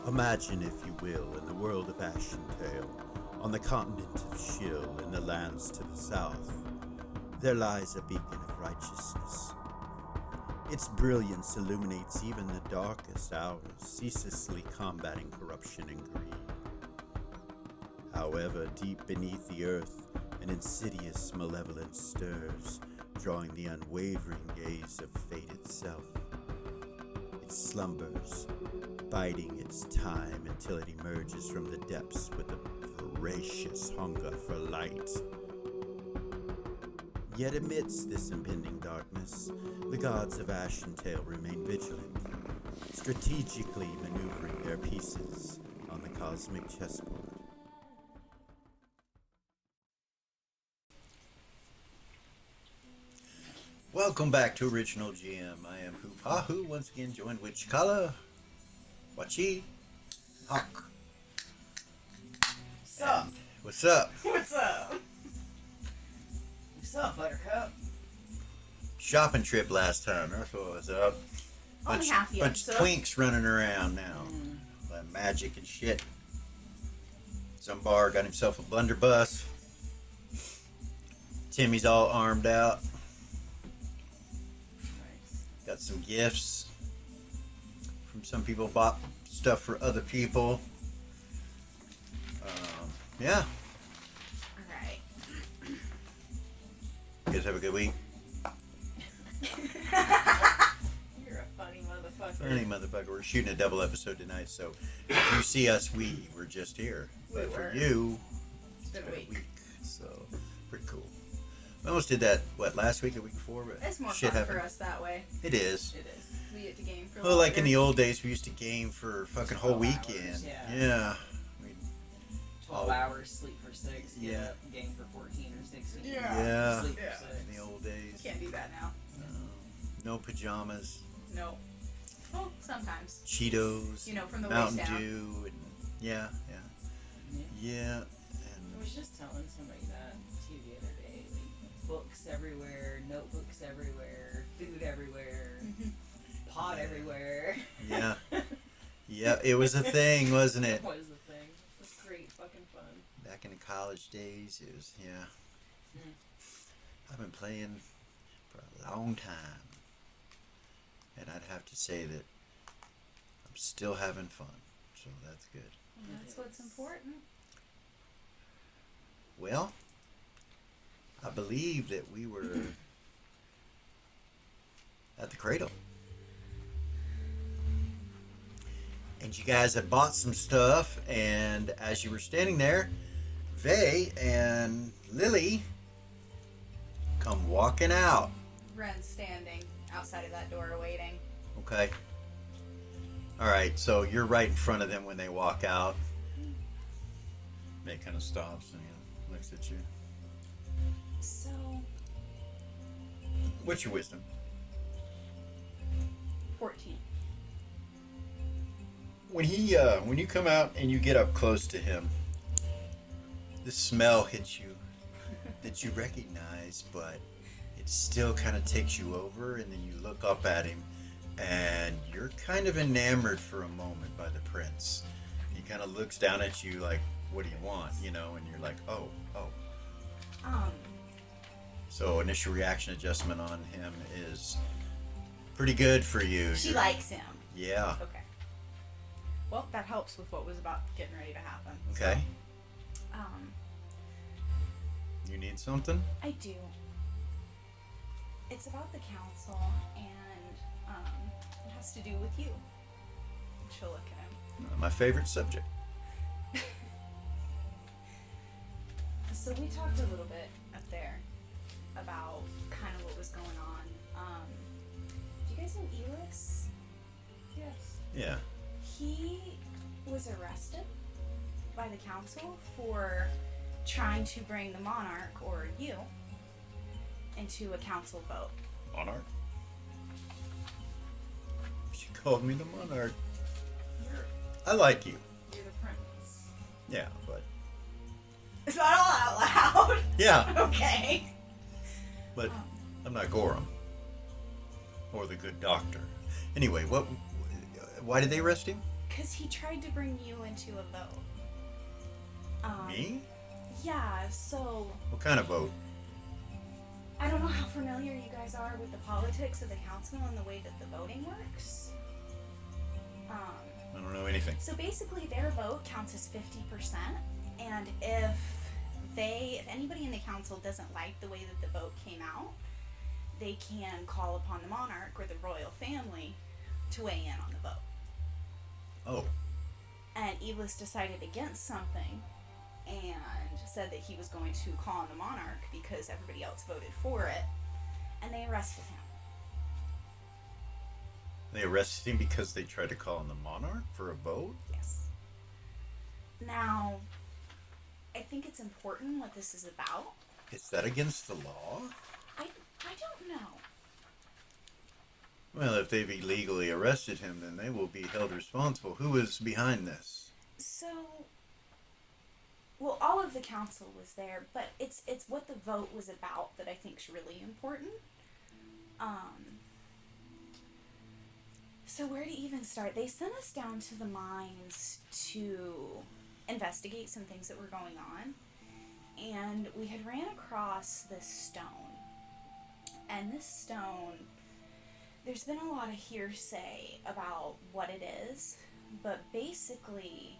Imagine, if you will, in the world of Ashentale, on the continent of Shill, in the lands to the south, there lies a beacon of righteousness. Its brilliance illuminates even the darkest hours, ceaselessly combating corruption and greed. However, deep beneath the earth, an insidious malevolence stirs, drawing the unwavering gaze of fate itself. It slumbers, biding its time until it emerges from the depths with a voracious hunger for light. Yet amidst this impending darkness, the gods of Ashentale remain vigilant, strategically maneuvering their pieces on the cosmic chessboard. Welcome back to Original GM. I am Hupahu, once again joined with Cikala, Wachi, Hawk. What's up? What's up? What's up? What's up, Buttercup? Shopping trip last time. That's what was up. Only half the Bunch of episode. twinks running around now. Like magic and shit. Some bar got himself a blunderbuss. Timmy's all armed out. Nice. Got some gifts. From some people bought stuff for other people. Yeah. Alright. You guys have a good week? You're a funny motherfucker. Funny motherfucker. We're shooting a double episode tonight, so if you see us, we're just here. But for you, It's been a week. So pretty cool. We almost did that, last week or week before? But It's more shit fun happened. for us that way. It is. It is. We get to game for Well, like in longer. the old days, we used to game for fucking whole 12 weekend. hours, yeah. Yeah. 12 hours, sleep for 6, get Yeah. up, game for 14 or 16. Yeah. Sleep Yeah. for In the 6. old days. Can't do that now. No pajamas. No. Well, sometimes. Cheetos. You know, from the Mountain waist down. Dew. And yeah. I And was just telling somebody that too the other day. Like, books everywhere, notebooks everywhere, food everywhere, pot everywhere. yeah. Yeah, it was a thing, wasn't it? It was a thing. It was great fucking fun. Back in the college days, it was, yeah. I've been playing for a long time. And I'd have to say that I'm still having fun. So that's good. And that's what's important. Well, I believe that we were at the cradle. And you guys had bought some stuff, and as you were standing there, Vay and Lily come walking out. Ren's standing outside of that door waiting. Okay. Alright, so you're right in front of them when they walk out. May kind of stops and looks at you. So, What's your wisdom? 14. When you come out and you get up close to him, the smell hits you that you recognize, but it still kind of takes you over, and then you look up at him, and you're kind of enamored for a moment by the prince. He kind of looks down at you like, "What do you want?" And you're like, "Oh." So initial reaction adjustment on him is pretty good for you. She likes him. Yeah. Okay. Well, that helps with what was about getting ready to happen. Okay. So, You need something? I do. It's about the council, and it has to do with you. And she'll look at him. My favorite subject. So we talked a little bit up there about kind of what was going on. Do you guys know Elix? Yes. Yeah. He was arrested by the council for trying to bring the monarch, or you, into a council vote. Monarch? She called me the monarch. I like you. You're the prince. Yeah, but... Is that all out loud? Yeah, Okay. but I'm not Gorham. Or the good doctor. Anyway, why did they arrest him? Because he tried to bring you into a vote. Me? Yeah, so What kind of vote? I don't know how familiar you guys are with the politics of the council and the way that the voting works. I don't know anything. So basically, their vote counts as 50%, and if anybody in the council doesn't like the way that the vote came out, they can call upon the monarch or the royal family to weigh in on the vote. Oh. And Iblis decided against something and said that he was going to call on the monarch because everybody else voted for it, and they arrested him. They arrested him because they tried to call on the monarch for a vote? Yes. Now, I think it's important what this is about. Is that against the law? I don't know. Well, if they've illegally arrested him, then they will be held responsible. Who is behind this? So, well, all of the council was there, but it's what the vote was about that I think is really important. So where to even start? They sent us down to the mines to investigate some things that were going on, and we had ran across this stone. And this stone, there's been a lot of hearsay about what it is, but basically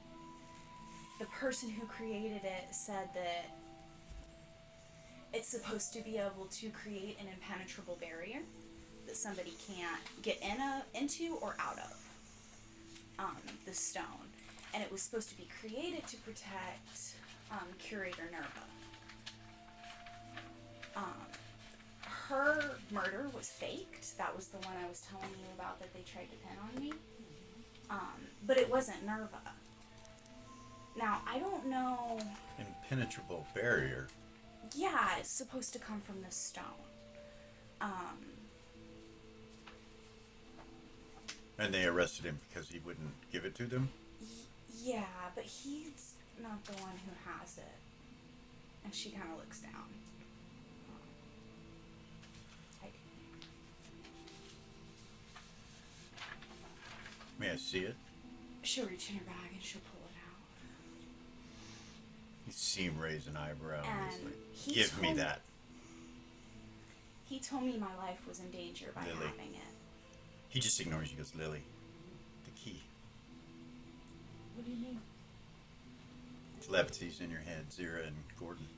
the person who created it said that it's supposed to be able to create an impenetrable barrier that somebody can't get into or out of the stone. And it was supposed to be created to protect Curator Nerva. Her murder was faked. That was the one I was telling you about that they tried to pin on me. But it wasn't Nerva. Now, I don't know... Impenetrable barrier? Yeah, it's supposed to come from this stone. And they arrested him because he wouldn't give it to them? Yeah, but he's not the one who has it. And she kind of looks down. May I see it? She'll reach in her bag and she'll pull it out. You see him raise an eyebrow and he's And like, he give me told- that. He told me my life was in danger by Lily. having it. He just ignores you. He goes, Lily, the key. What do you mean? Telepathy's in your head, Zira and Gordon.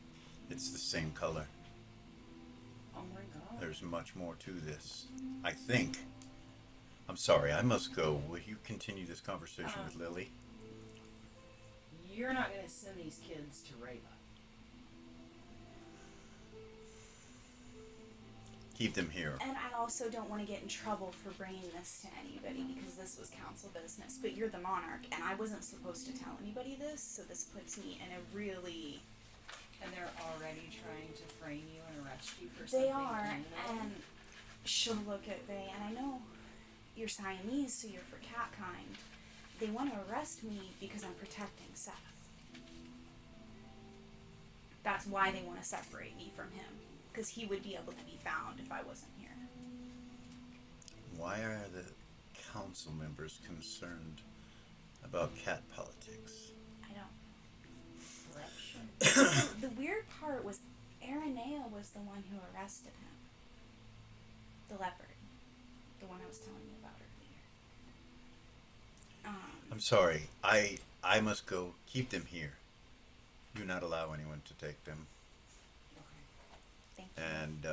It's the same color. Oh my god. There's much more to this. I think. I'm sorry, I must go. Will you continue this conversation with Lily? You're not going to send these kids to Reva. Keep them here. And I also don't want to get in trouble for bringing this to anybody because this was council business. But you're the monarch, and I wasn't supposed to tell anybody this, so this puts me in a really... And they're already trying to frame you and arrest you for something. They are, criminal. and she'll look at me, and I know you're Siamese, so you're for cat kind. They want to arrest me because I'm protecting Seth. That's why they want to separate me from him, because he would be able to be found if I wasn't here. Why are the council members concerned about cat politics? I don't. Corruption. So the weird part was Aranea was the one who arrested him. The leopard. The one I was telling you about earlier. I'm sorry. I must go. Keep them here. Do not allow anyone to take them. Thank you. And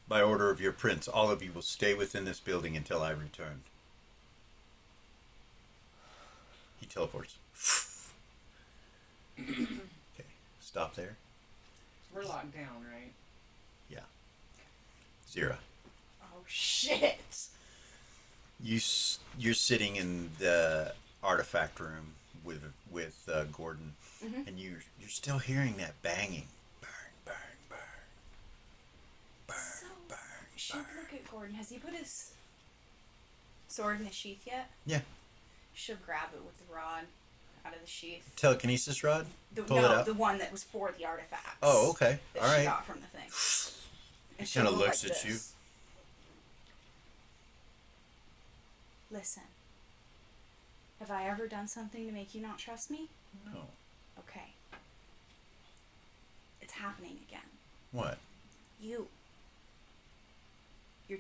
by order of your prince, all of you will stay within this building until I return. He teleports. Okay, stop there. We're locked down, right? Yeah. Zira. Oh shit! You're sitting in the artifact room with Gordon, and you're still hearing that banging. Burn, burn, burn. Burn, So, burn, should burn. look at Gordon. Has he put his sword in the sheath yet? Yeah. Should grab it with the rod out of the sheath. Telekinesis rod? Pull it No, out. the one that was for the artifacts. Oh, okay. That All she right. got from the thing. And He she'll kinda go looks like at you. this. Listen. Have I ever done something to make you not trust me? No. Okay. It's happening again. What? You're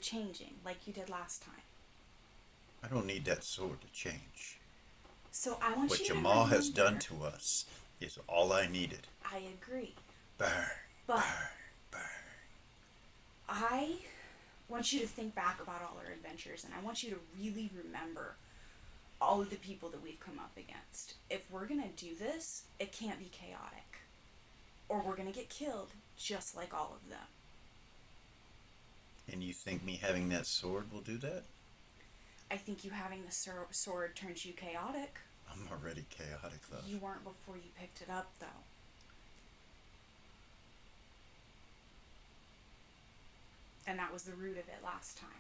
changing like you did last time. I don't need that sword to change. So I want What you to Jamal has remember- done to us is all I needed. I agree. Burn, But burn. I want you to think back about all our adventures, and I want you to really remember all of the people that we've come up against. If we're gonna do this, it can't be chaotic, or we're gonna get killed just like all of them. And you think me having that sword will do that? I think you having the sword turns you chaotic. I'm already chaotic, love. You weren't before you picked it up, though. And that was the root of it last time.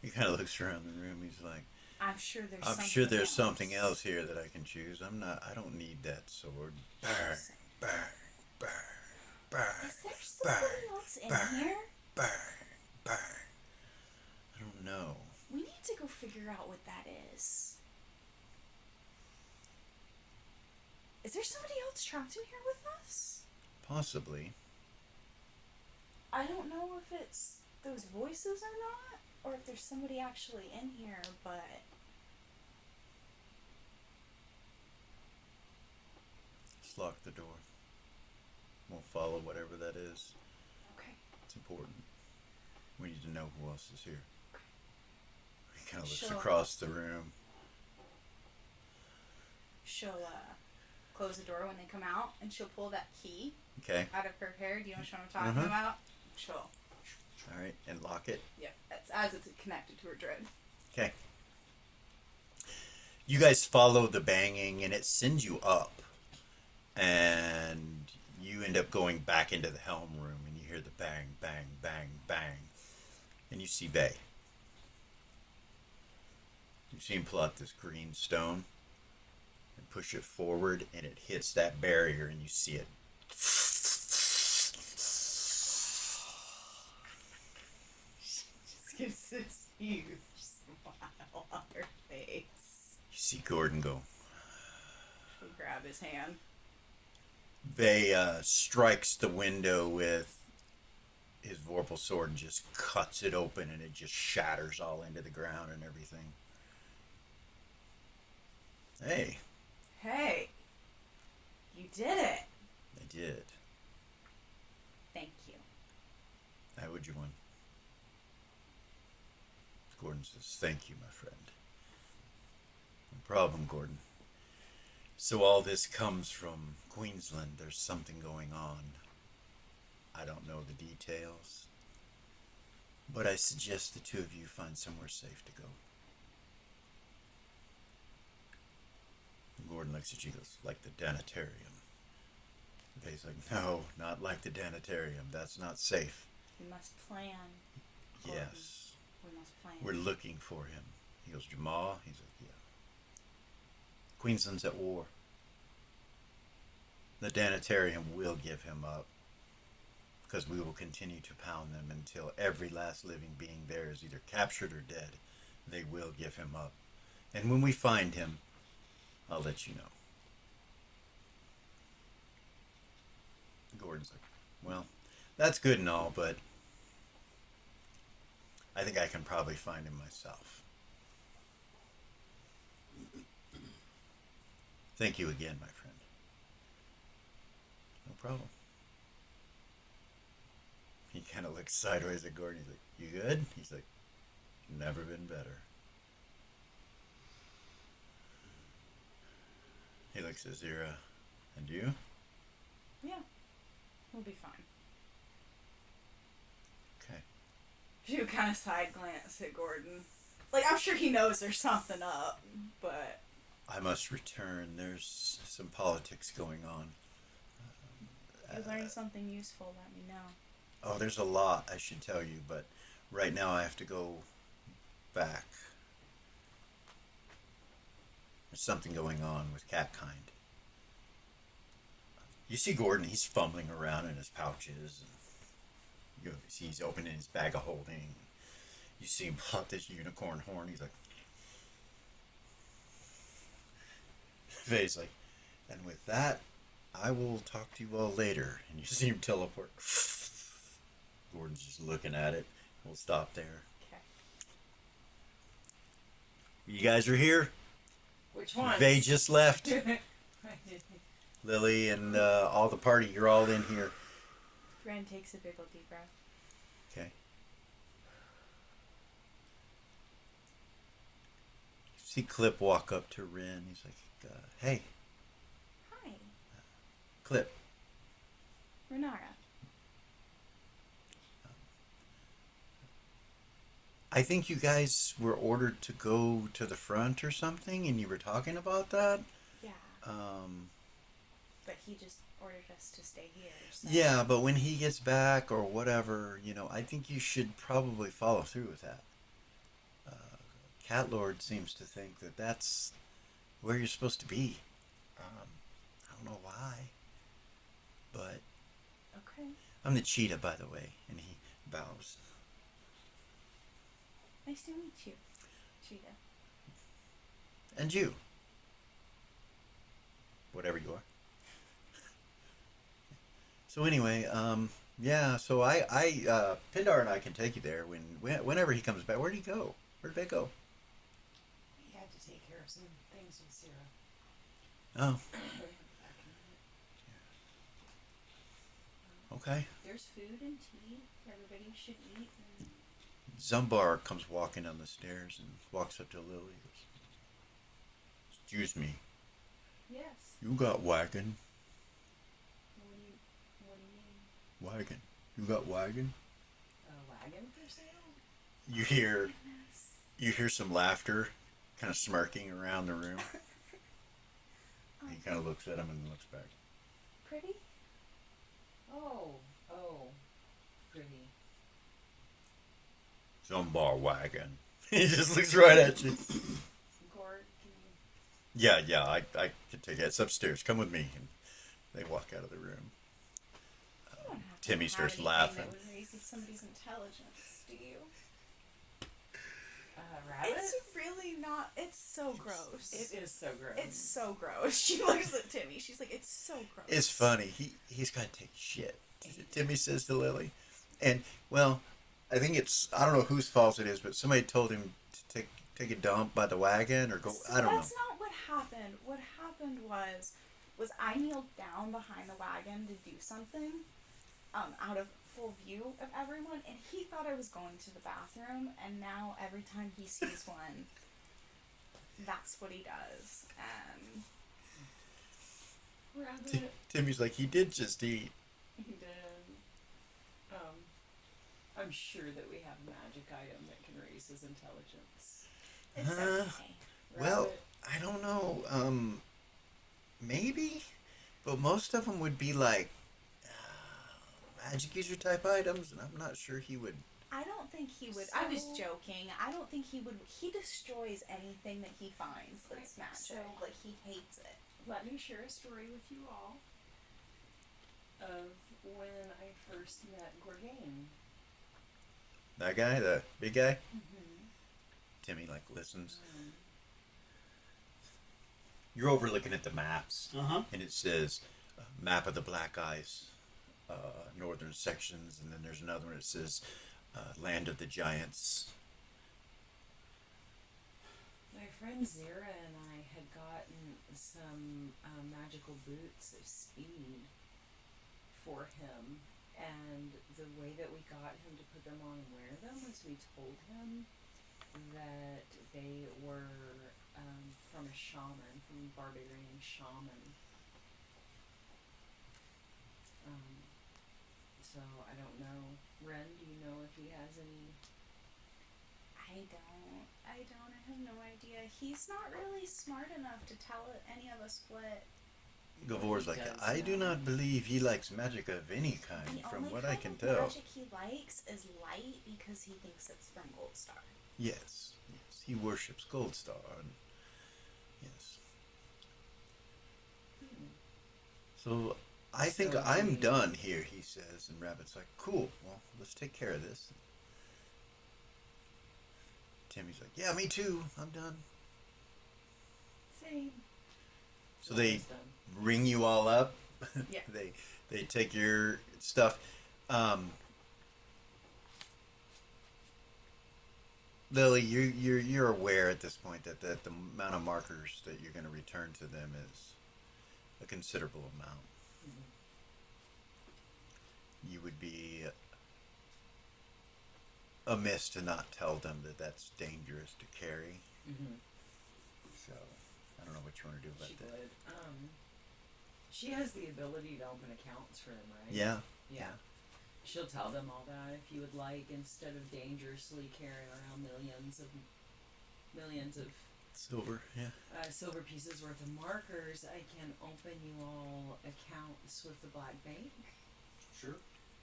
He kind of looks around the room. He's like, I'm sure there's something else here that I can choose. I don't need that sword. Burn, burn, burn, burn. Is there somebody else in here? Burn. I don't know. We need to go figure out what that is. Is there somebody else trapped in here with us? Possibly. I don't know if it's those voices or not, or if there's somebody actually in here, but... Let's lock the door. We'll follow whatever that is. Okay. It's important. We need to know who else is here. Okay. He kind of looks Sure. across the room. She'll close the door when they come out, and she'll pull that key Okay. out of her hair. Do you know what I'm talking about? She'll. All right, and lock it. Yep. That's as it's connected to her dread. Okay. You guys follow the banging, and it sends you up. And you end up going back into the helm room, and you hear the bang, bang, bang, bang. And you see Vay. You see him pull out this green stone and push it forward, and it hits that barrier, and you see it. Just gives this huge smile on her face. You see Gordon go. She'll grab his hand. Vay strikes the window with his vorpal sword and just cuts it open, and it just shatters all into the ground and everything. Hey, Hey, you did it. I did. Thank you. I owed you one. Gordon says, thank you, my friend. No problem, Gordon. So all this comes from Queensland. There's something going on. I don't know the details, but I suggest the two of you find somewhere safe to go. And Gordon looks at you and goes, like the Danitarium. And Vay's like, no, not like the Danitarium. That's not safe. We must plan. Gordon. Yes. We must plan. We're looking for him. He goes, Jamal? He's like, yeah. Queensland's at war. The Danitarium will give him up, because we will continue to pound them until every last living being there is either captured or dead. They will give him up. And when we find him, I'll let you know. Gordon's like, well, that's good and all, but I think I can probably find him myself. Thank you again, my friend. No problem. He kind of looks sideways at Gordon. He's like, you good? He's like, never been better. He looks at Zira. And you? Yeah. We'll be fine. Okay. She would kind of side glance at Gordon. Like, I'm sure he knows there's something up, but... I must return. There's some politics going on. If you learn something useful, let me know. Oh, there's a lot I should tell you, but right now I have to go back. There's something going on with Catkind. You see Gordon, he's fumbling around in his pouches. You see he's opening his bag of holding. You see him pop this unicorn horn. He's like, Faye's like, and with that, I will talk to you all later. And you see him teleport. Gordon's just looking at it. We'll stop there. Okay. You guys are here? Which one? Faye just left. Lily and all the party, you're all in here. Ren takes a big old deep breath. Okay. See Clip walk up to Ren. He's like, hey, Hi, Clip. Renara. I think you guys were ordered to go to the front or something, and you were talking about that. Yeah, but he just ordered us to stay here. So. Yeah, but when he gets back or whatever, I think you should probably follow through with that. Cat Lord seems to think that that's where you're supposed to be. I don't know why, but Okay. I'm the cheetah, by the way, and he bows. Nice to meet you, Cheetah. And you. Whatever you are. So anyway, yeah, so I Pindar and I can take you there whenever he comes back. Where'd he go? Where'd they go? He had to take care of some things with Sarah. Oh, okay. There's food and tea. Everybody should eat. And... Zumbar comes walking down the stairs and walks up to Lily. Goes, excuse me, Yes. you got wagon? What do you mean? Wagon. You got wagon? A wagon for sale? You hear some laughter, kind of smirking around the room. He kind of looks at him and looks back. Pretty? Oh, pretty. Zumbar wagon. He just looks right at you. Gord, can you... Yeah, I can take it. It's upstairs. Come with me. And they walk out of the room. You don't have to Timmy have starts anything laughing. That would raise somebody's intelligence, do you? Rabbit? It's really not. It's so gross. It is so gross. It's so gross. She looks at Timmy. She's like, it's so gross. It's funny. He's got to take shit. Timmy says to Lily. And, well, I think I don't know whose fault it is, but somebody told him to take a dump by the wagon or go, So I don't know. That's not what happened. What happened was I kneeled down behind the wagon to do something, out of full view of everyone, and he thought I was going to the bathroom, and now every time he sees one, that's what he does. And Rabbit. Timmy's like, he did just eat. He did. I'm sure that we have a magic item that can raise his intelligence. it's okay. Well, Rabbit. I don't know. Maybe, but most of them would be like magic user type items, and I'm not sure he would. I don't think he would. I was So- joking. I don't think he would. He destroys anything that he finds that's Right, magic. so- Like, he hates it. Let me share a story with you all of when I first met Gorgain. That guy, the big guy. Mm-hmm. Timmy listens. You're over looking at the maps, and it says map of the Black Ice, northern sections, and then there's another one that says land of the Giants. My friend Zara and I had gotten some magical boots of speed for him, and the way that we got him to put them on and wear them was we told him that they were from a shaman, from a barbarian shaman. So I don't know. Ren, do you know if he has any? I don't. I have no idea. He's not really smart enough to tell any of us what. Gavor's like, does I do know. not believe he likes magic of any kind, The from only what I kind can of tell. magic he likes is light because he thinks it's from Gold Star. Yes, he worships Gold Star. And yes. So, I think So I'm we- done here, he says, and Rabbit's like, cool, well, let's take care of this. Timmy's like, yeah, me too, I'm done. Same. So they Almost done. ring you all up. Yeah. they take your stuff. Lily, you're aware at this point that the amount of markers that you're going to return to them is a considerable amount. You would be amiss to not tell them that that's dangerous to carry. Mm-hmm. So I don't know what you want to do about She that. would. She has the ability to open accounts for them, right? Yeah. Yeah. She'll tell them all that if you would like, instead of dangerously carrying around millions of Silver. Yeah. silver pieces worth of markers, I can open you all accounts with the Black Bank. Sure.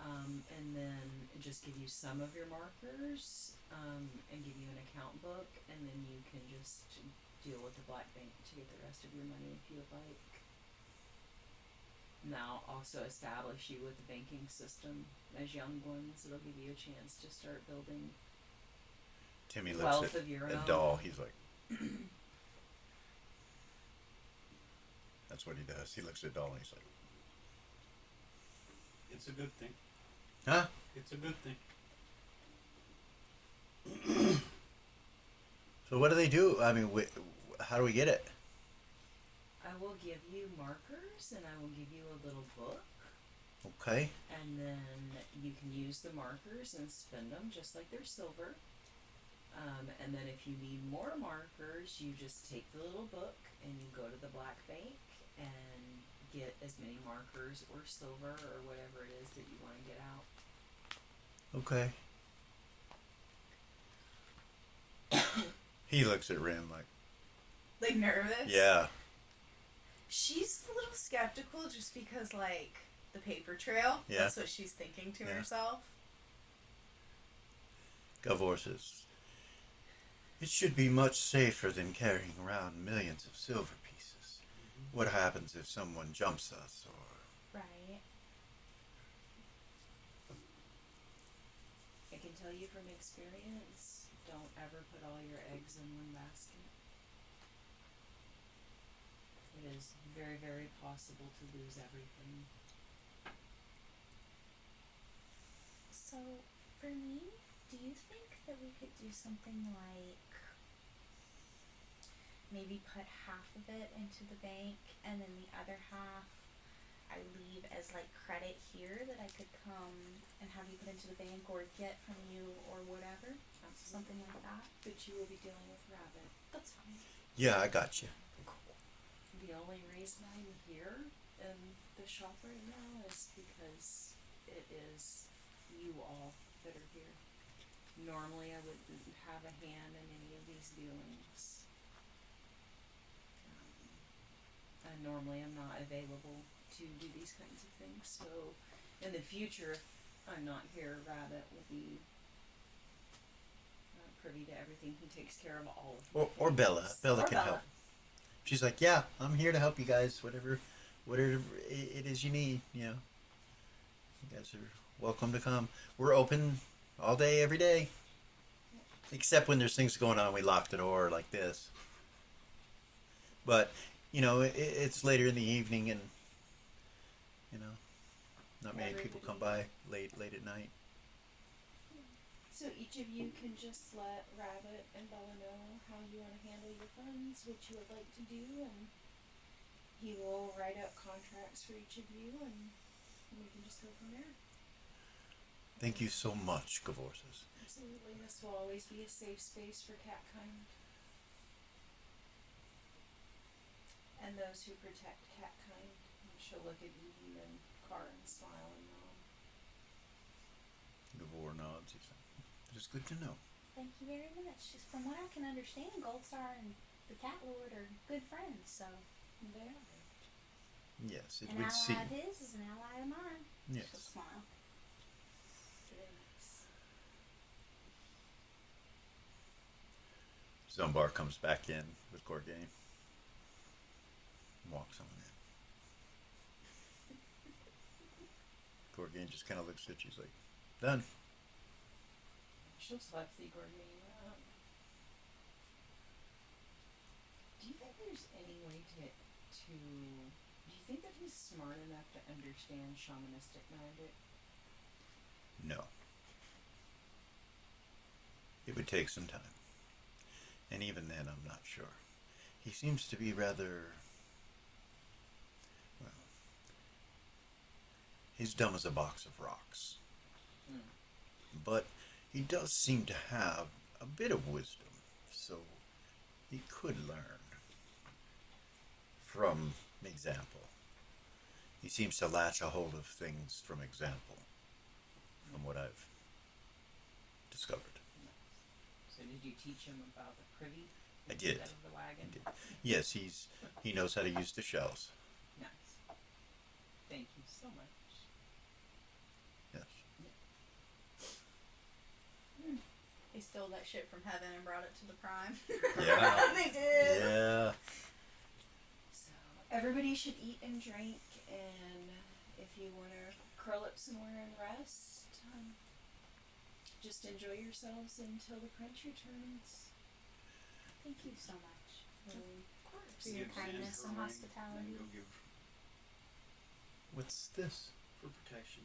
And then just give you some of your markers, and give you an account book, and then you can just deal with the Black Bank to get the rest of your money if you would like. Now also establish you with the banking system as young ones. It'll give you a chance to start building Timmy wealth looks of your at own. Doll. He's like, that's what he does. He looks at Doll and he's like, It's a good thing. huh? It's a good thing. So what do they do? I mean, how do we get it? I will give you markers, and I will give you a little book, Okay. and then you can use the markers and spend them just like they're silver. And then if you need more markers, you just take the little book and you go to the Black Bank and get as many markers or silver or whatever it is that you want to get out. Okay. He looks at Rim like, Like nervous. yeah. She's a little skeptical just because, like, the paper trail. Yeah. That's what she's thinking to Yeah. herself. Gavor says, it should be much safer than carrying around millions of silver pieces. What happens if someone jumps us or... Right. I can tell you from experience, don't ever put all your eggs in one basket. It is very, very possible to lose everything. So, for me, do you think that we could do something like maybe put half of it into the bank and then the other half I leave as like credit here that I could come and have you put into the bank or get from you or whatever? Something like that. But you will be dealing with Rabbit. That's fine. Yeah, I got you. The only reason I'm here in the shop right now is because it is you all that are here. Normally I wouldn't have a hand in any of these dealings. And normally I'm not available to do these kinds of things, so in the future, if I'm not here, Rabbit will be privy to everything. He takes care of all of the Or Bella. things. Bella Or can Bella. help. She's like, yeah, I'm here to help you guys. Whatever it is you need, you know. You guys are welcome to come. We're open all day, every day. Except when there's things going on, we lock the door like this. But, you know, it's later in the evening and, you know, not many people come by late at night. So each of you can just let Rabbit and Bella know how you want to handle your funds, what you would like to do, and he will write up contracts for each of you, and we can just go from there. Thank you so much, Gavor says. Absolutely, this will always be a safe space for catkind. And those who protect catkind. And she'll look at Eve and Car and smile and nod. Gavor nods. He's like, it's good to know. Thank you very much. Just from what I can understand, Goldstar and the Cat Lord are good friends, so They are. Yes, it an would ally seem. of his is an ally of mine. She'll Yes. smile. Very nice. Zumbar comes back in with Gorgane. Walks on in. Gorgain just kind of looks at you. He's like, done. She'll slap the Gorgain. Do you think there's any way to? Do you think that he's smart enough to understand shamanistic magic? No. It would take some time. And even then, I'm not sure. He seems to be rather... Well, he's dumb as a box of rocks. But he does seem to have a bit of wisdom, so he could learn from example. He seems to latch a hold of things from example, from what I've discovered. So did you teach him about the privy? I did. Instead of the wagon? I did. Yes, he knows how to use the shells. Nice. Thank you so much. Yes. They stole that shit from heaven and brought it to the prime. Yeah. They did. Yeah. So everybody should eat and drink, and if you want to curl up somewhere and rest, just enjoy yourselves until the prince returns. Thank you so much Of for course. your Gives kindness in and her ring, hospitality. then go give What's this? for protection.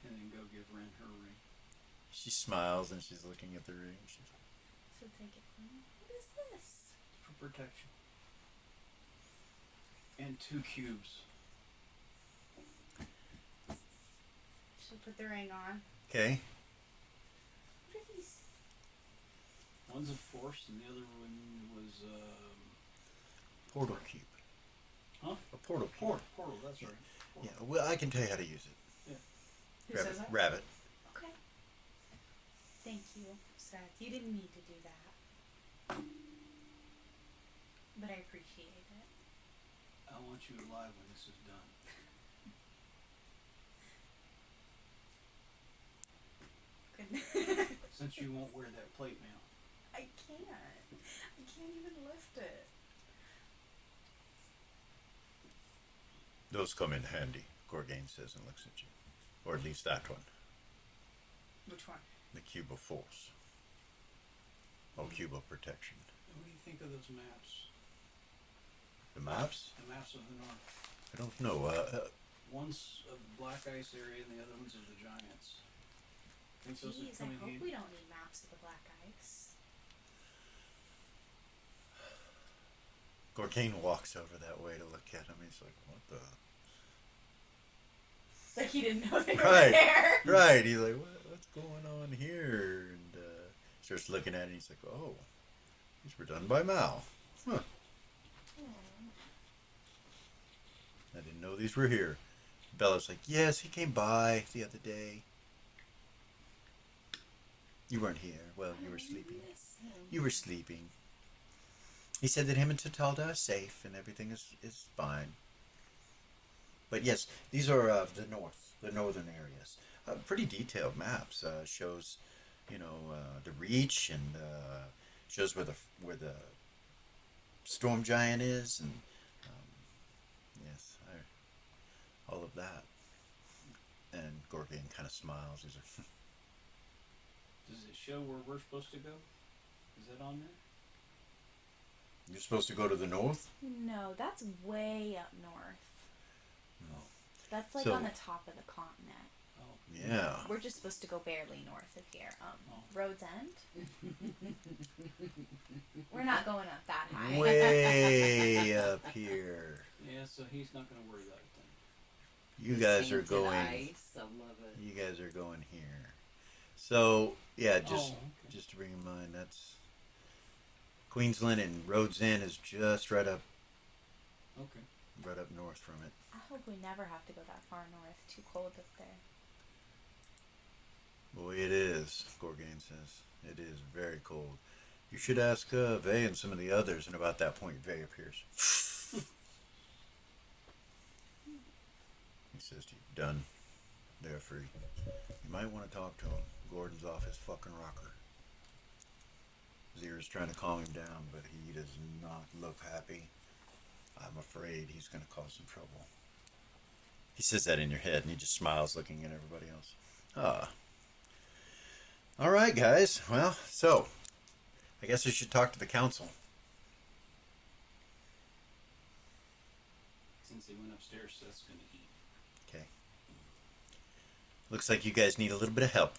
And then go give Ren her ring. She smiles and she's looking at the ring. She's like, So take it from me. What is this? For protection. And 2 cubes. She'll put the ring on. okay. What are these? One's a force and the other one was Portal cube. huh? A portal cube. Portal, that's right. Yeah, Portal. well, I can tell you how to use it. Who Rabbit. says that? Rabbit. Okay. Thank you, Seth. You didn't need to do that. But I appreciate it. I want you alive when this is done. Good. Since you won't wear that plate now. I can't. I can't even lift it. Those come in handy, Gorgain says and looks at you. Or at least that one. Which one? The cube of force. Or cube of protection. And what do you think of those maps? The maps? The maps of the north. I don't know. One's of the Black Ice area and the other one's of the Giants. Think those would Jeez, come I in hope handy? we don't need maps of the Black Ice. Gorgain walks over that way to look at him. He's like, what the... Like he didn't know they were Right. there. Right. He's like, what's going on here? And starts looking at it. And he's like, oh, these were done by Mao. Huh. I didn't know these were here. Bella's like, yes, he came by the other day. You weren't here. Well, you were sleeping. You were sleeping. He said that him and Tatalda are safe and everything is fine. But yes, these are the northern areas. Pretty detailed maps. Shows, the reach and shows where the storm giant is, and yes, all of that. And Gorgain kind of smiles. He's like, Does it show where we're supposed to go? Is that on there? "You're supposed to go to the north." No, that's way up north. No. That's like So- on the top of the continent. Oh. Yeah. We're just supposed to go barely north of here. Road's End? We're not going up that high. Way up here. Yeah, so he's not going to worry about it then. You guys are Painted going. ice, I love it. You guys are going here. So yeah, just Oh, okay. just to bring in mind, that's Queensland, and Rhodes End is just right up Okay. north from it. I hope we never have to go that far north. Too cold up there. Boy, it is. Gorgain says it is very cold. You should ask Vay and some of the others. And about that point, Vay appears. He says to you, "Done. They're free. You might want to talk to him. Gordon's off his fucking rocker." Zira's trying to calm him down, but he does not look happy. I'm afraid he's going to cause some trouble. He says that in your head, and he just smiles, looking at everybody else. Ah. All right, guys. Well, so I guess we should talk to the council. Since they went upstairs, Seth's gonna eat. Okay. Looks like you guys need a little bit of help.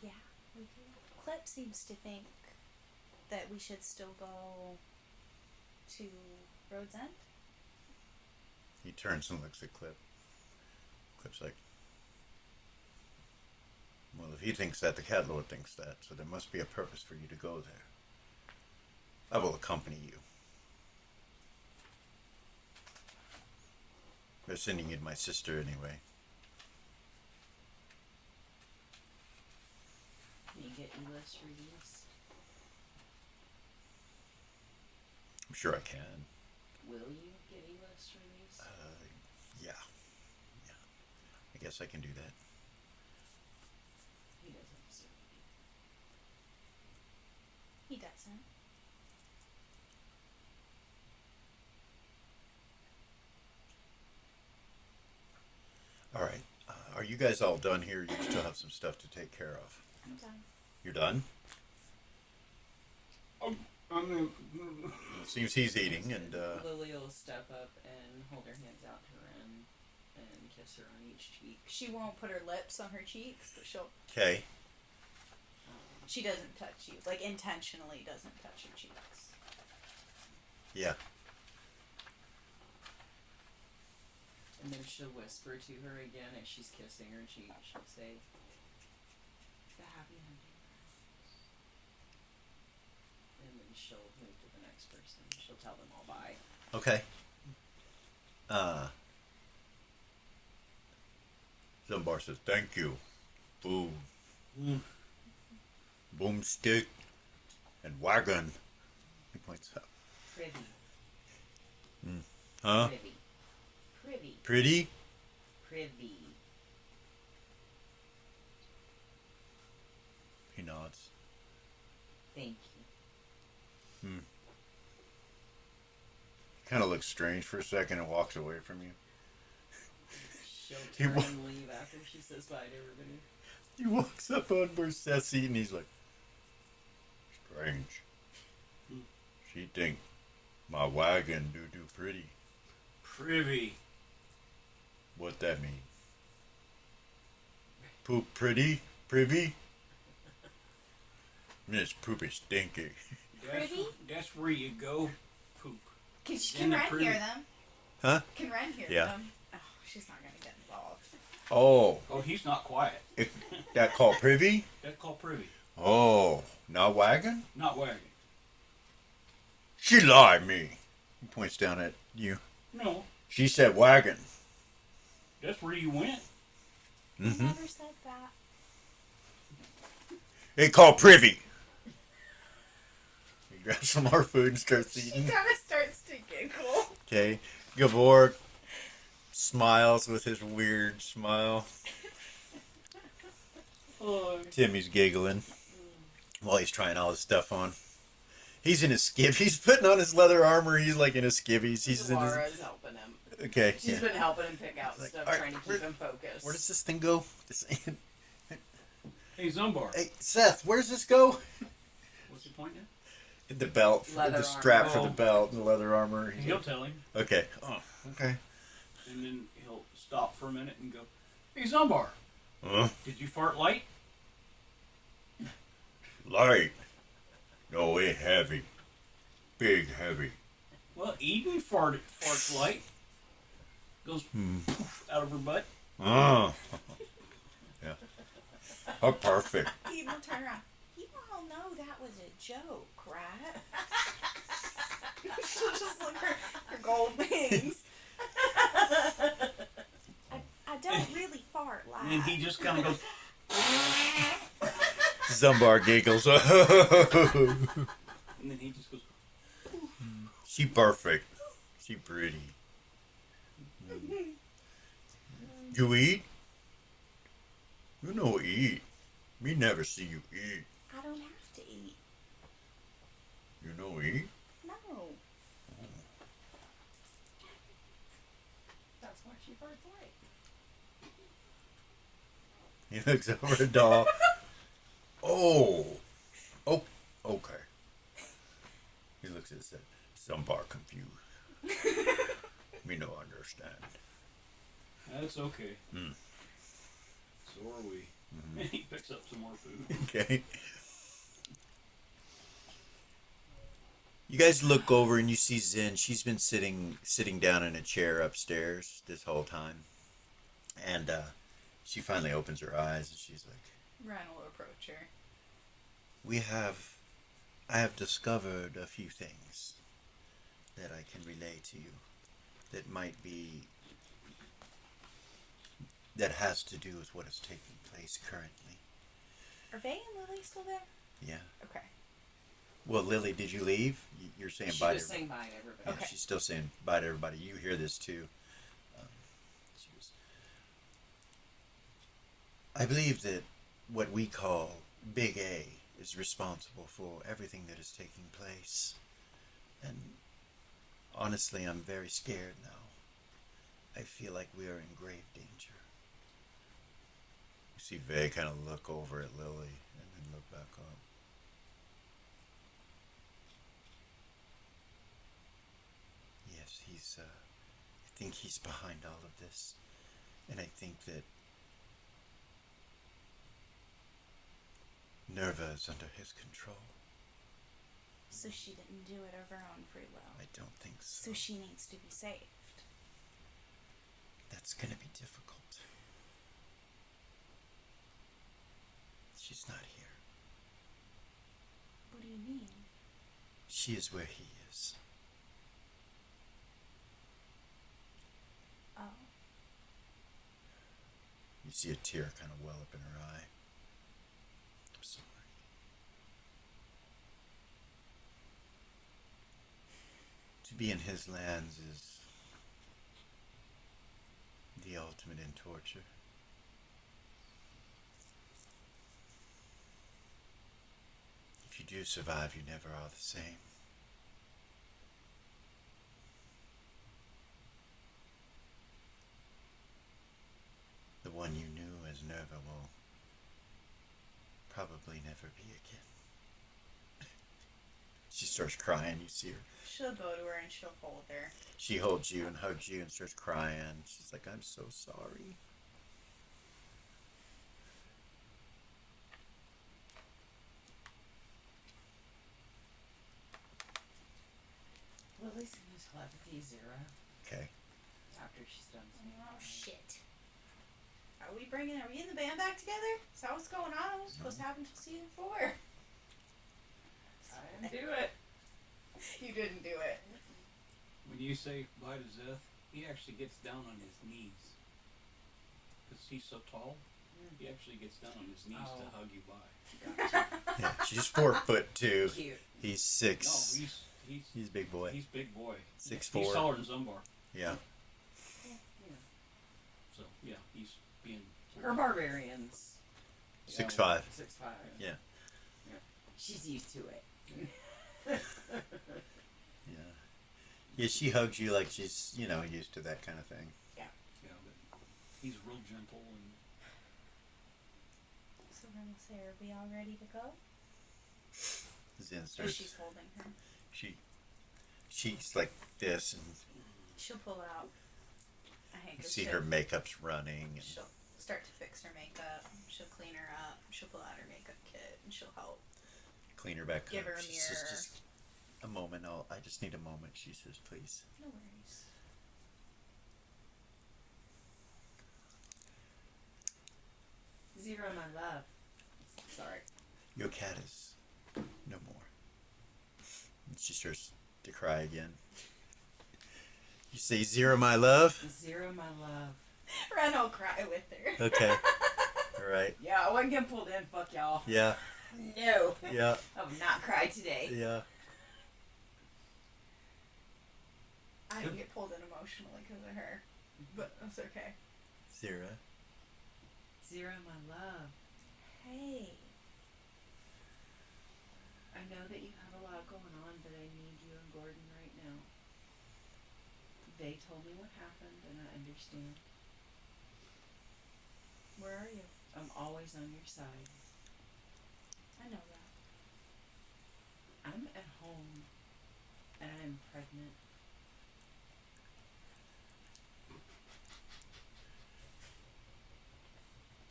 Yeah, we do. Clip seems to think that we should still go to Road's End. He turns and looks at Clip. Clip's like, well, if he thinks that, the cat lord thinks that, so there must be a purpose for you to go there. I will accompany you. They're sending you to my sister anyway. Can you get Elis released? I'm sure I can. Will you get Elis released? Yeah. I guess I can do that. He doesn't deserve it. He doesn't. All right. Are you guys all done here? You still have some stuff to take care of. I'm done. You're done? It seems he's eating, and Lily will step up and hold her hands out to Ren and kiss her on each cheek. She won't put her lips on her cheeks, but okay. she doesn't touch you. Like, intentionally doesn't touch your cheeks. Yeah. And then she'll whisper to her again as she's kissing her cheek. She'll say, "The happy hunting grounds." And then she'll move to the next person. She'll tell them all bye. Okay. Zumbar says, thank you. Boom. Boomstick and wagon. He points up. Privy. Huh? Privy. Privy. Pretty? Privy. He nods. Thank you. Kind of looks strange for a second and walks away from you. She'll He turn wa- and leave after she says bye to everybody. He walks up on where Seth's eating and he's like, strange. She think my wagon do pretty. Privy. What that mean? Poop pretty? Privy? This poop is stinky. Privy? That's where you go poop. Can In the Ren privy. hear them? Huh? Can Ren hear Yeah. them? Oh, she's not gonna get involved. Oh, Oh, he's not quiet. that called privy? That's called privy, Oh, not wagon? not wagon. She lied me. He points down at you. No, She said wagon. that's where you went. I Mm-hmm. never said that. It called privy. He grabs some more food and starts She eating. kind of starts to giggle. Okay. Gabor smiles with his weird smile. Oh, Timmy's giggling while he's trying all his stuff on. He's in his skiv. He's putting on his leather armor. He's like in his skivvies. He's in his... Laura's helping him. Okay. She's Yeah. been helping him pick out Like, stuff, all right, trying to keep where- him focused. Where does this thing go? hey Zumbar. Hey, Seth, where's this go? What's he pointing at? The belt, Leather the strap armor. for the belt, and the leather armor. He'll tell him, Okay. Oh, okay. and then he'll stop for a minute and go, "Hey Zumbar, did you fart light?" Light. No, it heavy. Big heavy. Well, Eden farts light. Goes poof out of her butt. Oh. Yeah. Oh, perfect. Eden will turn around. You all know that was a joke, right? She'll just look her gold wings. I don't really fart And then loud. he just kind of goes, Zumbar giggles. and then he just goes, She perfect. She pretty. You eat? You no eat. Me never see you eat. I don't have to eat. You no eat? No. She farts light. He looks over at Doll. Oh, okay. He looks at it. Some part confused. Me no understand. That's okay. Mm. So are we. Mm-hmm. And he picks up some more food. Okay. You guys look over and you see Zen. She's been sitting down in a chair upstairs this whole time, and she finally opens her eyes and she's like, Ren will approach her. I have discovered a few things that I can relay to you that has to do with what is taking place currently. Are Vay and Lily still there? Yeah. Okay. Well, Lily, did you leave? You're saying She bye was to saying bye to everybody. Yeah, Okay. she's still saying bye to everybody. You hear this too. She was, I believe that what we call Big A is responsible for everything that is taking place. And honestly, I'm very scared now. I feel like we are in grave danger. You see Vay kind of look over at Lily and then look back up. Yes, I think he's behind all of this. And I think that Nerva is under his control. So she didn't do it of her own free will. I don't think so. So she needs to be saved. That's going to be difficult. She's not here. What do you mean? She is where he is. Oh. You see a tear kind of well up in her eye. I'm sorry. To be in his lands is the ultimate in torture. If you do survive, you never are the same. The one you knew as Nerva will probably never be again. She starts crying, you see her. She'll go to her and she'll hold her. She holds you and hugs you and starts crying. She's like, I'm so sorry. Lily's gonna telepathy Zira Okay. after she's done. Oh, shit. Are we in the band back together? Is that what's going on? It was supposed to happen until season 4. I didn't do it. You didn't do it. When you say bye to Zeth, he actually gets down on his knees. Because he's so tall, he actually gets down on his knees to hug you bye. Yeah, she's 4'2". Cute. He's 6. No, He's a big boy. He's big boy. 6'4". He's taller than Zumbar. Yeah. So, yeah, he's being... Her barbarians. 6'5". 6'5". Yeah. She's used to it. Yeah. Yeah, she hugs you like she's, used to that kind of thing. Yeah, but he's real gentle and... So then we'll say, are we all ready to go? Zen Or starts, she's holding her. she's like this, and She'll pull out a you handkerchief. see her makeup's running. And She'll start to fix her makeup. She'll clean her up. She'll pull out her makeup kit and she'll help. clean her back Give up. her a She says, mirror. just a moment. I just need a moment. She says, please. No worries. Zira, my love. Sorry. Your cat is no more. And she starts to cry again. You say, Zira, my love? Zira, my love. Ren will cry with her. Okay. All right. Yeah, I wasn't getting pulled in. Fuck y'all. Yeah. No. Yeah. I will not cry today. Yeah. I didn't get pulled in emotionally because of her. But that's okay. Zira. Zira, my love. Hey. I know that you have a lot going on, but I need you and Gordon right now. They told me what happened, and I understand understand. Where are you? I'm always on your side. I know that. I'm at home, and I'm pregnant.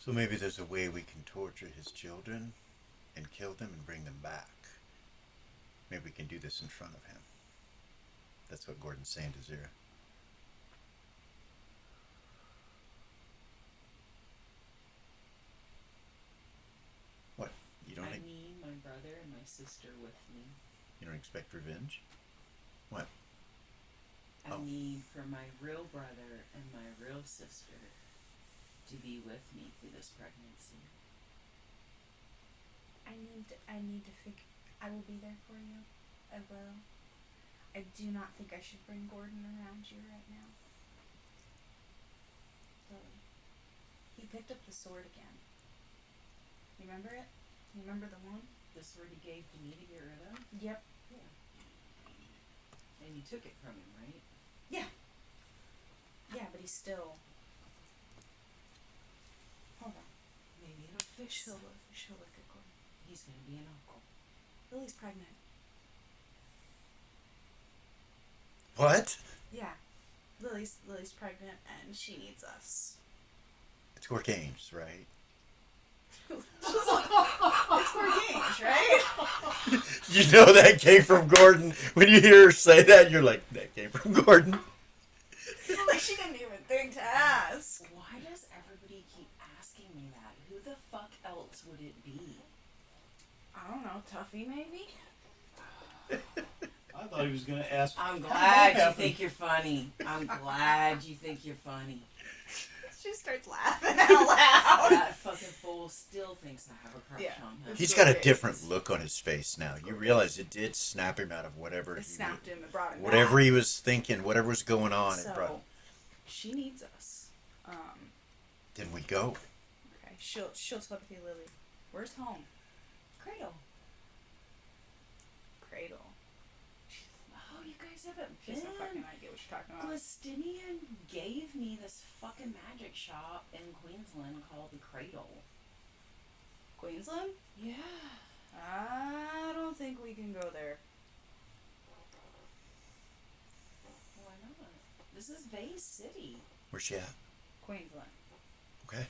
So maybe there's a way we can torture his children and kill them and bring them back. Maybe we can do this in front of him. That's what Gordon's saying to Zira. What? You don't I need my brother and my sister with me. you don't expect revenge? What? I Oh. need for my real brother and my real sister to be with me through this pregnancy. I need to figure. I will be there for you. I will. I do not think I should bring Gordon around you right now. Lily. He picked up the sword again. You remember it? You remember the one? The sword he gave to me to get rid of? Yep. Yeah. And you took it from him, right? Yeah, but he's still. Hold on. Maybe it'll fix She'll it. look at Gordon. He's gonna be an uncle. Lily's pregnant. What? Yeah. Lily's pregnant and she needs us. It's Gork Ames, right? She's like, it's for games, right? You know that came from Gordon. When you hear her say that, you're like, that came from Gordon. Like she didn't even think to ask. Why does everybody keep asking me that? Who the fuck else would it be? I don't know, Tuffy maybe? I thought he was going to ask. I'm how glad that you happened. think you're funny. I'm glad you think you're funny. She starts laughing out loud. That fucking fool still thinks I have a crush Yeah. on him. He's got a different look on his face now. You realize it did snap him out of whatever It snapped him and brought him whatever back. he was thinking, whatever was going on. It brought. So, she needs us. Then we go. Okay, she'll telepathy Lily. Where's home? Cradle. Cradle. Oh, you guys haven't She has no been? fucking idea what you're talking about. Glistinian gave me this fucking magic shop in Queensland called the Cradle. Queensland? Yeah. I don't think we can go there. Why not? This is Vase City. Where's she at? Queensland. Okay.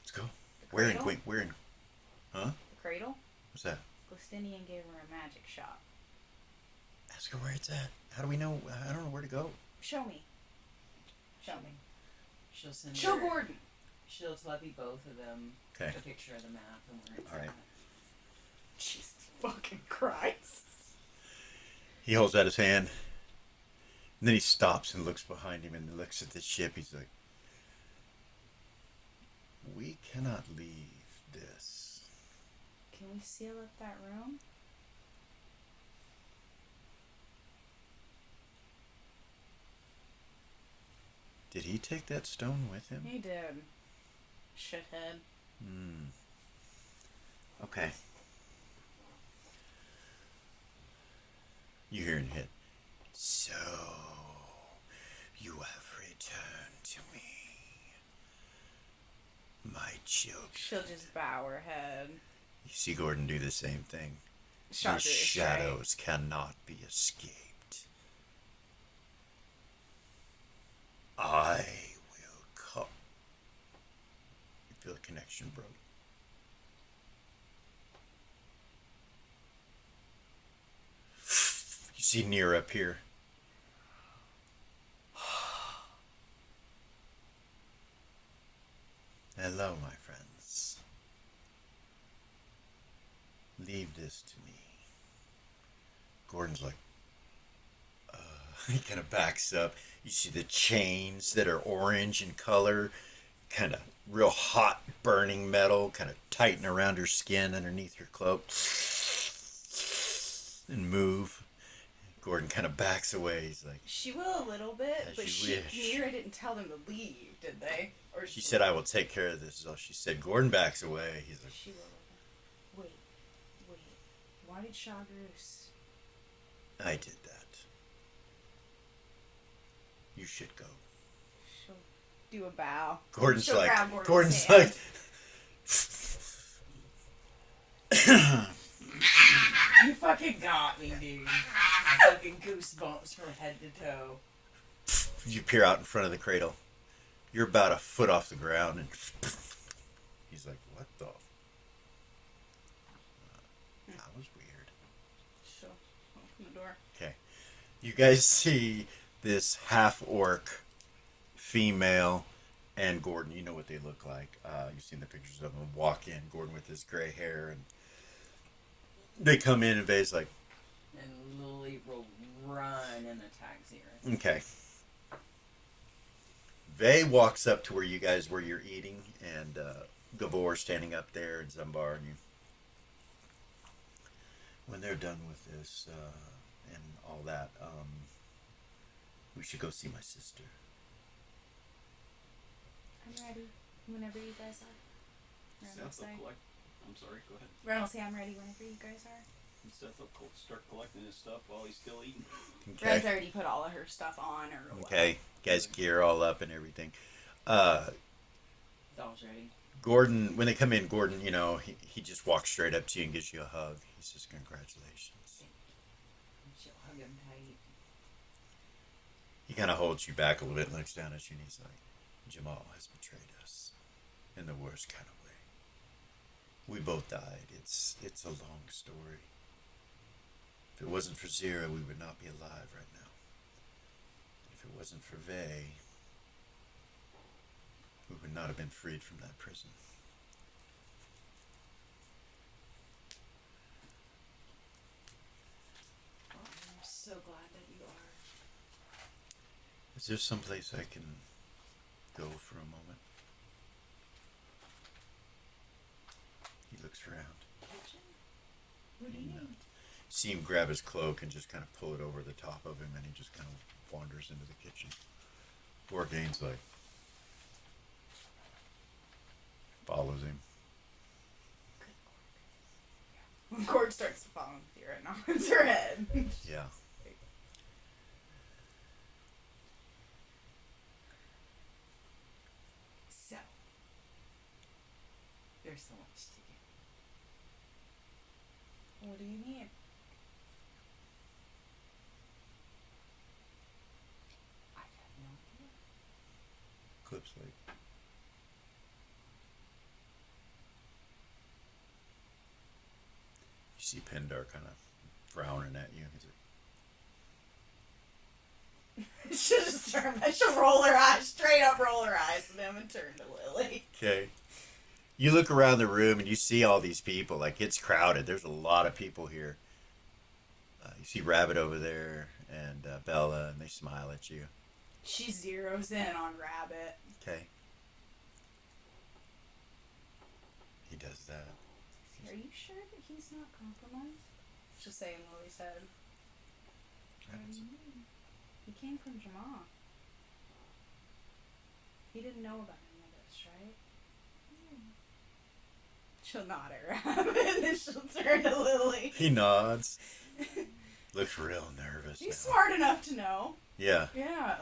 Let's go. The We're in cradle? Queen. We're in. Huh? The cradle? What's that? Glistinian gave her a magic shop. Ask her where it's at. How do we know? I don't know where to go. Show me. Show me. She'll send Show her- Gordon. She'll telepy both of them Okay. a picture of the map and where it's All right. at. Jesus fucking Christ. He holds out his hand. And then he stops and looks behind him and looks at the ship. He's like, we cannot leave this. Can we seal up that room? Did he take that stone with him? He did. Shithead. Okay. You hear him hit. So, you have returned to me. My children. She'll just bow her head. You see Gordon do the same thing. Shocker The is shadows cannot be escaped. I will come. You feel the connection broke. You see Near up here. Hello, my friends. Leave this to me. Gordon's like, he kind of backs up. You see the chains that are orange in color, kind of real hot burning metal, kind of tighten around her skin underneath her cloak, and move. Gordon kind of backs away. He's like, She will a little bit, As but you wish. Mira didn't tell them to leave, did they? Or she said, I will take care of this, is all she said. Gordon backs away. He's like, She will. Wait. Why did Shagrus? I did that. You should go. She'll do a bow. Gordon's She'll like, grab Gordon's hand. like, You fucking got me, dude. Fucking goosebumps from head to toe. you peer out in front of the cradle. You're about a foot off the ground, and he's like, what the? That was weird. She'll open the door. Okay. You guys see this half-orc female and Gordon. You know what they look like. You've seen the pictures of them walk in. Gordon with his gray hair, and they come in, and Vay's like, And Lily will run and attack Zira. okay. Vay walks up to where you're eating, and Gavor standing up there, and Zumbar, and you. When they're done with this and all that, we should go see my sister. I'm ready. Whenever you guys are. Ren will Seth will say. collect. I'm sorry. Go ahead. Ren will say, I'm ready whenever you guys are. And Seth will start collecting his stuff while he's still eating. Ren's already put all of her stuff on or whatever. Okay. Guys gear all up and everything. Doll's ready. Gordon, when they come in, Gordon, he just walks straight up to you and gives you a hug. He says, congratulations. And she'll hug him tight. He kind of holds you back a little bit and looks down at you, and he's like, Jamal has betrayed us in the worst kind of way. We both died. It's a long story. If it wasn't for Zira, we would not be alive right now. If it wasn't for Vay, we would not have been freed from that prison. Oh, I'm so glad that you are. Is there someplace I can go for a moment? He looks around. Kitchen? What do you No. need? See him grab his cloak and just kind of pull it over the top of him, and he just kind of wanders into the kitchen. Orgain's like, follows him. When Cord starts to follow Zira and nods her head. Yeah. So, there's so much to do. What do you need? I have no idea. Clips like. You see Pendar kind of frowning at you. He's like, She'll just turn. She'll roll her eyes, straight up roll her eyes at him and turn to Lily. okay. You look around the room and you see all these people. Like, it's crowded. There's a lot of people here. You see Rabbit over there and Bella, and they smile at you. She zeroes in on Rabbit. Okay. He does that. Are you sure that he's not compromised? She'll say in Lily's head. What do you mean? He came from Jamal. He didn't know about any of this, right? She'll nod at Rabbit and then she'll turn to Lily. He nods. Looks real nervous. He's now. smart enough to know. Yeah. Yeah.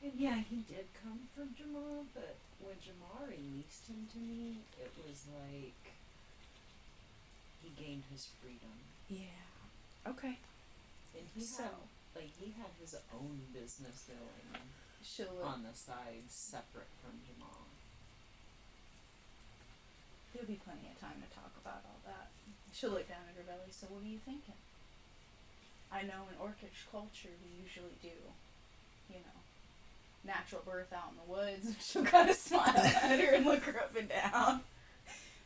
And yeah, he did come from Jamal, but when Jamal released him to me, it was like he gained his freedom. Yeah. Okay. And he So- he had his own business going She'll on the side separate from Jamal. There'll be plenty of time to talk about all that. She'll look down at her belly. So what are you thinking? I know in Orcish culture we usually do, natural birth out in the woods. She'll kind of smile at her and look her up and down.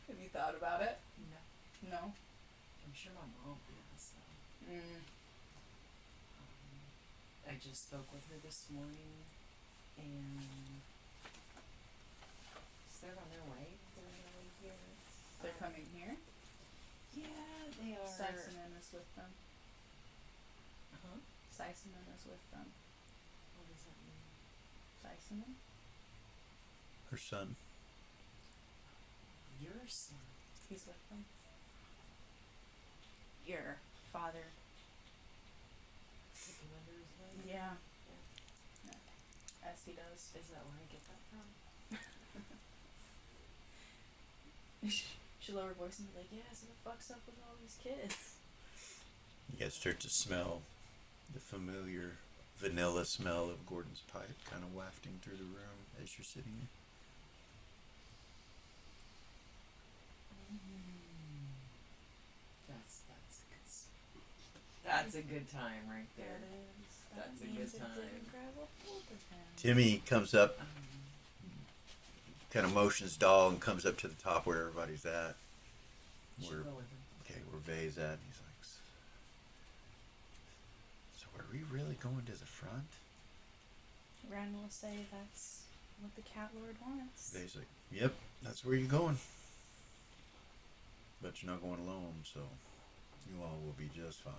Have you thought about it? No. No? I'm sure my mom did, so. I just spoke with her this morning, and they're on their way. They're on their way here. They're coming here? Yeah, they are. Sisseman is with them. Huh? Sisseman is with them. What does that mean? Sisseman? Her son. Your son. He's with them. Your father. Taking under his wing? Yeah. As he does. Is that where I get that from? She lower her voice and be like, yeah, so the fuck's up with all these kids? You guys start to smell the familiar vanilla smell of Gordon's pipe kind of wafting through the room as you're sitting there. That's a good time right there. That is. That's a means good it time. didn't grab a hold of him. Timmy comes up, kind of motions doll and comes up to the top where everybody's at. Should Where, go with him. okay, where Vay's at. He's like, so are we really going to the front? Ren will say that's what the cat lord wants. Vay's like, yep, that's where you're going. But you're not going alone, so you all will be just fine.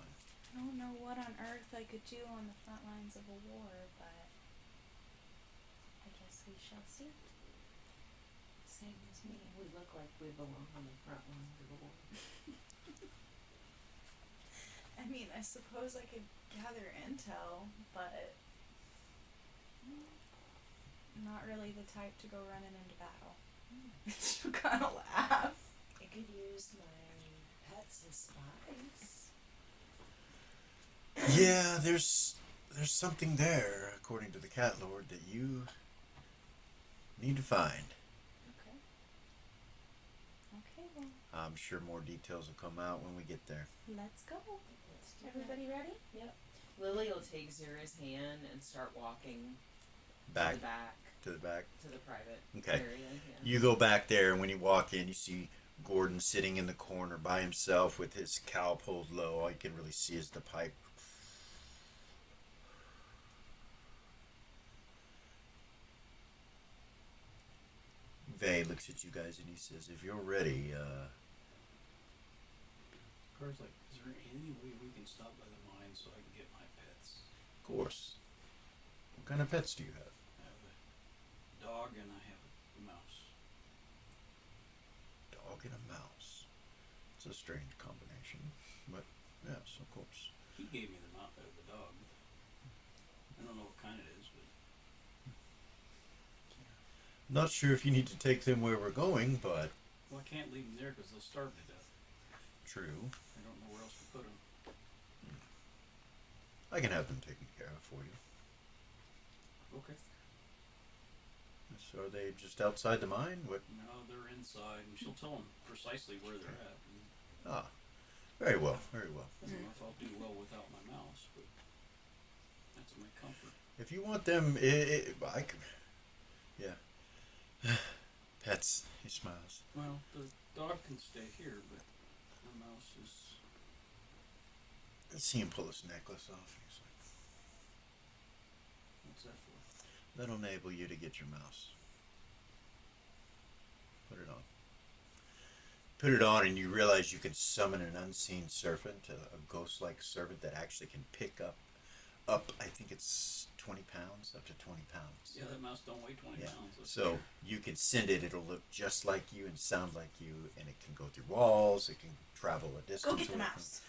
I don't know what on earth I could do on the front lines of a war, but I guess we shall see. Same as me. We look like we belong on the front lines of the war. I mean, I suppose I could gather intel, but I'm not really the type to go running into battle. She'll kind of laugh. I could use my pets as spies. Yeah, there's something there, according to the cat lord, that you need to find. Okay. Okay, well, I'm sure more details will come out when we get there. let's go. Let's do Everybody ready? that. Yep. Lily will take Zira's hand and start walking Back to the back to the back. to the private Okay. area. Yeah. You go back there, and when you walk in, you see Gordon sitting in the corner by himself with his cowl pulled low. All you can really see is the pipe. Vay looks at you guys and he says, if you're ready, Car's like, is there any way we can stop by the mine so I can get my pets? of course. What kind of pets do you have? I have a dog and I have a mouse. Dog and a mouse. It's a strange combination, but yes, of course. He gave me the dog. I don't know what kind it is, but Not sure if you need to take them where we're going, but well, I can't leave them there because they'll starve to death. true. I don't know where else to put them. I can have them taken care of for you. Okay. So are they just outside the mine? What? No, they're inside, and she'll tell them precisely where they're at. And Ah, very well, very well. I don't know if I'll do well without my mouse, but that's my comfort. If you want them, I could. Yeah. Pets. He smiles. Well, the dog can stay here, but the mouse is. I see him pull his necklace off. He's like, What's that for? that'll enable you to get your mouse. Put it on. Put it on, and you realize you can summon an unseen servant, a ghost-like servant that actually can pick up. I think it's 20 pounds, up to 20 pounds. Yeah, that mouse don't weigh 20 Yeah. pounds. Let's So you can send it. It'll look just like you and sound like you, and it can go through walls. It can travel a distance. Go get the away from- mouse.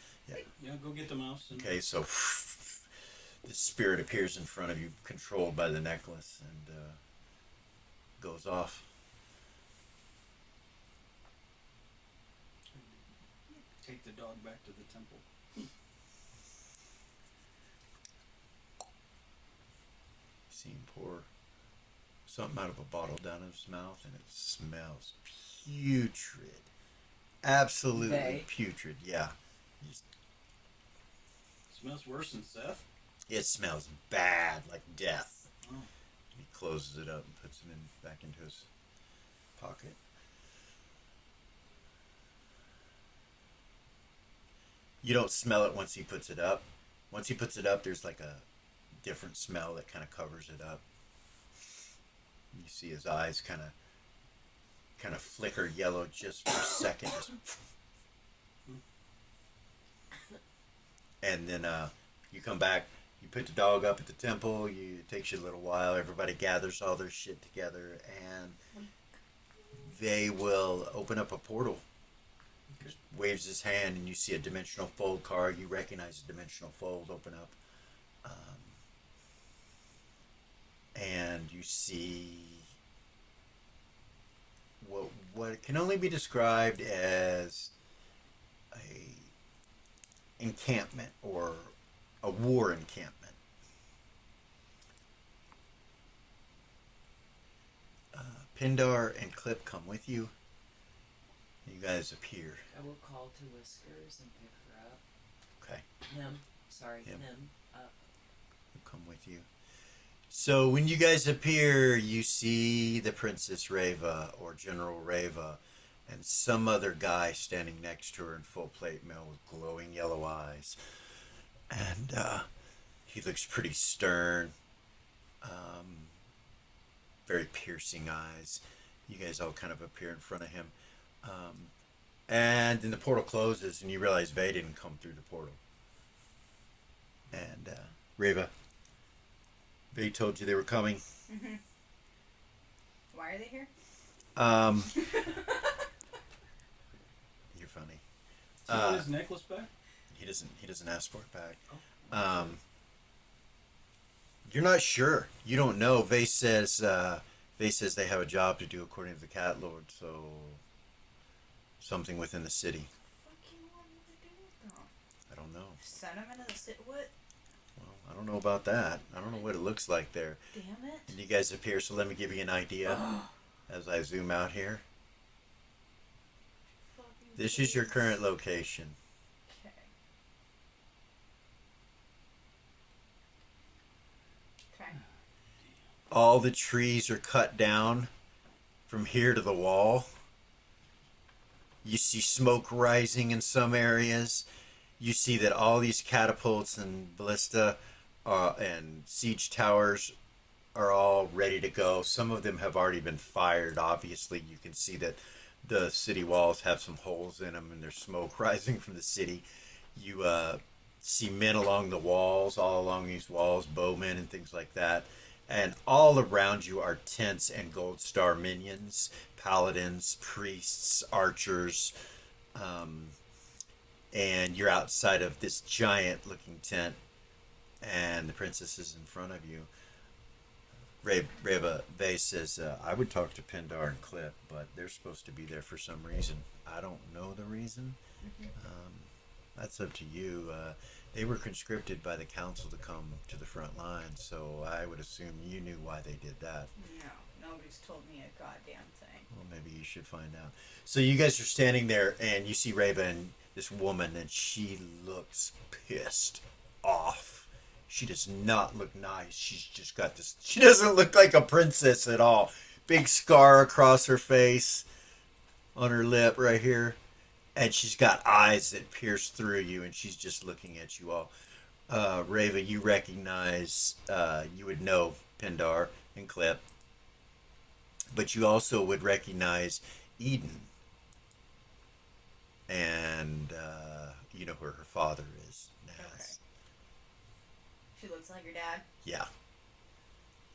yeah, go get the mouse. And Okay, so the spirit appears in front of you, controlled by the necklace, and goes off. take the dog back to the temple. See him pour something out of a bottle down his mouth, and it smells putrid. Absolutely Vay? putrid, yeah. Just- Smells worse than Seth. It smells bad, like death. Oh. And he closes it up and puts it back into his pocket. You don't smell it once he puts it up. Once he puts it up, there's like a different smell that kind of covers it up. You see his eyes kind of flicker yellow just for a second. And then you come back. You put the dog up at the temple. It takes you a little while. Everybody gathers all their shit together, and they will open up a portal. Just waves his hand, and you see a dimensional fold card. You recognize the dimensional fold open up. and you see what can only be described as a encampment or a war encampment. Pindar and Clip come with you. You guys appear. I will call to Whiskers and pick her up. Okay. Him up. He'll come with you. So when you guys appear, you see the Princess Reva or General Reva and some other guy standing next to her in full plate mail with glowing yellow eyes. And he looks pretty stern. Very piercing eyes. You guys all kind of appear in front of him. And then the portal closes and you realize Vay didn't come through the portal. And Reva, Vay told you they were coming. Mm-hmm. Why are they here? You're funny. So he want his necklace back? He doesn't ask for it back. You're not sure. You don't know. Vay says they have a job to do according to the Cat Lord, so something within the city. What do you want me to do with them? I don't know. Send them into the city? What? Well, I don't know about that. I don't know what it looks like there. Damn it. And you guys appear, so let me give you an idea as I zoom out here. This is your current location. Okay. Okay. All the trees are cut down from here to the wall. You see smoke rising in some areas. You see that all these catapults and ballista and siege towers are all ready to go. Some of them have already been fired. Obviously, you can see that the city walls have some holes in them and there's smoke rising from the city. You see men along the walls, all along these walls, bowmen and things like that. And all around you are tents and gold star minions, paladins, priests, archers. And you're outside of this giant looking tent and the princess is in front of you. Reva Vay says, I would talk to Pindar and Clip, but they're supposed to be there for some reason. I don't know the reason. Mm-hmm. That's up to you. They were conscripted by the council to come to the front lines, so I would assume you knew why they did that. No, nobody's told me a goddamn thing. Well, maybe you should find out. So you guys are standing there, and you see Reva and this woman, and she looks pissed off. She does not look nice. She's just got this... She doesn't look like a princess at all. Big scar across her face, on her lip right here. And she's got eyes that pierce through you, and she's just looking at you all. Reva, you recognize... you would know Pindar and Clip. But you also would recognize Eden. And you know who her father is. Naz. Okay. She looks like her dad. Yeah.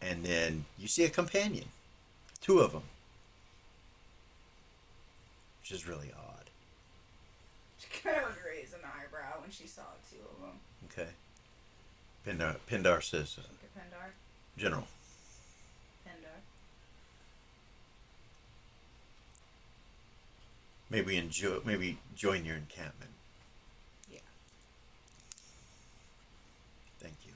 And then you see a companion. 2 of them. Which is really odd. She kind of raised an eyebrow when she saw 2 of them. Okay. Pindar says, Pindar? General, Pindar? maybe join your encampment. Yeah. Thank you.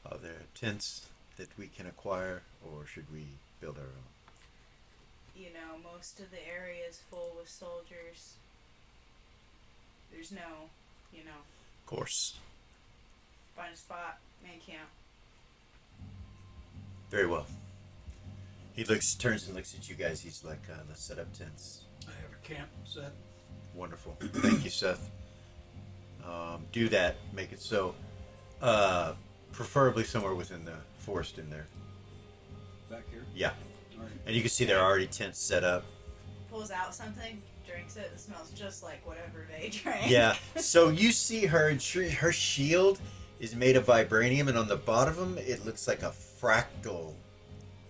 Are there tents that we can acquire, or should we build our own? You know, most of the area is full with soldiers. There's no, Of course. find a spot, man camp. Very well. He turns and looks at you guys. He's like, let's set up tents. I have a camp set. Wonderful. Thank you, Seth. Do that. Make it so. Preferably somewhere within the forest in there. Back here? Yeah. All right. And you can see there are already tents set up. Pulls out something, drinks it. It smells just like whatever they drank. Yeah. So you see her shield is made of vibranium, and on the bottom it looks like a fractal.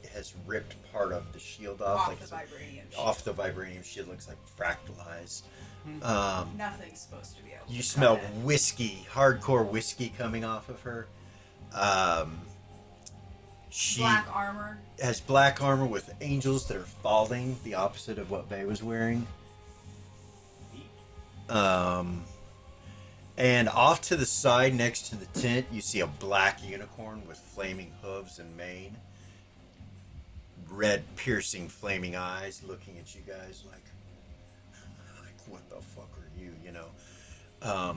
It has ripped part of the shield off. Off the vibranium shield. Off the vibranium shield looks like fractalized. Nothing's supposed to be able to You cut smell it. whiskey, hardcore whiskey coming off of her. She Black armor. has black armor with angels that are falling, the opposite of what Bay was wearing. Um, and off to the side, next to the tent, you see a black unicorn with flaming hooves and mane, red, piercing, flaming eyes, looking at you guys like what the fuck are you? You know,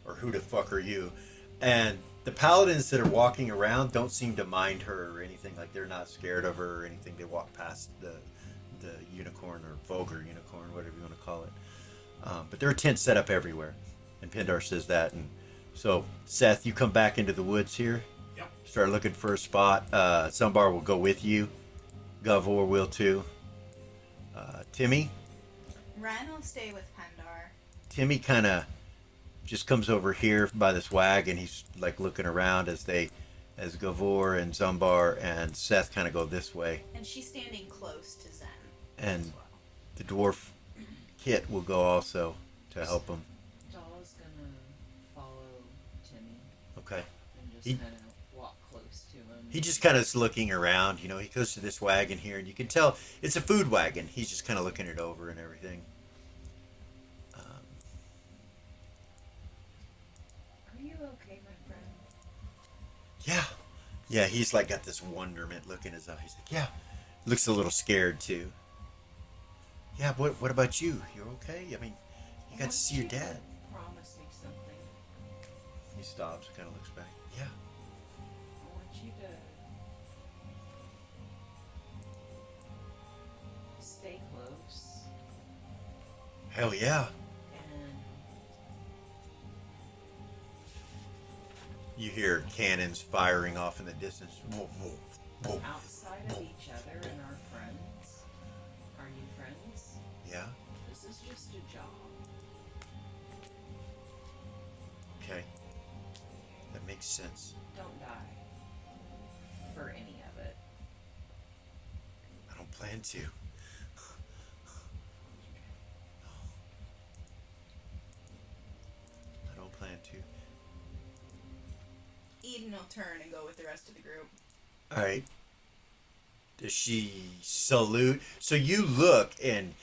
or who the fuck are you? And the paladins that are walking around don't seem to mind her or anything. Like they're not scared of her or anything. They walk past the unicorn or vulgar unicorn, whatever you want to call it. But there are tents set up everywhere, and Pindar says that. And so, Seth, you come back into the woods here. Yep. Start looking for a spot. Sumbar will go with you. Gavor will too. Timmy. Ren will stay with Pendar. Timmy kind of just comes over here by this wagon. He's like looking around as Gavor and Zumbar and Seth kind of go this way. And she's standing close to Zen. And the dwarf Kit will go also to help him. Doll's gonna follow Timmy Okay. and just He- kind of walk close to him. He just kind of is looking around. You know, he goes to this wagon here, and you can tell it's a food wagon. He's just kind of looking it over and everything. Are you okay, my friend? Yeah. Yeah, he's like got this wonderment look in his eye. He's like, yeah. Looks a little scared too. Yeah, what about you? You're okay? I mean, you got to see your dad. Promise me something. He stops, kind of looks back. Yeah. I want you to stay close Hell yeah. and You hear cannons firing off in the distance. Whoa, whoa, whoa. outside of each other and our friends. Are you friends? Yeah. This is just a job. Okay. That makes sense. Don't die for any of it. I don't plan to. I don't plan to. Eden will turn and go with the rest of the group. All right. Does she salute? So you look, and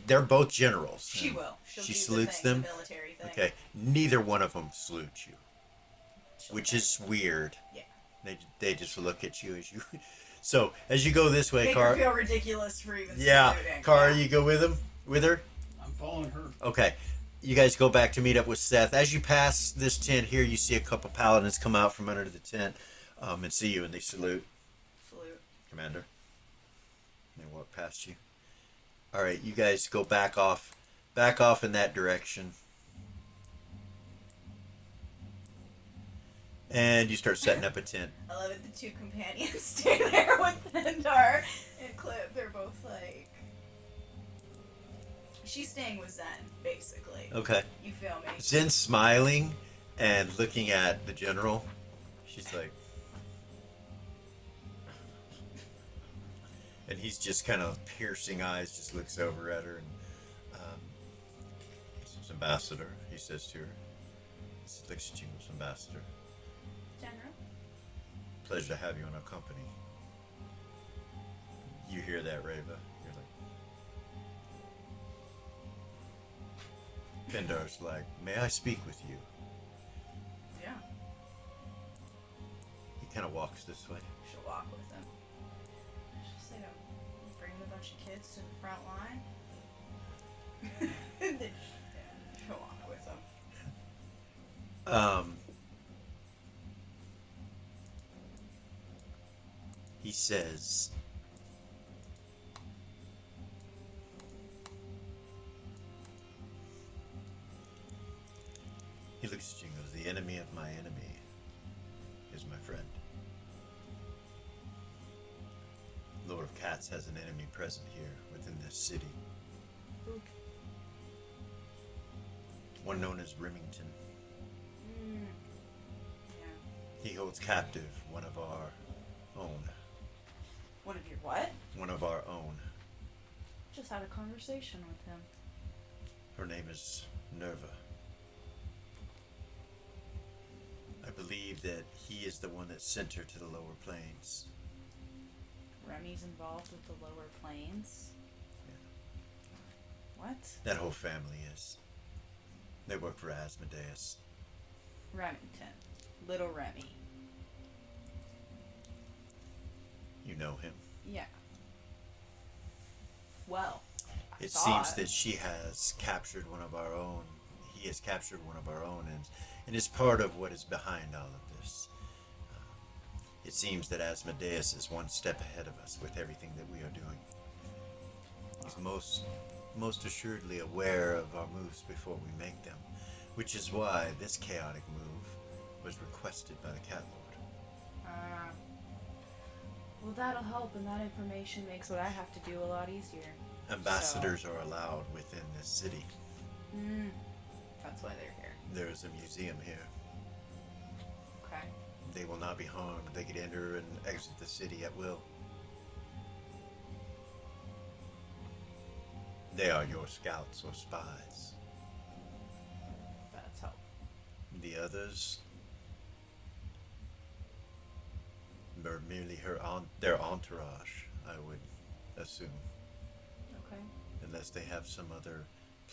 they're both generals. She will. She'll She do salutes the thing, them? the military thing. Okay. Neither one of them salutes you, She'll which say, is weird. Yeah. They just look at you as you. So as you go this way, Make Car. her feel ridiculous for even Yeah, saluting. Car, Yeah. you go with him, with her. I'm following her. Okay. You guys go back to meet up with Seth. As you pass this tent here, you see a couple paladins come out from under the tent and see you, and they salute. Salute. Commander. They walk past you. All right, you guys go back off in that direction. And you start setting up a tent. I love it. The two companions stay there with Pendar and Clip. They're both like. She's staying with Zen, basically. Okay. You feel me? Zen's smiling and looking at the general. She's like, and he's just kind of piercing eyes, just looks over at her, and this is Ambassador, he says to her. This looks at you, Miss Ambassador. General? Pleasure to have you in our company. You hear that, Reva? You're like, Pindar's like, may I speak with you? Yeah. He kind of walks this way. She'll walk with him. She'll say, bring a bunch of kids to the front line. And then she'll walk with him. He says, he looks at you and goes, the enemy of my enemy is my friend. Lord of Cats has an enemy present here within this city. Who? One known as Remington. Yeah. He holds captive one of our own. One of your what? One of our own. Just had a conversation with him. Her name is Nerva. I believe that he is the one that sent her to the lower planes. Remy's involved with the lower planes? Yeah. What? That whole family is. They work for Asmodeus. Remington. Little Remy. You know him. Yeah. Well, I It thought. seems that she has captured one of our own. He has captured one of our own, and is part of what is behind all of this. It seems that Asmodeus is one step ahead of us with everything that we are doing. He's most assuredly aware of our moves before we make them, which is why this chaotic move was requested by the Cat Lord. Well, that'll help, and that information makes what I have to do a lot easier. Ambassadors are allowed within this city. That's why they're here. There is a museum here. Okay. They will not be harmed. They can enter and exit the city at will. They are your scouts or spies. That's helpful. The others are merely their entourage, I would assume. Okay. Unless they have some other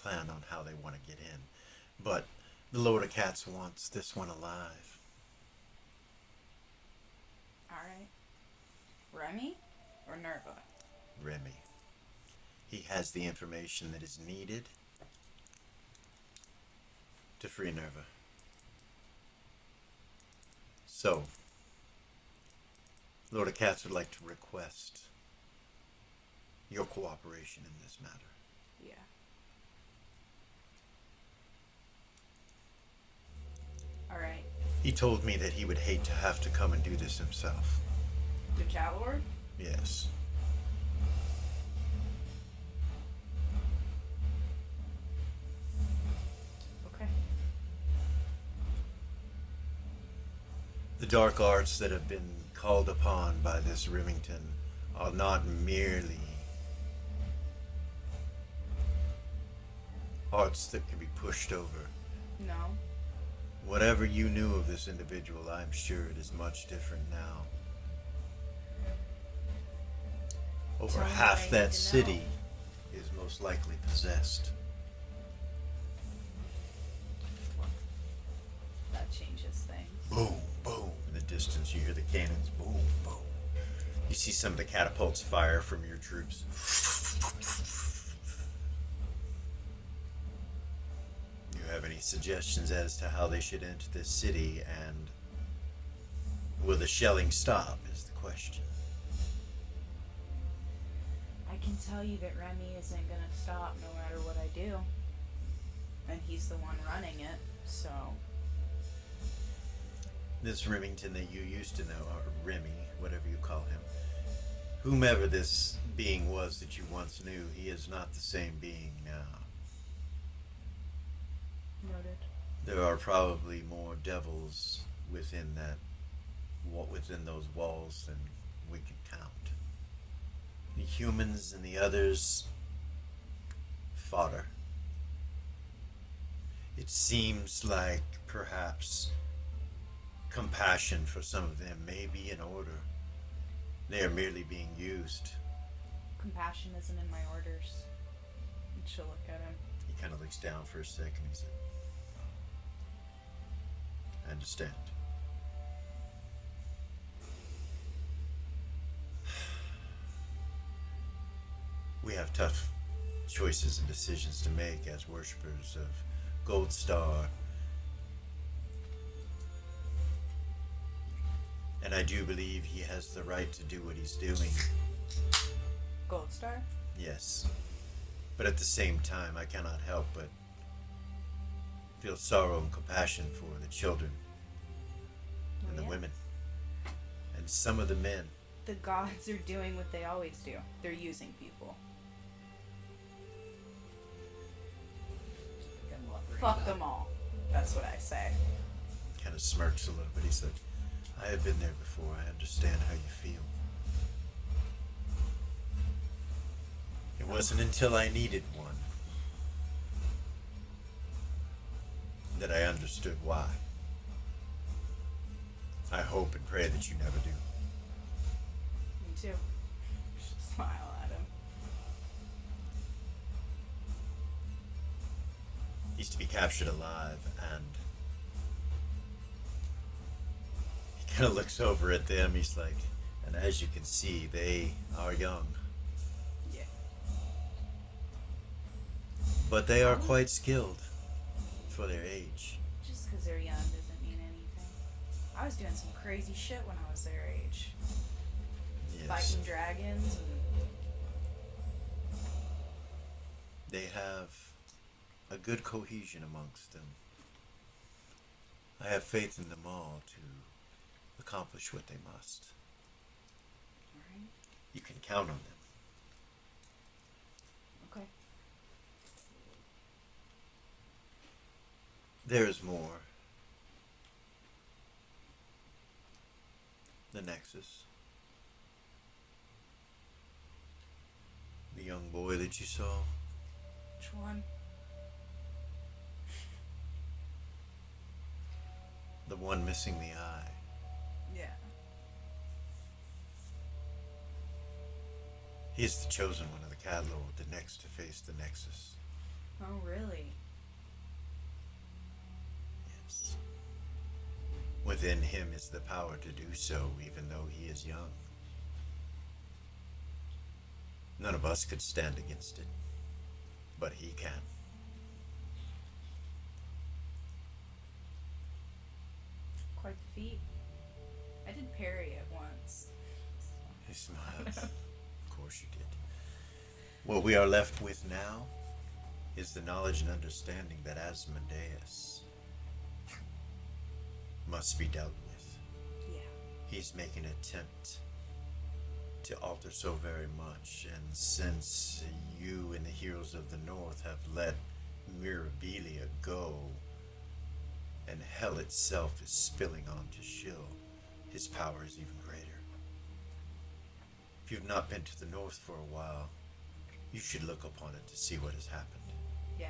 plan on how they want to get in. But the Lord of Cats wants this one alive. Alright. Remy or Nerva? Remy. He has the information that is needed to free Nerva. So, Lord of Cats would like to request your cooperation in this matter. Yeah. Alright. He told me that he would hate to have to come and do this himself. The Cat Lord? Yes. Okay. The dark arts that have been called upon by this Remington are not merely arts that can be pushed over. No. Whatever you knew of this individual, I'm sure it is much different now. Over Tell me half what I that need to city is most likely possessed. That changes things. Boom, boom. In the distance, you hear the cannons. Boom, boom. You see some of the catapults fire from your troops. You have any suggestions as to how they should enter this city, and will the shelling stop is the question. I can tell you that Remy isn't gonna stop no matter what I do. And he's the one running it, so. This Remington that you used to know, or Remy, whatever you call him, whomever this being was that you once knew, he is not the same being now. Noted. There are probably more devils within those walls than we can count. The humans and the others, fodder. It seems like perhaps compassion for some of them may be in order. They are merely being used. Compassion isn't in my orders. And she'll look at him. He kind of looks down for a second and he said, I understand. We have tough choices and decisions to make as worshippers of Gold Star. And I do believe he has the right to do what he's doing. Gold Star? Yes. But at the same time, I cannot help but feel sorrow and compassion for the children and the Yeah. women and some of the men. The gods are doing what they always do. They're using people. Fuck them all. That's what I say. Kind of smirks a little bit. He said, I have been there before. I understand how you feel. It wasn't until I needed one that I understood why. I hope and pray that you never do. Me too. Smile at him. He's to be captured alive, and he kind of looks over at them. He's like, and as you can see, they are young. Yeah. But they are quite skilled for their age. Just because they're young doesn't mean anything. I was doing some crazy shit when I was their age. Yes. Fighting dragons and... They have a good cohesion amongst them. I have faith in them all to accomplish what they must. Alright. You can count on them. Okay. There is more. The Nexus. The young boy that you saw. Which one? The one missing the eye. Yeah. He is the chosen one of the Cat Lord, the next to face the Nexus. Oh, really? Yes. Within him is the power to do so, even though he is young. None of us could stand against it, but he can. Quite the feat. I did parry it once. He smiles. Of course you did. What we are left with now is the knowledge and understanding that Asmodeus must be dealt with. Yeah. He's making an attempt to alter so very much, and since you and the heroes of the North have let Mirabilia go, and hell itself is spilling onto Shill, his power is even greater. If you've not been to the North for a while, you should look upon it to see what has happened. Yeah.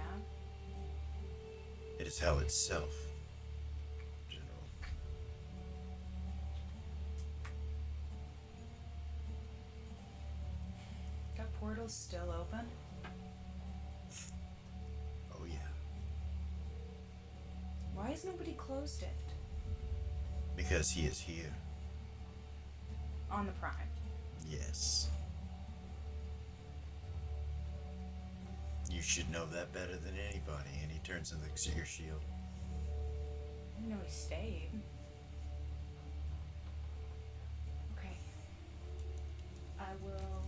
It is hell itself, General. Got portals still open? Oh yeah. Why has nobody closed it? Because he is here. On the Prime. Yes. You should know that better than anybody. And he turns and looks at your shield. I didn't know he stayed. Okay. I will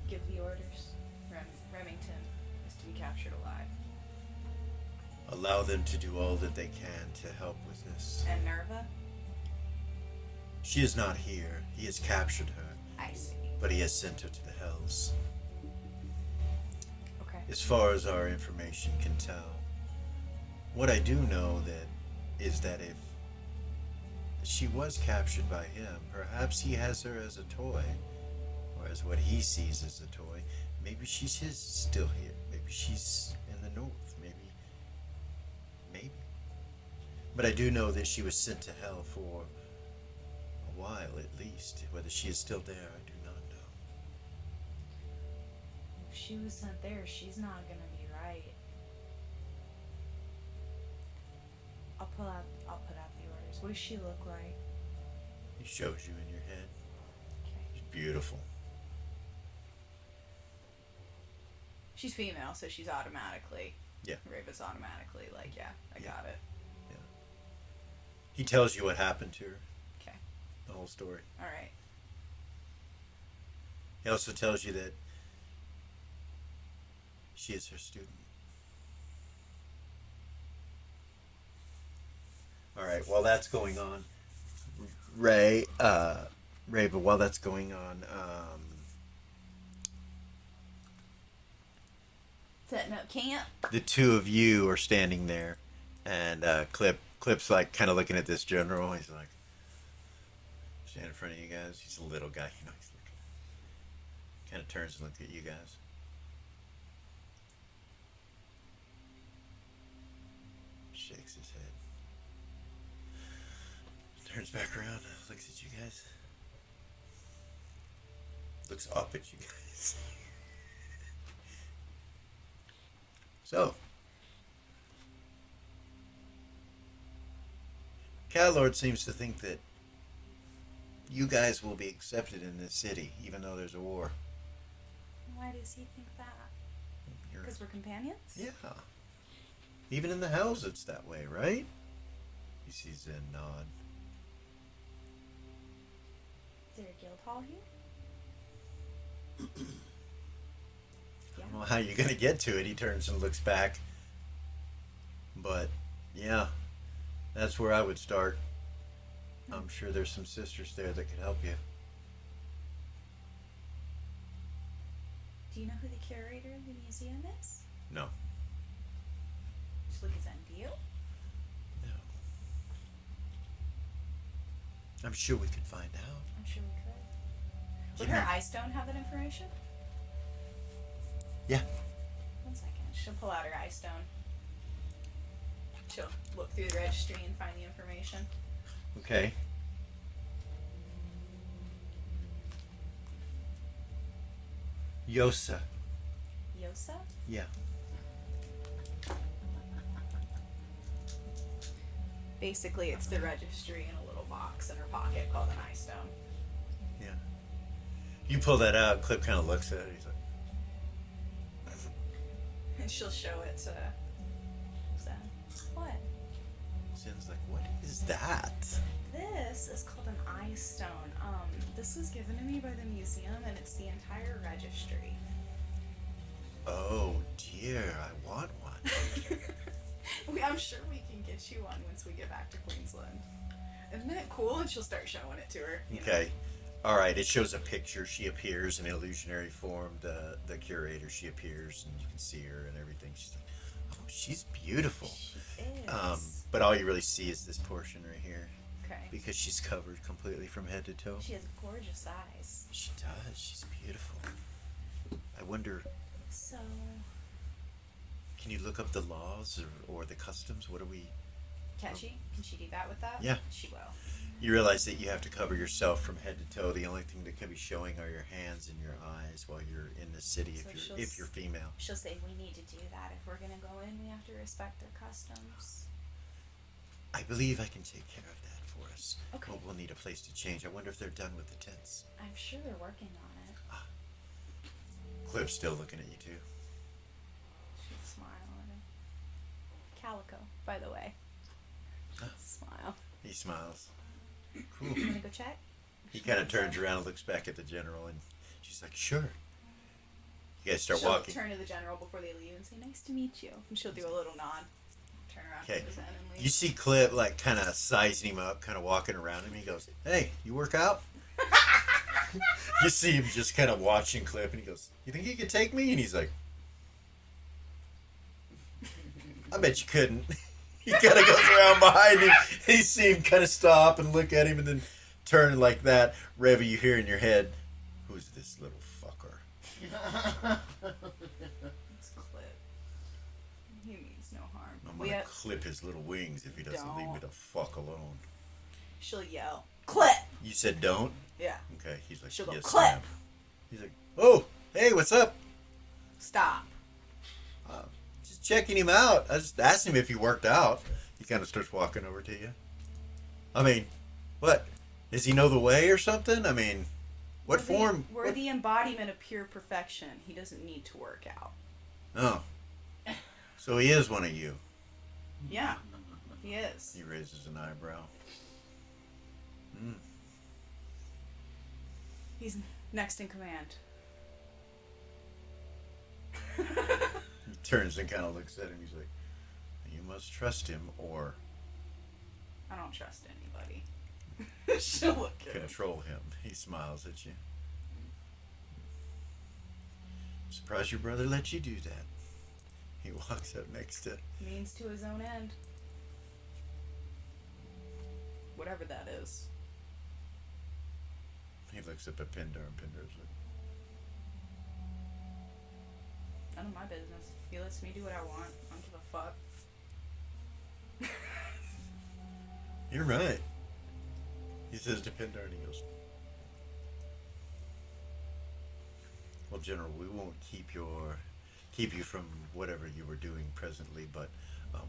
give the orders. Remington is to be captured alive. Allow them to do all that they can to help with this. And Nerva? She is not here. He has captured her, I see. but he has sent her to the Hells. Okay. As far as our information can tell, what I do know is that if she was captured by him, perhaps he has her as a toy, or as what he sees as a toy. Maybe she's his still here. Maybe she's in the North. Maybe. But I do know that she was sent to hell for a while at least. Whether she is still there, I do not know. If she was sent there, she's not gonna be right. I'll put out the orders. What does she look like? He shows you in your head. Okay. She's beautiful. She's female, so she's automatically. Yeah. Raven's automatically like, yeah, I got it. He tells you what happened to her. Okay. The whole story. All right. He also tells you that she is her student. All right. While that's going on, Ray, but while that's going on, Setting up camp. the two of you are standing there, and Clip's like kind of looking at this general. He's like, stand in front of you guys. He's a little guy, you know. He's like, kind of turns and looks at you guys. Shakes his head. Turns back around, looks at you guys. Looks up at you guys. So, Cat Lord seems to think that you guys will be accepted in this city, even though there's a war. Why does he think that? Because we're companions? Yeah. Even in the Hells, it's that way, right? He sees Zen nod. Is there a guild hall here? I don't know how you're gonna get to it. He turns and looks back. But, yeah, that's where I would start. I'm sure there's some sisters there that could help you. Do you know who the curator of the museum is? No. Just look at Zen. Do you? No. I'm sure we could find out. I'm sure we could. Would You her know- eye stone have that information? Yeah. 1 second. She'll pull out her eye stone. She'll look through the registry and find the information. Okay. Yosa. Yosa? Yeah. Basically, it's the registry in a little box in her pocket called an eye stone. Yeah. You pull that out, Clip kind of looks at it. He's like, And she'll show it to Zen. What? Zen's like, what is that? This is called an eye stone. This was given to me by the museum, and it's the entire registry. Oh dear, I want one. I'm sure we can get you one once we get back to Queensland. Isn't that cool? And she'll start showing it to her. you know. Okay. All right. It shows a picture. She appears in illusionary form. The curator. She appears, and you can see her and everything. She's like, oh, she's beautiful. She is. But all you really see is this portion right here, Okay. because she's covered completely from head to toe. She has gorgeous eyes. She does. She's beautiful. I wonder, So, can you look up the laws or the customs? What do we? can she? Can she do that with that? Yeah. She will. You realize that you have to cover yourself from head to toe. The only thing that can be showing are your hands and your eyes while you're in the city. So If you're female. She'll say, we need to do that. If we're going to go in, we have to respect their customs. I believe I can take care of that for us. Okay. But we'll need a place to change. I wonder if they're done with the tents. I'm sure they're working on it. Clip's still looking at you too. She'll smile at him. Calico, by the way. Smile. He smiles. Cool. You want to go check? He kind of turns around and looks back at the general, and she's like, "Sure." You guys start She'll walking. turn to the general before they leave and say, nice to meet you. And she'll do a little nod. Turn around Okay. to Zen and leave. You see Clip like kind of sizing him up, kind of walking around him. He goes, "Hey, you work out?" You see him just kind of watching Clip, and he goes, "You think you could take me?" And he's like, "I bet you couldn't." He kind of goes around behind him. You see him kind of stop and look at him, and then turn like that. Revy, you hear in your head, "Who's this little fucker?" It's Clip. He means no harm. I'm gonna clip his little wings if he doesn't leave me Don't. the fuck alone. She'll yell, Clip! You said don't? Yeah. Okay. He's like, She'll go, yes, "Clip!" ma'am. He's like, "Oh, hey, what's up?" Stop. Just checking him out. I just asked him if he worked out. He kind of starts walking over to you. I mean, what? Does he know the way or something? I mean, what We're form? We're what- the embodiment of pure perfection. He doesn't need to work out. Oh. So he is one of you. Yeah, he is. He raises an eyebrow. Hmm. He's next in command. He turns and kind of looks at him. He's like, "You must trust him or I don't trust anybody. She'll look at him. control him." He smiles at you. Surprised your brother let you do that. He walks up next to. Means to his own end. Whatever that is. He looks up at Pindar, and Pindar's like, None of my business. He lets me do what I want. I don't give a fuck. "You're right. He says to Pindar, and he goes, "Well, General, we won't keep you from whatever you were doing presently, but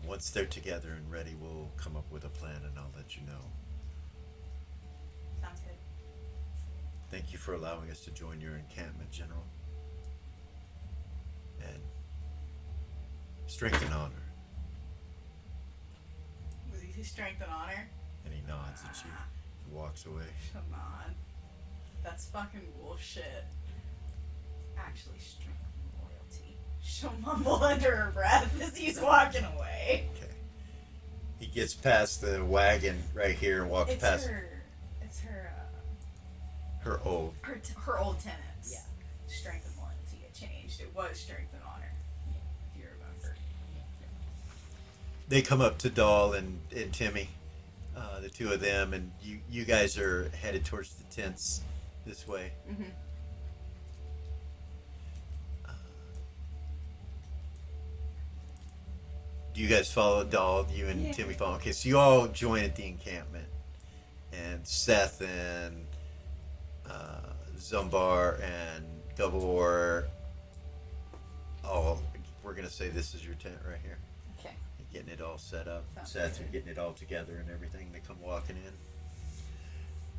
once they're together and ready, we'll come up with a plan, and I'll let you know. Sounds good. Thank you for allowing us to join your encampment, General. And strength and honor." Was he strength and honor? And he nods at you and walks away. Come on. That's fucking bullshit. It's actually strength and loyalty. She'll mumble under her breath as he's walking away. Okay. He gets past the wagon right here and walks past It's her old. her old tenants. Yeah. Strength and loyalty had changed. It was strength and honor. If you remember. They come up to Dahl and Timmy, the two of them, and you guys are headed towards the tents this way. Mm-hmm. Do you guys follow Dahl? You and Yeah. Timmy follow? Okay, so you all join at the encampment, and Seth and Zumbar and Gabor. We're gonna say this is your tent right here. Okay. You're getting it all set up. Sounds Seth, good. you're getting it all together and everything. They come walking in.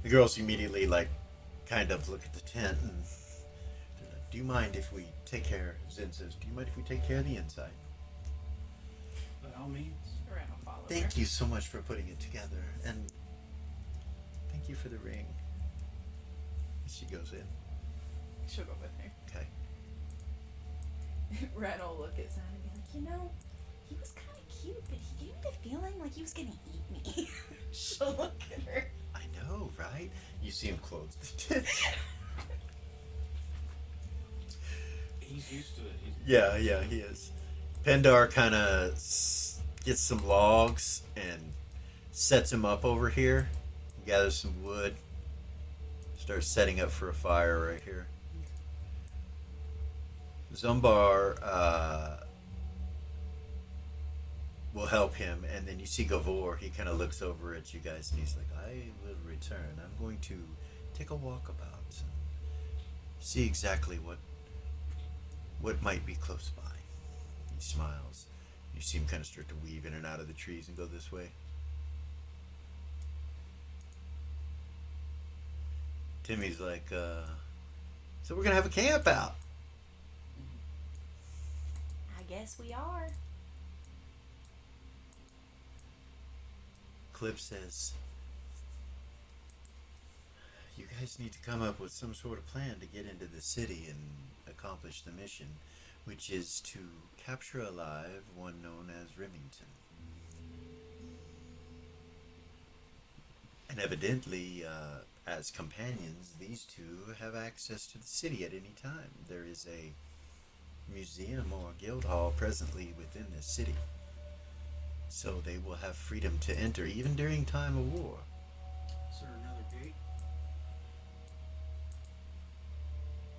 The girls immediately kind of look at the tent and they're like, "Do you mind if we take care?" Zen says, "Do you mind if we take care of the inside?" By all means. Ren will follow her. Thank you so much for putting it together, and thank you for the ring. She goes in. She'll go with her. Okay. Ren will look at Zan and be like, he was kind of cute, but he gave me the feeling like he was gonna eat me. She'll look at her. I know, right? You see him close the tent. He's used to it. Yeah, he is. Pendar kind of gets some logs and sets them up over here. Gathers some wood. Starts setting up for a fire right here. Zumbar will help him, and then you see Gavor. He kind of looks over at you guys and he's like, "I will return. I'm going to take a walk about and see exactly what might be close by." He smiles. You see him kind of start to weave in and out of the trees and go this way. Timmy's like, "So we're gonna have a camp out." I guess we are. Cliff says, "You guys need to come up with some sort of plan to get into the city and accomplish the mission, which is to capture alive one known as Remington. And evidently, as companions, these two have access to the city at any time. There is a museum or guild hall presently within this city, so they will have freedom to enter even during time of war. Is there another gate?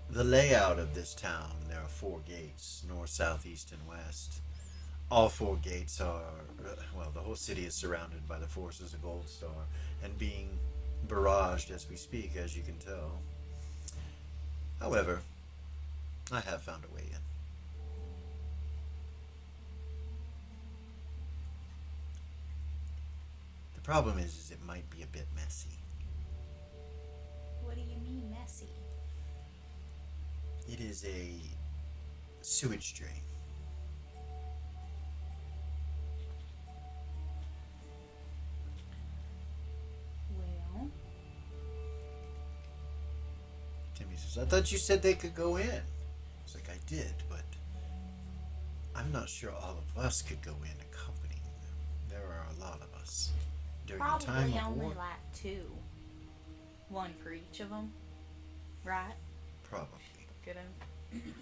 The layout of this town, there are 4 gates, north, south, east, and west. All 4 gates are, well, the whole city is surrounded by the forces of Gold Star and being barraged as we speak, as you can tell. However, I have found a way in. The problem is it might be a bit messy. What do you mean messy? It is a sewage drain. Well, Timmy says, "I thought you said they could go in." It's like, "I did, but I'm not sure all of us could go in accompanying them. There are a lot of us. During the time probably of only war, like 2. 1 for each of them, right? probably. Good.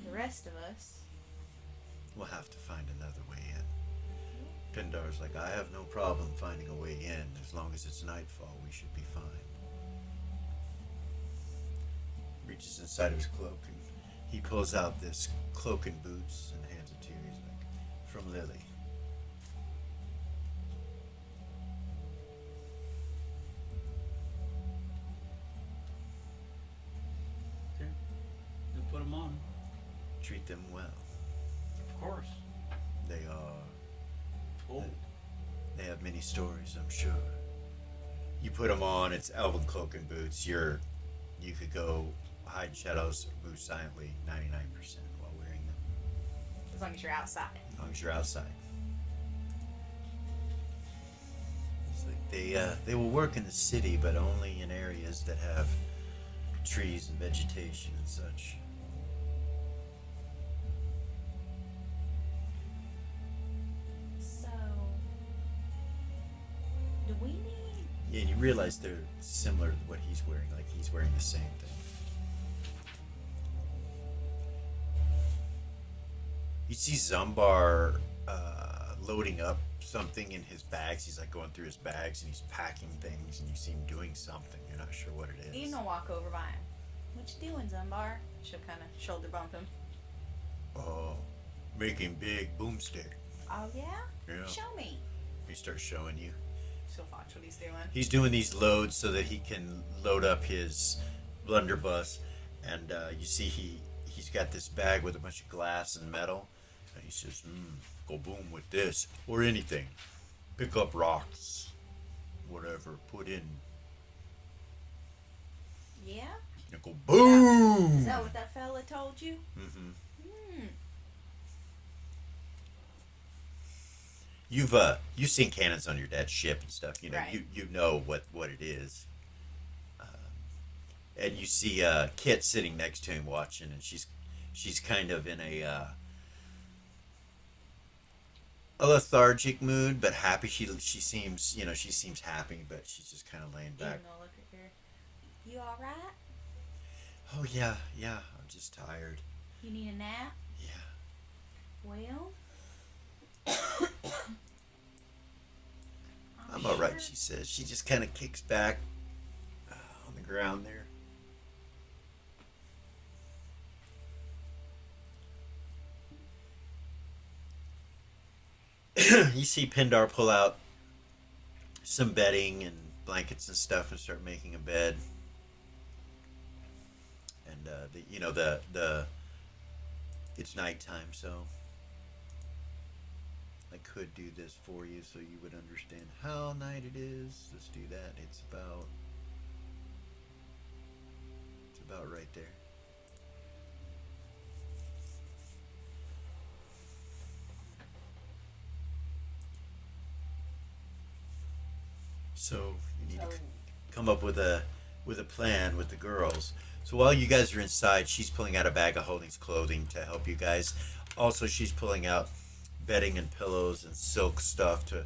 The rest of us. We'll have to find another way in." Pindar's like, "I have no problem finding a way in. As long as it's nightfall, we should be fine." Reaches inside of his cloak and he pulls out this cloak and boots and hands it to you. He's like, "From Lily." treat them well. Of course. They are. Oh, They have many stories, I'm sure. You put them on, it's elven cloak and boots. You could go hide in shadows, move silently 99% while wearing them. As long as you're outside. As long as you're outside. It's like they will work in the city, but only in areas that have trees and vegetation and such. So, do we need? Yeah, and you realize they're similar to what he's wearing. Like he's wearing the same thing. You see Zumbar loading up something in his bags. He's like going through his bags and he's packing things, and you see him doing something. You're not sure what it is. You know, walk over by him. What you doing, Zumbar? She'll kind of shoulder bump him. Oh, making big boomstick. Oh yeah? Yeah. Show me. He starts showing you. She'll watch what he's doing. He's doing these loads so that he can load up his blunderbuss, and you see he's got this bag with a bunch of glass and metal, and he says, "Go boom with this or anything. Pick up rocks, whatever. Put in. Yeah? And go boom." Is that what that fella told you? Mm-hmm. Hmm. You've seen cannons on your dad's ship and stuff. You know, Right. you know what it is. And you see Kit sitting next to him watching, and she's kind of in a lethargic mood, but happy. She seems happy, but she's just kind of laying back. Even though, look at her. You all right? Oh yeah, I'm just tired. You need a nap? Yeah, Well, I'm all right. She says. She just kind of kicks back on the ground there. You see Pindar pull out some bedding and blankets and stuff and start making a bed. And the it's nighttime, so I could do this for you so you would understand how night it is. Let's do that. It's about right there. So you need to come up with a plan with the girls. So while you guys are inside, she's pulling out a bag of holding clothing to help you guys. Also, she's pulling out bedding and pillows and silk stuff to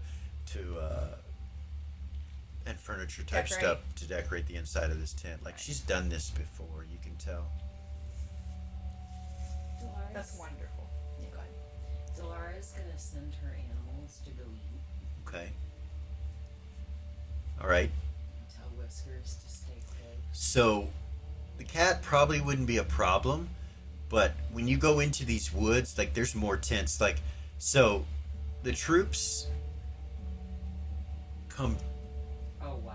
and furniture type Decorate. stuff to decorate the inside of this tent. Like she's done this before, you can tell. Dolores, That's wonderful. Yeah, go ahead. Dolores gonna send her animals to go eat. Okay. All right. Tell Whiskers to stay close. So the cat probably wouldn't be a problem, but when you go into these woods, like there's more tents. Like, so the troops come. Oh wow.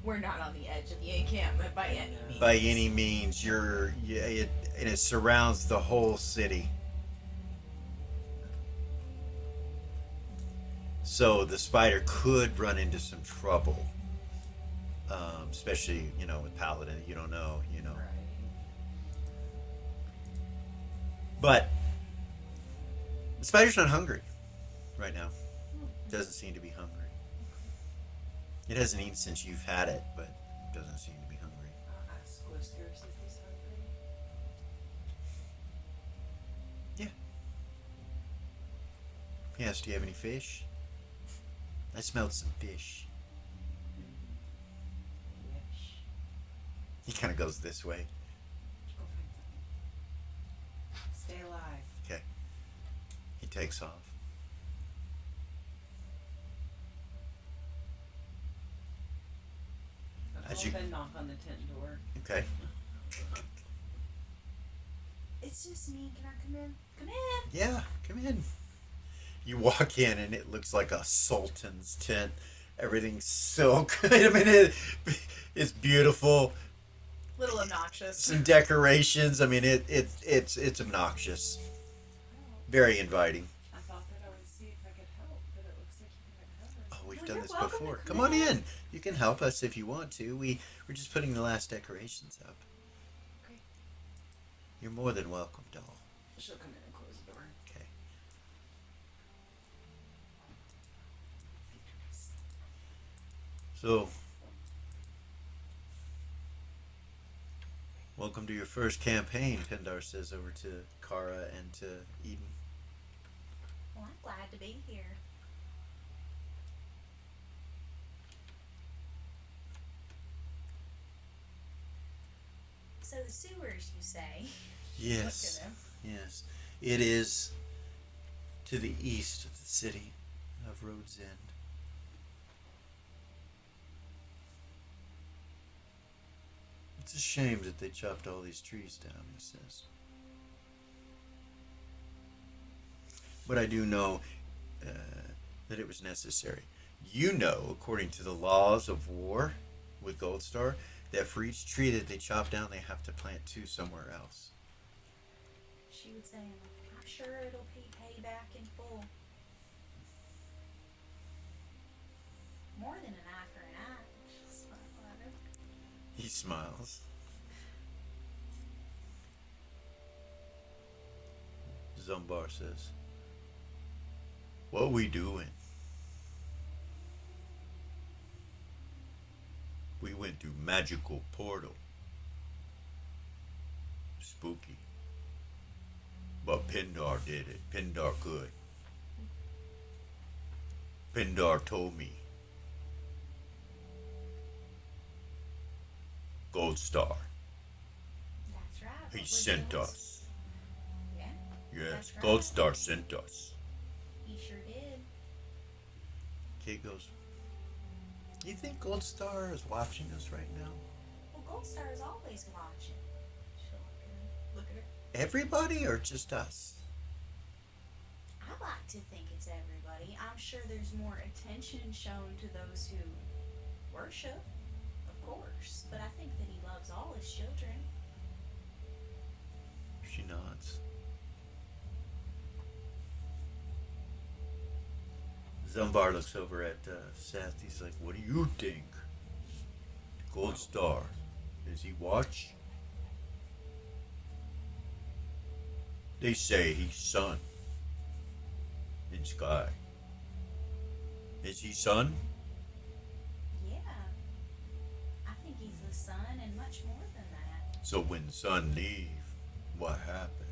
We're not on the edge of the encampment by any means. By any means, and it surrounds the whole city. So the spider could run into some trouble, especially with Paladin. You don't know, Right. But the spider's not hungry right now. Doesn't seem to be hungry. It hasn't eaten since you've had it, but it doesn't seem to be hungry. I'll ask Whiskers if he's hungry. Yes, do you have any fish? I smelled some fish. Wish. He kind of goes this way. Go find some. Stay alive. Okay. He takes off. I'll As go you- up and knock on the tent door. Okay. It's just me. Can I come in? Come in. Yeah, come in. You walk in and it looks like a sultan's tent. Everything's silk. I mean, it's beautiful. Little obnoxious. some decorations. I mean, it's obnoxious. Very inviting. I thought that I would see if I could help, but it looks like you can cover. Oh, we've Well, done you're this welcome to before. come Come on in. in. You can help us if you want to. We're just putting the last decorations up. Okay. You're more than welcome, doll. She'll come in and close the door. Okay. So, welcome to your first campaign, Pindar says over to Kara and to Eden. Well, I'm glad to be here. So the sewers, you say? Yes. Look at him. Yes. It is to the east of the city of Rhodes End. It's a shame that they chopped all these trees down, he says. But I do know that it was necessary. You know, according to the laws of war with Gold Star, that for each tree that they chop down, they have to plant two somewhere else. She would say, I'm sure it'll be paid back in full. More than an eye for an eye. She'll smile at her. He smiles. Zumbar says, "What we doing? We went through magical portal. Spooky. But Pindar did it. Pindar could. Pindar told me. Gold Star. That's right. He what we're sent doing. us. Yeah, Yes, That's right. Gold Star sent us." he sure did. Kate goes, "You think Gold Star is watching us right now? Well, Gold Star is always watching. She'll look at her. Everybody or just us?" I like to think it's everybody. I'm sure there's more attention shown to those who worship, of course, but I think that he loves all his children. She nods. Zumbar looks over at Seth. He's like, "What do you think? Gold Star, does he watch?" "They say he's sun in sky. Is he sun?" Yeah, I think he's the son and much more than that. "So when the sun leave, what happened?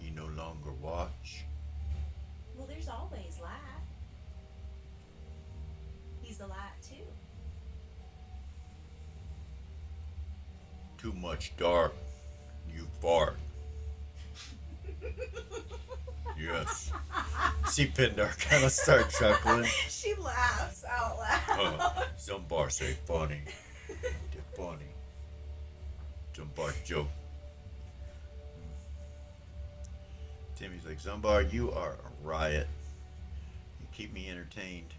He no longer watch?" Well, there's always light. He's the light too. "Too much dark, you fart." "Yes." See Pindar kind of start chuckling. She laughs out loud. Zumbar say funny. They're funny. Zumbar joke. Timmy's like, "Zumbar, you are a riot. You keep me entertained."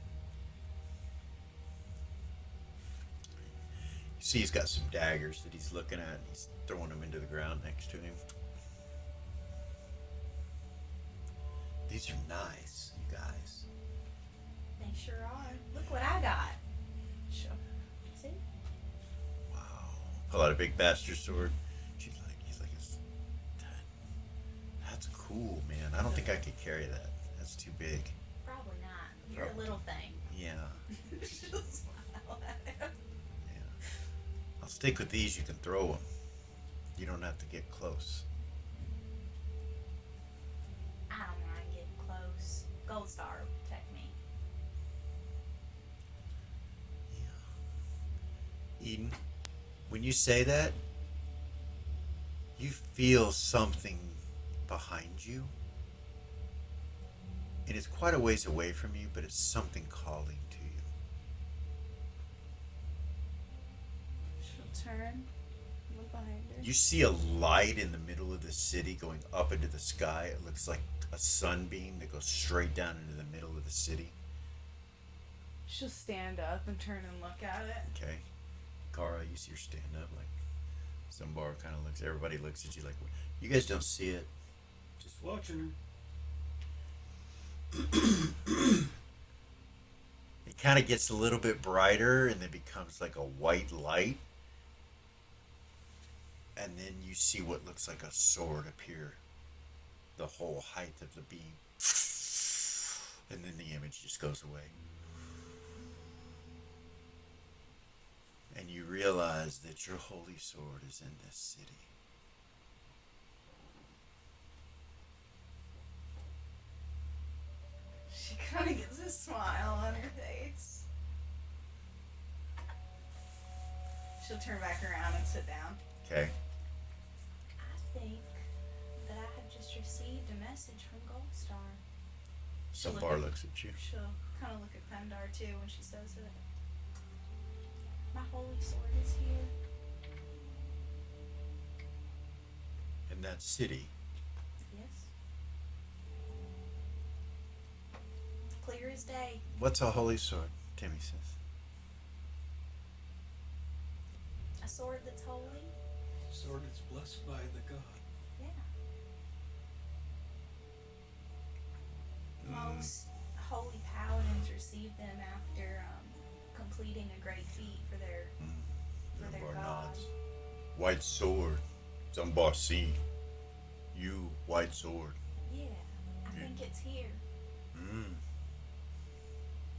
You see he's got some daggers that he's looking at. He's throwing them into the ground next to him. These are nice, you guys. They sure are. Look what I got. Sure. See? Wow. Pull out a big bastard sword. He's like, "That's cool, man. I don't think I could carry that. That's too big." Probably not. You're a little thing. Yeah. She'll smile at him. Yeah. "I'll stick with these. You can throw them. You don't have to get close." I don't mind getting close. Gold Star will protect me. Yeah. Eden, when you say that, you feel something behind you. And it's quite a ways away from you, but it's something calling to you. She'll turn, look behind her. You see a light in the middle of the city going up into the sky. It looks like a sunbeam that goes straight down into the middle of the city. She'll stand up and turn and look at it. Okay. Kara, you see her stand up like, Zumbar kind of looks. Everybody looks at you like, you guys don't see it. Just watching her. It kind of gets a little bit brighter and then becomes like a white light. And then you see what looks like a sword appear the whole height of the beam. And then the image just goes away. And you realize that your holy sword is in this city. She kind of gets a smile on her face. She'll turn back around and sit down. Okay. I think that I have just received a message from Gold Star. She'll look Zumbar at- looks at you. She'll kind of look at Pendar too when she says it. My holy sword is here. In that city. Yes. Clear as day. What's a holy sword? Timmy says. A sword that's holy. Sword is blessed by the god. Yeah. Mm. Most holy paladins receive them after completing a great feat for their Zumbar god. nods. White sword. Zumbar see. You, white sword. Yeah, I think it's here.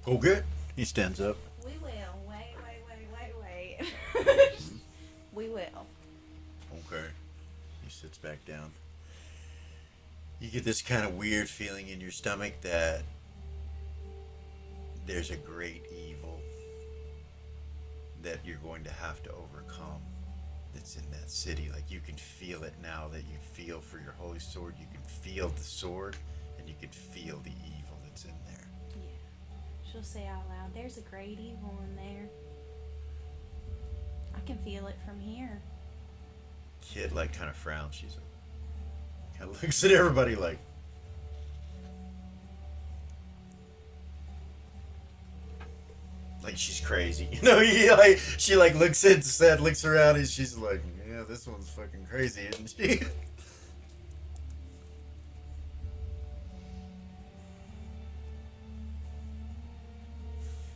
Go get. He stands up. We will. Wait. We will. Okay. He sits back down. You get this kind of weird feeling in your stomach that there's a great evil that you're going to have to overcome that's in that city. Like you can feel it now that you feel for your holy sword. You can feel the sword and you can feel the evil that's in there. Yeah. She'll say out loud, there's a great evil in there. I can feel it from here. Kid like kind of frowns. She's like, kind of looks at everybody like, she's crazy. You know, she looks at looks around and she's like, yeah, this one's fucking crazy, isn't she?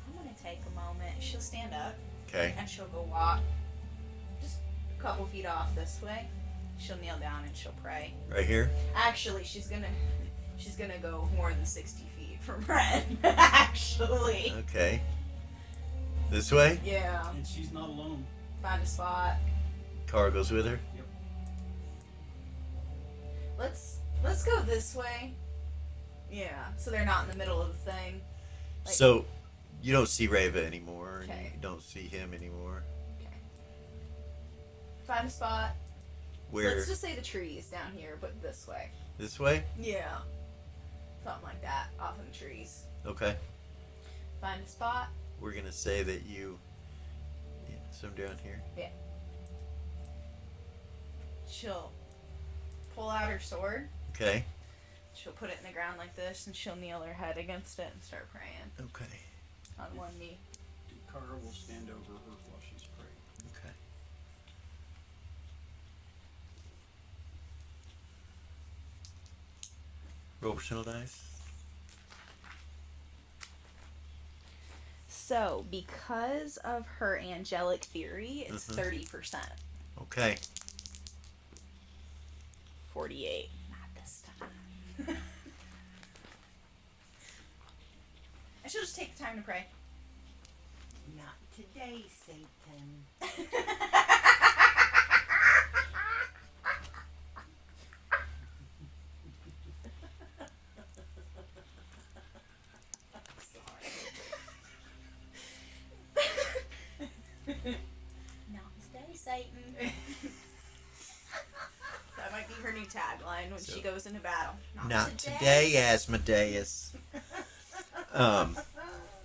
I'm gonna take a moment. She'll stand up. Okay. And she'll go walk just a couple feet off this way. She'll kneel down and she'll pray. Right here? Actually, she's gonna go more than 60 feet from Ren. Actually. Okay. This way? Yeah. And she's not alone. Find a spot. Car goes with her? Yep. Let's go this way. Yeah. So they're not in the middle of the thing. Like- So, you don't see Reva anymore, and Okay. you don't see him anymore. Okay. Find a spot. Where? Let's just say the trees down here, but this way. This way? Yeah. Something like that, off in the trees. Okay. Find a spot. We're gonna say that you... Yeah, some down here. She'll pull out her sword. Okay. She'll put it in the ground like this, and she'll kneel her head against it and start praying Okay. on one knee. And Kara will stand over her while she's praying. Okay. Roll personal dice. So, because of her angelic theory, it's 30%. Okay. 48. Not this time. I should just take the time to pray. Not today, Satan. Not today, Satan. That might be her new tagline when she goes into battle. Not today, Asmodeus.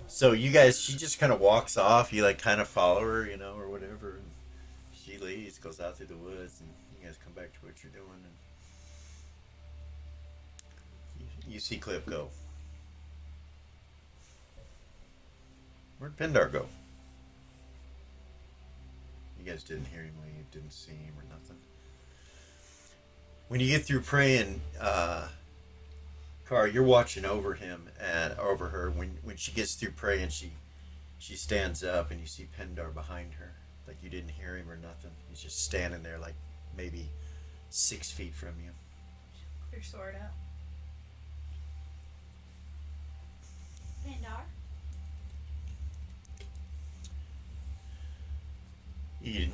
So you guys, she just kind of walks off. You kind of follow her, or whatever. And she leaves, goes out through the woods, and you guys come back to what you're doing. And you see Cliff go. Where'd Pendar go? You guys didn't hear him leave, didn't see him or nothing. When you get through praying, Car, you're watching over him and over her. When she gets through praying, she stands up and you see Pendar behind her, like you didn't hear him or nothing. He's just standing there, like maybe 6 feet from you. Your sword up. Pendar. Eden.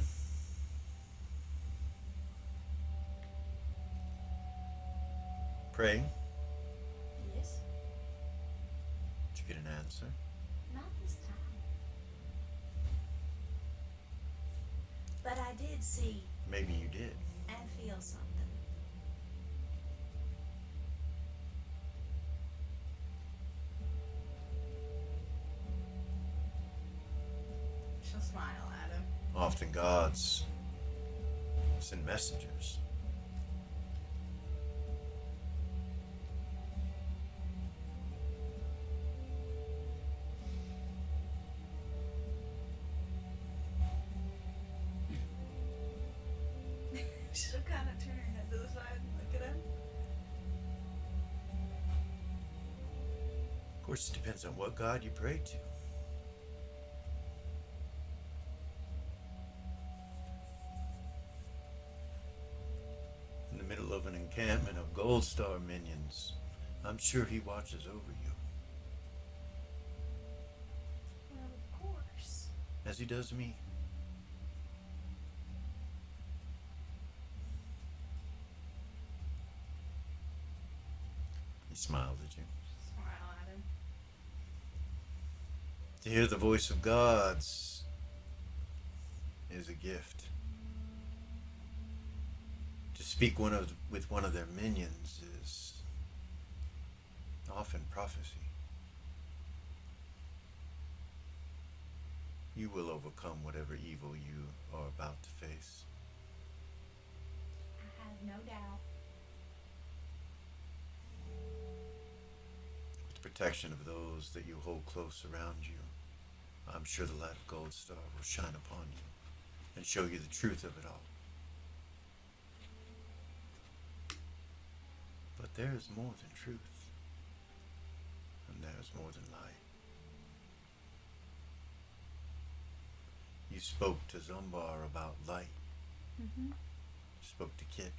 Praying. Yes. Did you get an answer? Not this time. But I did see Maybe you did. and feel something. She'll smile at him. Often gods send messengers. She'll kind of turn her head to the side and look at him. Of course, it depends on what god you pray to. In the middle of an encampment of Gold Star minions, I'm sure he watches over you, Well, of course. as he does me. He smiles at you. Smile at him. To hear the voice of gods is a gift. To speak with one of their minions is often prophecy. You will overcome whatever evil you are about to face. I have no doubt. With the protection of those that you hold close around you, I'm sure the light of Gold Star will shine upon you and show you the truth of it all. But there is more than truth, and there is more than light. You spoke to Zumbar about light. Mm-hmm. You spoke to Kit.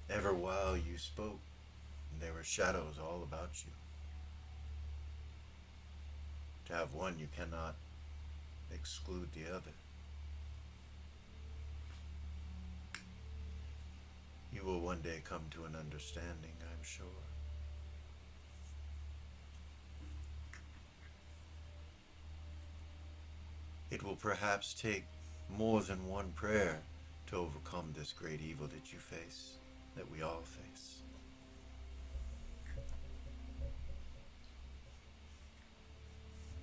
Ever while you spoke, there were shadows all about you. To have one, you cannot exclude the other. You will one day come to an understanding, I'm sure. It will perhaps take more than one prayer to overcome this great evil that you face, that we all face.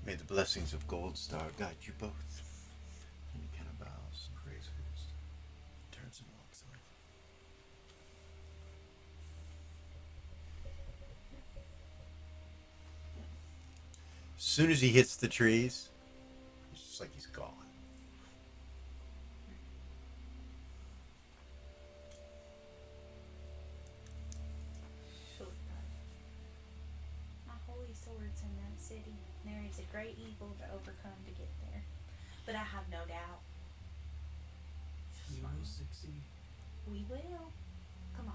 May the blessings of Gold Star guide you both. And he kind of bows, Praise Gold Star. turns and walks away. As soon as he hits the trees, it's just like he's gone. She'll look at him. My holy sword's in that city. There is a great evil to overcome to get there. But I have no doubt. You will succeed. We will. Come on.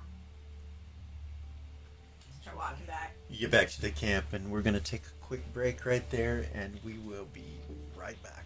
Start walking back. You get back to the camp, and we're going to take a quick break right there, and we will be right back.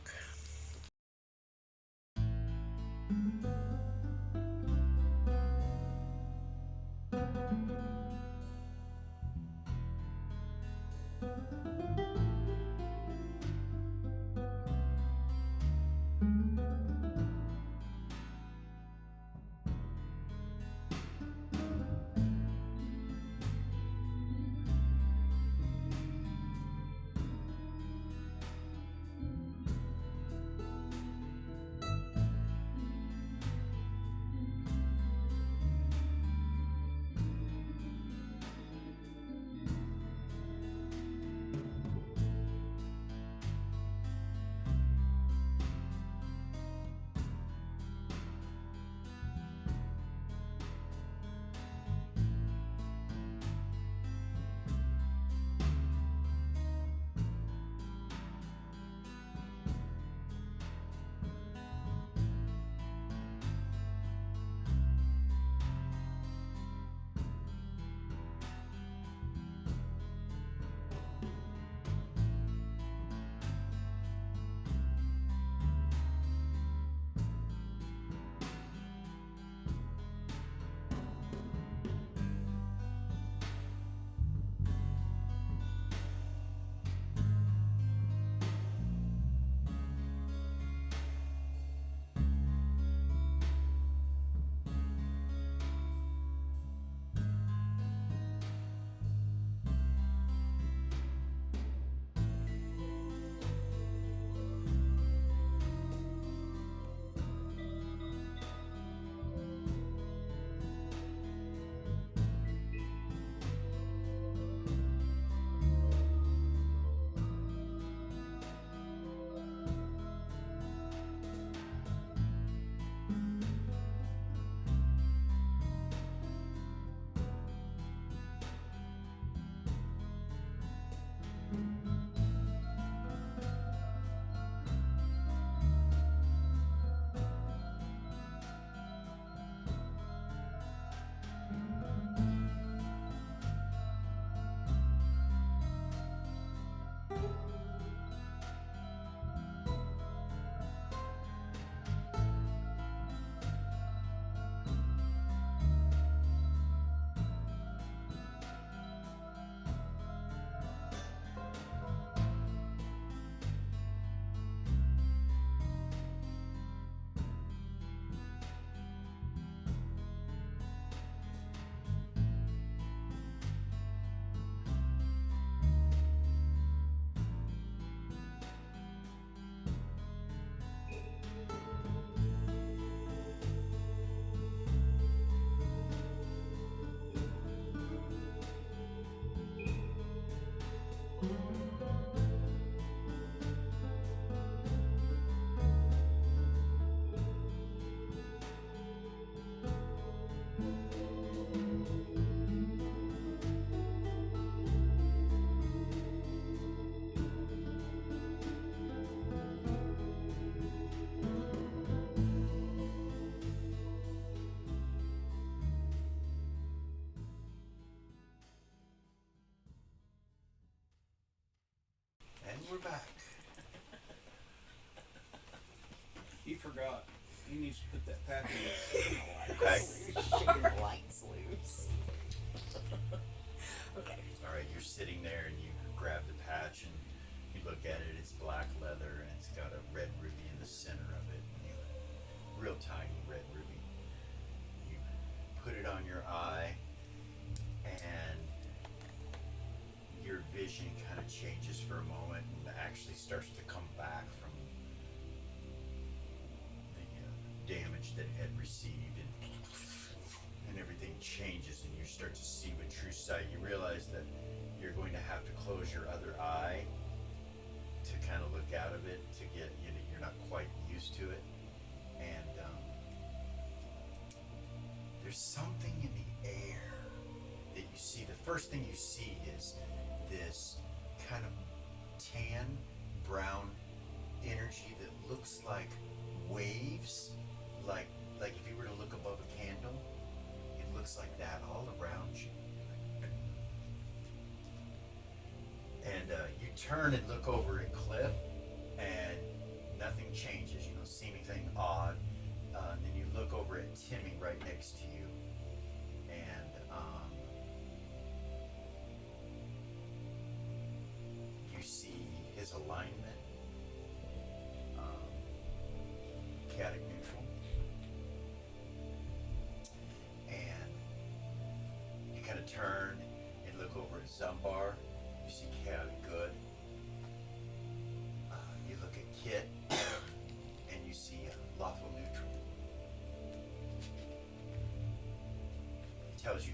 He forgot. He needs to put that patch in. Okay. Shaking the lights loose. Okay. All right, you're sitting there and you grab the patch and you look at it. It's black leather and it's got a red ruby in the center of it. And real tiny red ruby. You put it on your eye and your vision kind of changes for a moment and actually starts to come back from the damage that it had received, and everything changes and you start to see with true sight. You realize that you're going to have to close your other eye to kind of look out of it to get, you're not quite used to it. And there's something in the air that you see. The first thing you see is this kind of tan brown energy that looks like waves, like if you were to look above a candle, it looks like that all around you. And you turn and look over at Cliff, and nothing changes. You don't see anything odd. And then you look over at Timmy right next to you, and you see his alignment, chaotic neutral, and you kind of turn and look over at Zumbar. You see chaotic good. You look at Kit, and you see lawful neutral. It tells you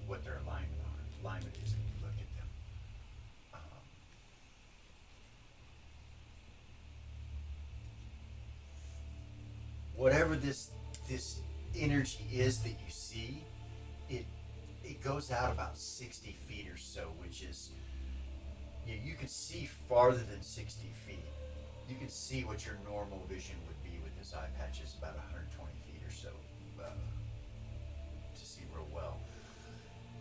what their alignment is when you look at them. Whatever this energy is that you see, it goes out about 60 feet or so, which is, you can see farther than 60 feet. You can see what your normal vision would be with this eye patch. Is about 120 feet or so to see real well.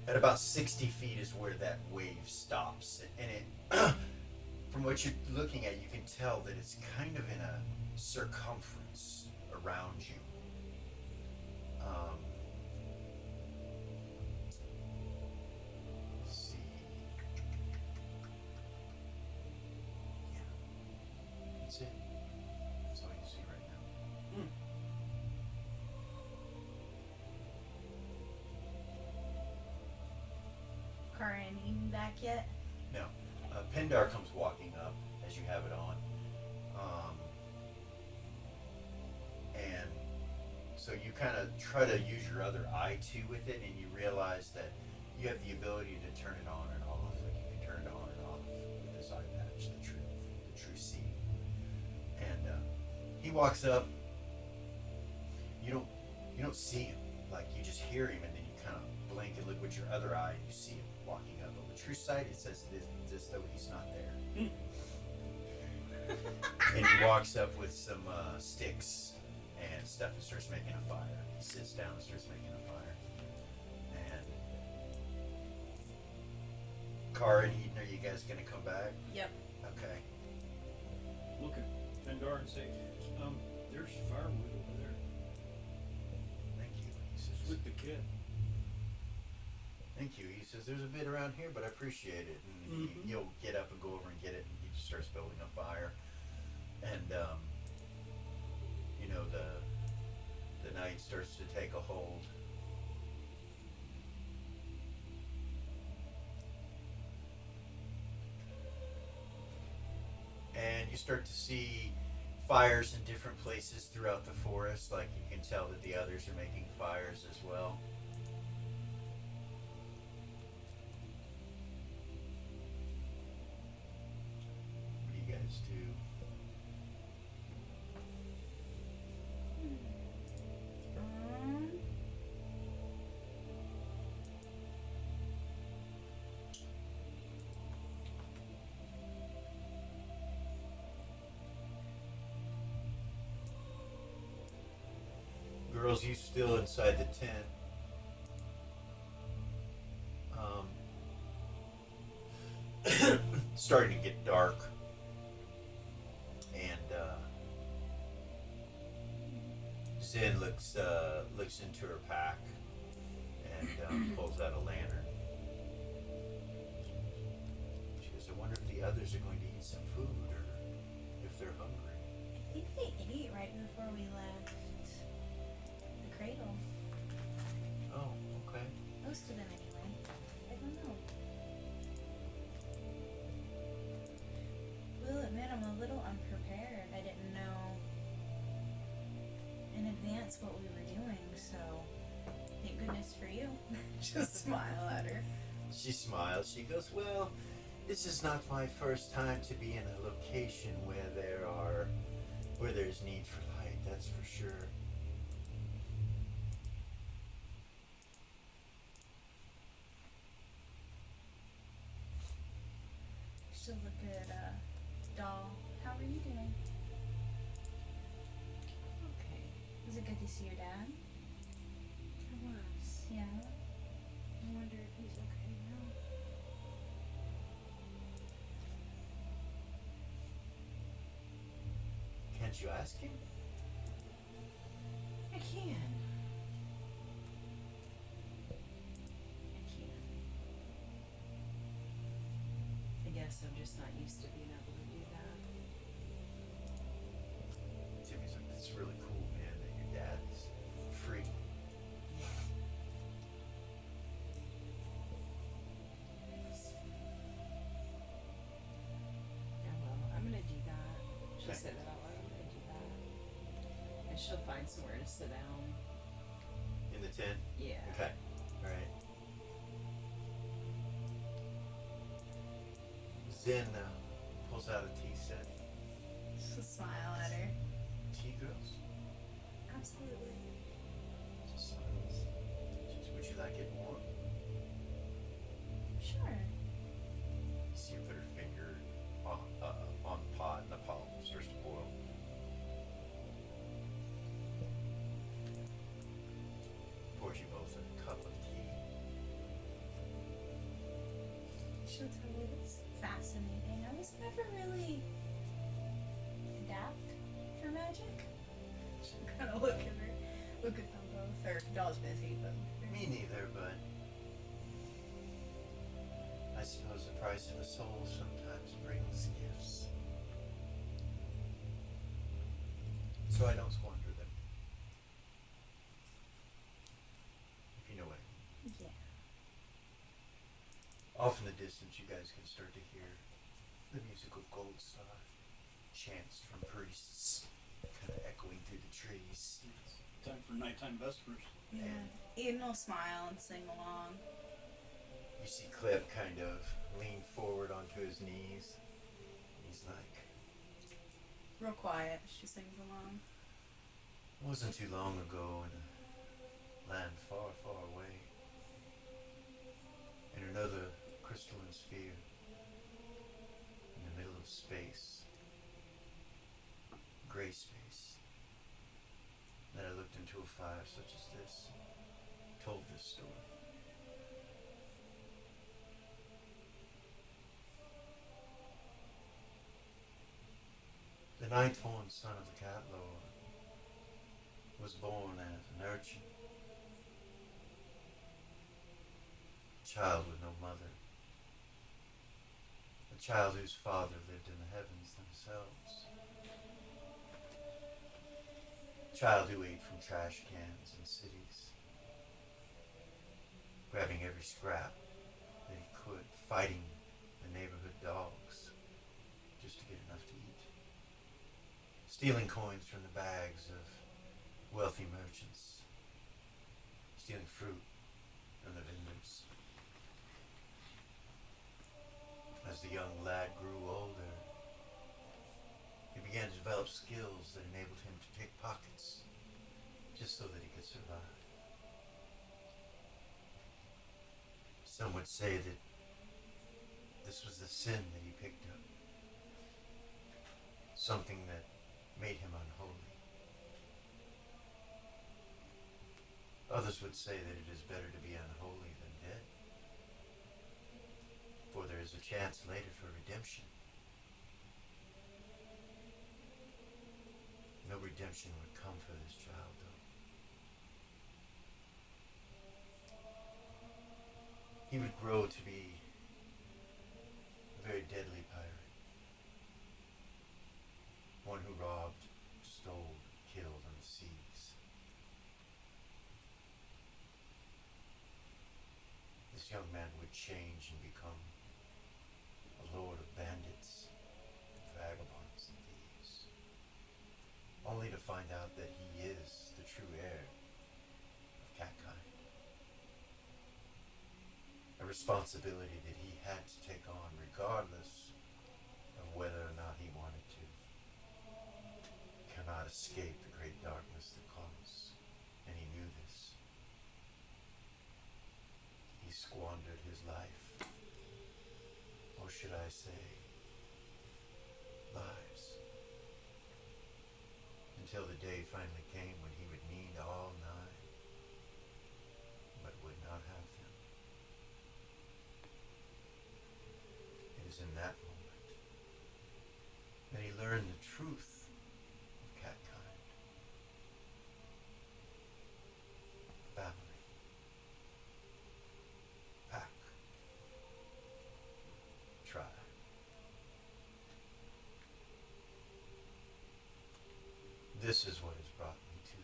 At about 60 feet is where that wave stops, and it, from what you're looking at, you can tell that it's kind of in a circumference around you. Let's see. Yeah, that's it. That's all you see right now. Karin, eaten back yet? No. Pendar comes walking up as you have it on. And so you kind of try to use your other eye too with it, and you realize that you have the ability to turn it on and off. Like you can turn it on and off with this eye patch, the true seeing. And he walks up. You don't see him. Like you just hear him, and then you kind of blink and look with your other eye, and you see him walking up. But with true sight, it says it's as though he's not there. And he walks up with some sticks and stuff and starts making a fire. He sits down and starts making a fire. And Kara and Eden, are you guys gonna come back? Yep. Okay. Look at Pendar and say, there's firewood over there. Thank you. He It's says, with the kid. thank you. He says, there's a bit around here, but I appreciate it. And you'll get up and go over and get it, and he just starts building a fire. And the night starts to take a hold. And you start to see fires in different places throughout the forest. Like you can tell that the others are making fires as well. What do you guys do? Girls, you still inside the tent. Starting to get dark, and Zen looks into her pack and pulls out a lantern. She goes, I wonder if the others are going to eat some food or if they're hungry. I think they ate right before we left the cradle. Oh, okay. Most of them anyway. I don't know. Will admit I'm a little unprepared. I didn't know in advance what we were doing, so thank goodness for you. Just smile at her. She smiles. She goes, well, this is not my first time to be in a location where there's need for light, that's for sure. She'll look at Doll. How are you doing? Okay. Was it good to see your dad? It was. Yeah. I wonder if he's okay now. Can't you ask him? I can. I guess I'm just not used to being able to do that. Timmy's like, that's really cool, man, that your dad is free. Yeah, well, I'm gonna do that. She'll Okay. say that out loud. I'm gonna do that. And she'll find somewhere to sit down. In the tent? Yeah. Okay. Alright. Zen pulls out a tea set. Just smile at her. Tea, girls? Absolutely. Just smiles. She goes, would you like it warm? Sure. You see her put her finger on the pot and the pot starts to boil. Pours you both a cup of tea. She'll tell you it's fascinating. I was never really adept for magic. She'll kind of look at them both. Or Doll's busy, but Me neither, but I suppose the price of a soul sometimes brings gifts. So I don't squander them. If you know what I mean. yeah. Off in the distance, you guys can start to hear the music of gold star, chants from priests, kind of echoing through the trees. It's time for nighttime vespers. Yeah. Eden will smile and sing along. You see Clip kind of lean forward onto his knees. He's like, Real quiet. She sings along. it wasn't too long ago in a land far, far away, in another crystalline sphere, in the middle of space, gray space, that I looked into a fire such as this, told this story. The ninth-born son of the cat lord was born as an urchin, a child with no mother, a child whose father lived in the heavens themselves, a child who ate from trash cans in cities, grabbing every scrap that he could, fighting the neighborhood dogs just to get enough to eat, stealing coins from the bags of wealthy merchants, stealing fruit from the vendors. As the young lad grew older, he began to develop skills that enabled him to pick pockets just so that he could survive. Some would say that this was the sin that he picked up, something that made him unholy. Others would say that it is better to be unholy than dead, for there is a chance later for redemption. No redemption would come for this child, though. he would grow to be a very deadly pirate. One who robbed, stole, killed on the seas. This young man would change and become a lord of bandits, vagabonds, and thieves, only to find out that he is the true heir of catkind. A responsibility that he had to take on regardless of whether or not he wanted to. Cannot escape the great darkness that comes, and he knew this. He squandered his life, or should I say, lives, until the day finally came when he would need all nine, but would not have them. It is in that moment that he learned the truth of catkind. Family. Pack. Tribe. This is what has brought me to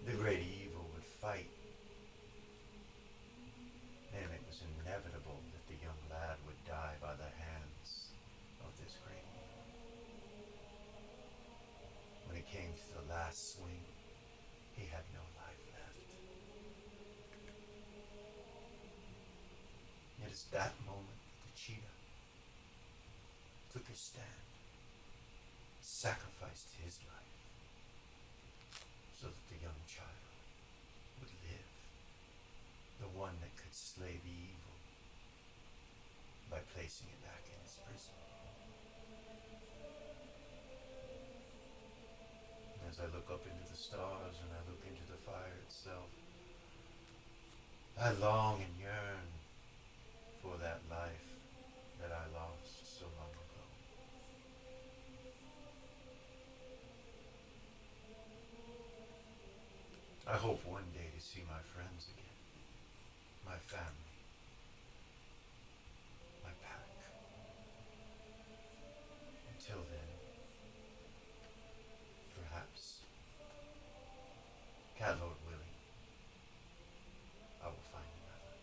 you. The great evil would fight, and it was inevitable that the young lad would die by the hands of this great evil. When it came to the last swing, he had no life left. It is that moment that the cheetah took his stand, sacrificed his life, so that the young child would live, the one that could slay the evil by placing it back in its prison. As I look up into the stars and I look into the fire itself, I long and yearn for that life that I lost so long ago. I hope one day to see my friends again, my family, my pack. Until then, perhaps, cat Lord willing, I will find another.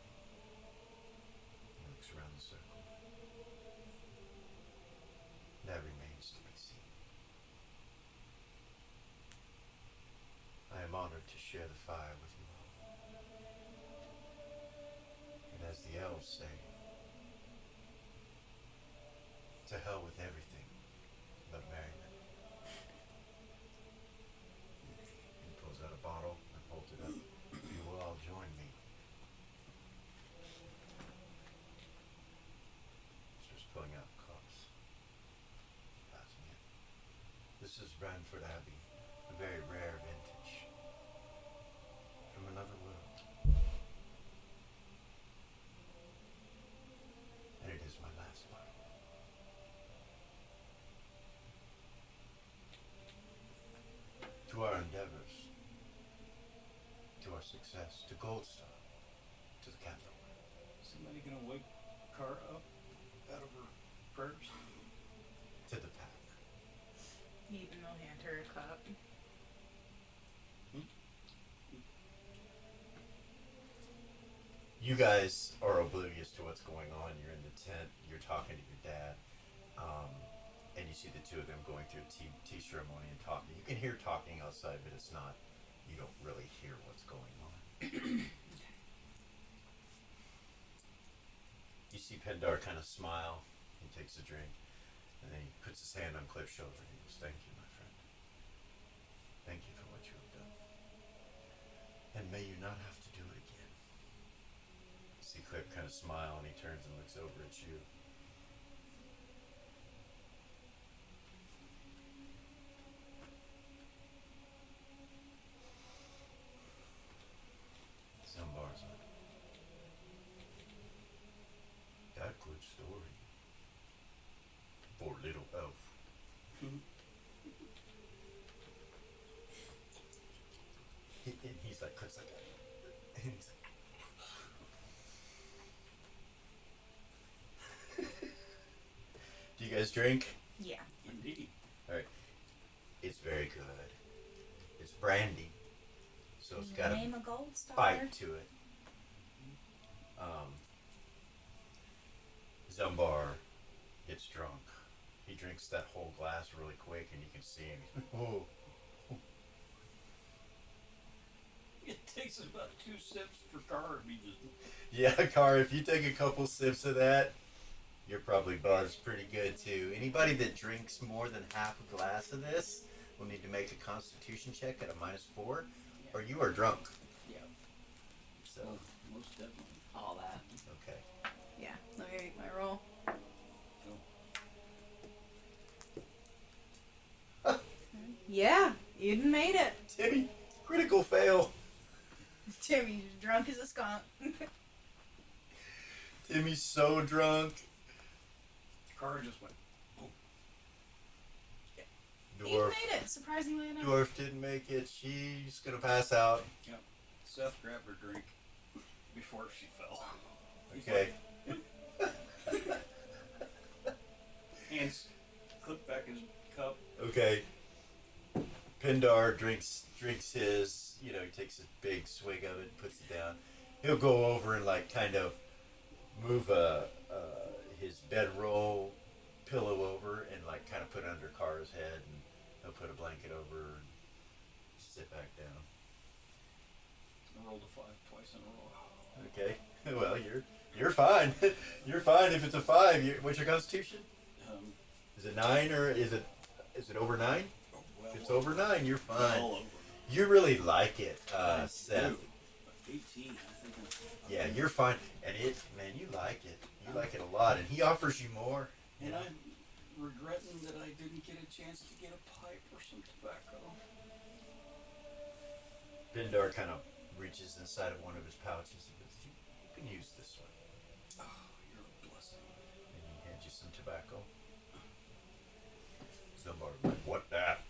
He looks around the circle. That remains to be seen. I am honored to share the fire with you all. And as the elves say, to hell with everything but merriment. He pulls out a bottle and holds it up. If you will all join me. Starts pulling out cups. Passing it. This is Branford Abbey, a very rare vintage. From another world. And it is my last one. To our endeavors, to our success, to Gold Star, to the cat Lord. Somebody gonna wake Car up out of her prayers? To the pack. Even will hand her a cup. You guys are oblivious to what's going on. You're in the tent. You're talking to your dad. And you see the two of them going through a tea ceremony and talking. You can hear talking outside, but it's not, you don't really hear what's going on. You see Pendar kind of smile. He takes a drink. And then he puts his hand on Cliff's shoulder and he goes, "Thank you, my friend. Thank you for what you have done. And may you not have to do it again." You see Cliff kind of smile and he turns and looks over at you. Zambarza. That good story. For little elf. his drink? Yeah. Indeed. It's very good. It's brandy, so it's got a Name a gold star. bite to it. Zumbar gets drunk. He drinks that whole glass really quick, and you can see him. Oh. It takes about 2 sips for Carr. He just Yeah, Car, if you take a couple sips of that, you're probably buzzed pretty good too. Anybody that drinks more than half a glass of this will need to make a constitution check at a -4, or you are drunk. yeah. So, Oh, most definitely. All that. okay. Yeah. Let me make my roll. Yeah, Eden made it. Timmy, critical fail. Timmy's drunk as a skunk. Timmy's so drunk. Carr just went. Eden Dwarf. made it, surprisingly enough. Dwarf didn't make it. She's gonna pass out. Yep. Seth grabbed her drink before she fell. He's Okay. Hands clipped back his cup. Okay. Pindar drinks his, he takes a big swig of it, puts it down. He'll go over and like kind of move his bedroll pillow over and like kind of put it under Carr's head, and he'll put a blanket over and sit back down. I rolled a 5 twice in a row. Okay. Well, you're fine. You're fine if it's a 5. What's your constitution? Is it 9 or is it over 9? Well, If it's over 9, you're fine. well over. You really like it, Seth. Ooh, 18, I think. Yeah, you're fine. And man, you like it. You like it a lot. And he offers you more. And I'm regretting that I didn't get a chance to get a pipe or some tobacco. Pindar kind of reaches inside of one of his pouches and goes, you can use this one. Oh, you're a blessing. And he hands you some tobacco. Somebody like, what that?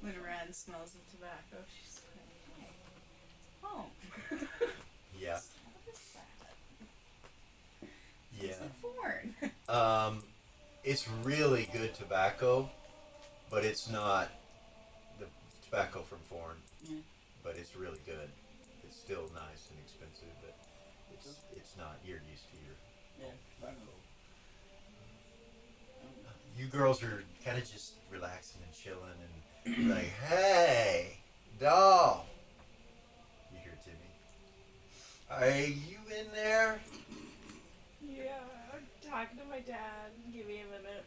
When Ren smells the tobacco, she's like, oh. Yeah. What is that? Yeah. It's like foreign. It's really good tobacco, but it's not the tobacco from foreign. Yeah. But it's really good. It's still nice and expensive, but it's not. You're used to your. Yeah, tobacco. You girls are kind of just relaxing and chilling and like, hey, doll. You hear Timmy? Are you in there? Yeah, I'm talking to my dad. Give me a minute.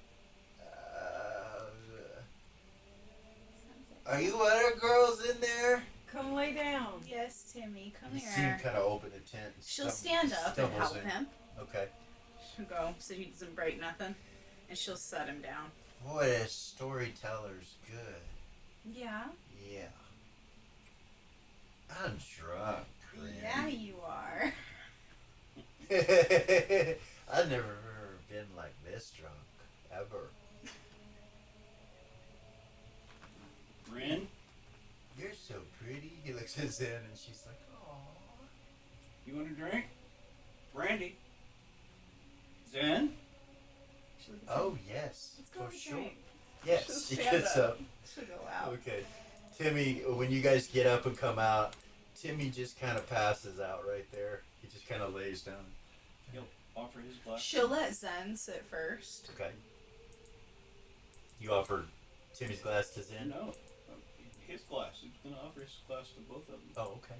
Are you other girls in there? Come lay down. Yes, Timmy, come You see here. him kind of open the tent. And She'll stand up and stumbles help in. him. Okay. She'll go so he doesn't break nothing. And she'll set him down. Boy, that storyteller's good. Yeah. Yeah. I'm drunk. Corinne. Yeah, you are. I've never been like this drunk, ever. Ren, You're so pretty. He looks at Zen and she's like, "Aw." you want a drink? Brandy. Zen? She'll get Oh yes, Let's go for and sure. drink. Yes, She'll he stand gets up. up. She'll go out. Okay, Timmy. When you guys get up and come out, Timmy just kind of passes out right there. He just kind of lays down. He'll offer his glass. She'll let Zen sit first. Okay. You offered Timmy's glass to Zen. No, his glass. He's going to offer his glass to both of them. Oh, okay.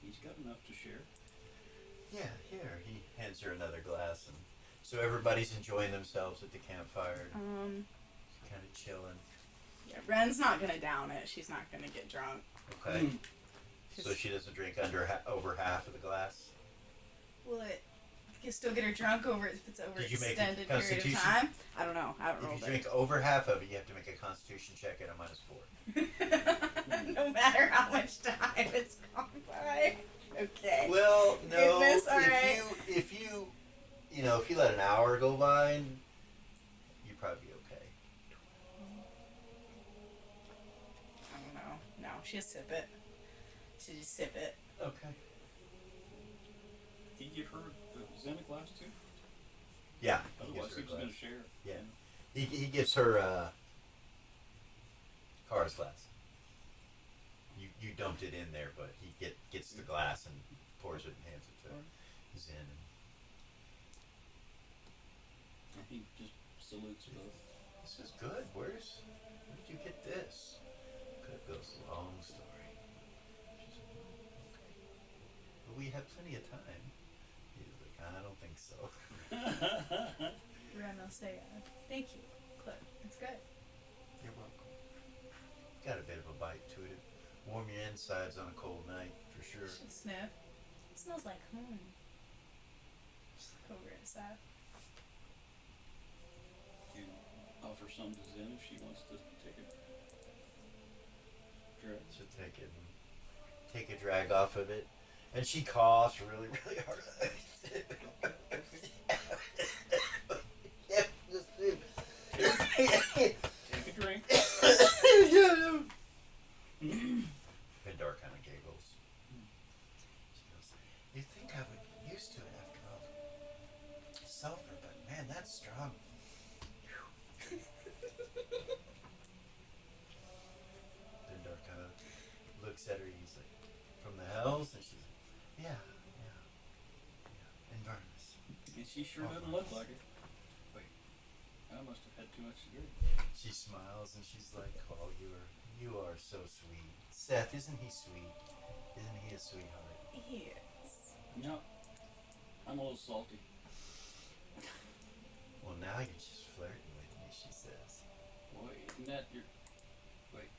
He's got enough to share. Yeah, here. He hands her another glass, and so everybody's enjoying themselves at the campfire, kind of chilling. Yeah, Ren's not gonna down it. She's not gonna get drunk. Okay. Mm. So she doesn't drink over half of the glass. Will it? You still get her drunk over if it's over Did you make a extended period of constitution? time? I don't know. I haven't If rolled you drink over half of it, you have to make a Constitution check at a -4. it. No matter how much time it's gone by. Okay. Well, no. Goodness, all right. If you let an hour go by, you'd probably be okay. I don't know. No, she'll sip it. She just sip it. Okay. glass too? Yeah. He Otherwise, gives he her was going glass. to share. Yeah. He gives her Cara's glass. You dumped it in there, but he gets the glass and pours it and hands it to Zen. And he just salutes both. This is good. Where did you get this? Could goes a long story. She's like, okay. But we have plenty of time. He's like, I don't think so. Ren will say, thank you, Clip. It's good. You're welcome. Got a bit of a bite to it. Warm your insides on a cold night, for sure. She'll sniff. It smells like Just look over at Seth. And offer some to Zen if she wants to take a drag. So take a drag off of it. And she coughs really, really hard. Take a drink. Pindar kind of giggles. She goes, "You think I would get used to it after all the sulfur, but man, that's strong." Pindar kind of looks at her. He's like, "From the hells?" And she's like, "Yeah. Inverness." And she sure doesn't look like it. Wait, I must have had too much to drink. She smiles and she's like, "Oh, you are so sweet. Seth, isn't he sweet? Isn't he a sweetheart?" Yes. No, I'm a little salty. "Well, now you're just flirting with me," she says. Boy, isn't that your... Wait,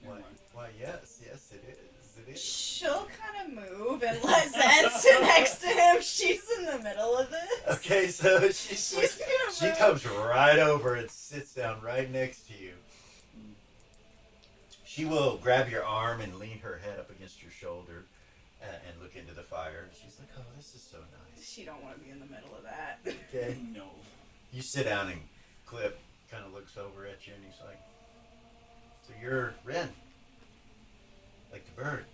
never mind. Why, yes, it is. It is. She'll kind of move and let Zen sit next to him. She's in the middle of this. Okay, so She's gonna she move. comes right over and sits down right next to you. She will grab your arm and lean her head up against your shoulder and look into the fire. She's like, "Oh, this is so nice." She don't want to be in the middle of that. Okay. No. You sit down and Clip kind of looks over at you and he's like, "So you're Ren, like the bird."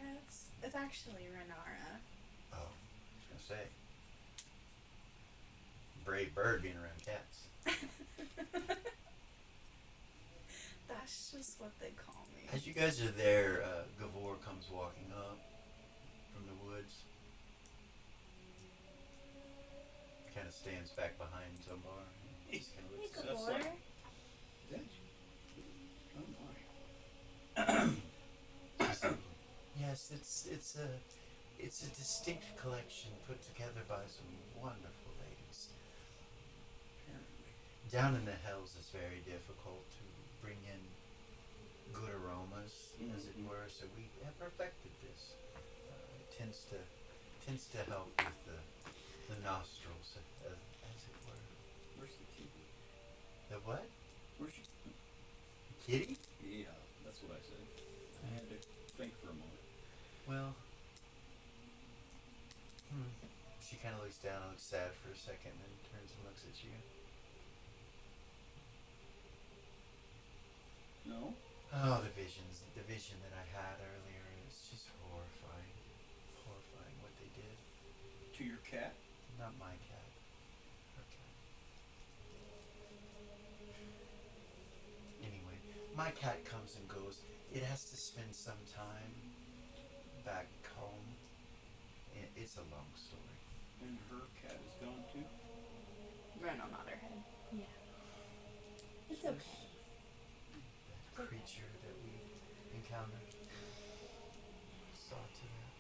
Yes. It's actually Renara. Oh, I was gonna say, brave bird being around cats. That's just what they call me. As you guys are there, Gavor comes walking up from the woods. Kind of stands back behind Zombar. And just kind of looks That's Gavor. like- Oh my. She's like, "Yes, it's a distinct collection put together by some wonderful ladies. Down in the hells, it's very difficult to bring in good aromas, as it were. So we have perfected this. It tends to help with the nostrils, as it were. Where's the kitty? The what? Where's she? Kitty? Yeah, that's what I said. I had to think for a moment. Well, she kind of looks down and looks sad for a second, and then turns and looks at you. No? Oh, the vision that I had earlier, it's just horrifying what they did. To your cat? Not my cat, her cat. Anyway, my cat comes and goes. It has to spend some time back home. It's a long story. And her cat is gone too? Ren will nod her head. Yeah. It's okay. That creature that we encountered saw to that.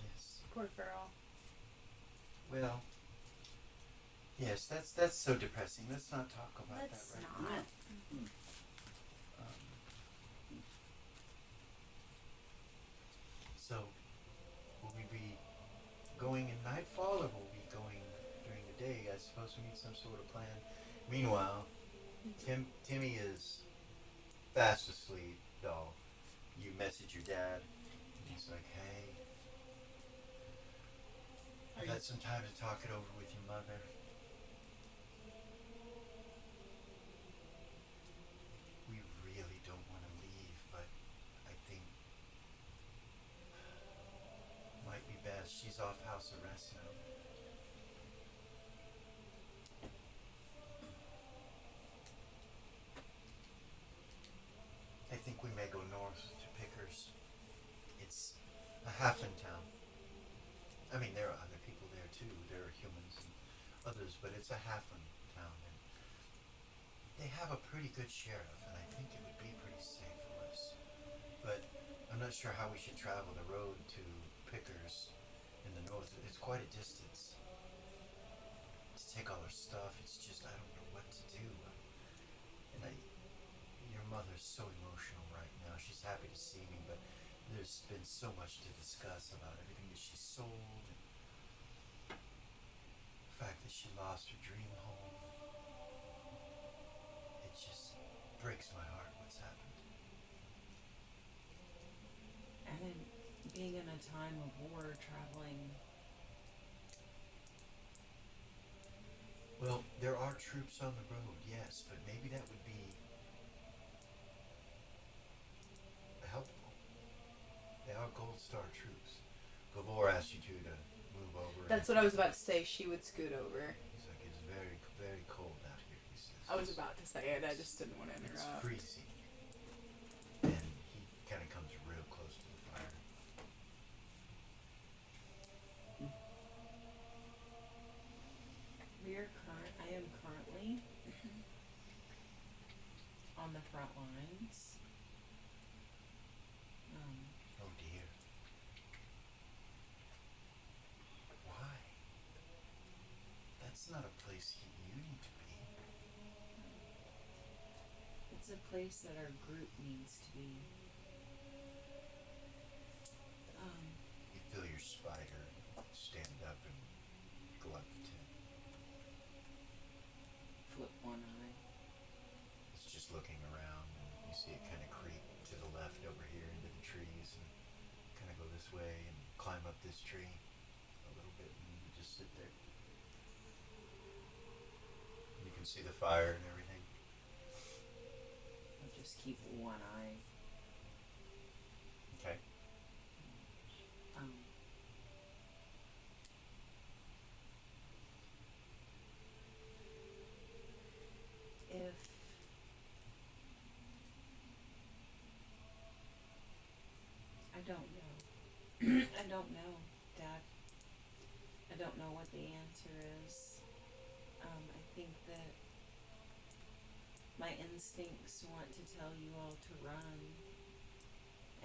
Yes. Poor girl. Well, yes, that's so depressing. Let's not talk about Let's that right not. now. So, will we be going in nightfall or will we be going during the day? I suppose we need some sort of plan. Meanwhile, Timmy is fast asleep, doll. You message your dad, and he's like, "Hey, I've had some time to talk it over with your mother. We really don't want to leave, but I think it might be she's off house arrest now. I think we may go north to Pickers. It's a halfling town. I mean, there are other people there too. There are humans and others, but it's a halfling town. And they have a pretty good sheriff, and I think it would be pretty safe for us. But I'm not sure how we should travel the road to Pickers in the north. It's quite a distance to take all our stuff. It's just I don't know what to do. And your mother's so emotional right now. She's happy to see me, but there's been so much to discuss about everything that she sold, and the fact that she lost her dream home. It just breaks my heart what's happened. And then being in a time of war, traveling. Well, there are troops on the road, yes, but maybe that would be helpful. They are Gold Star troops. Gavor asked you two to move over. That's what I was about to say. She would scoot over. He's like, it's very, very cold out here, he says. I was about to say it. I just didn't want to It's interrupt. freezing. And he kind of comes real close to the fire. I am currently on the front lines. Oh dear. Why? That's not a place you need to be. It's a place that our group needs to be. You feel your spider stand up and go up the tent. Flip one eye. It's just looking around, and you see it kind of creep to the left over here into the trees, and kind of go this way and climb up this tree a little bit, and you just sit there. You can see the fire and everything. I'll just keep one eye. Okay. If I don't know. I don't know, Dad. I don't know what the answer is. I think that my instincts want to tell you all to run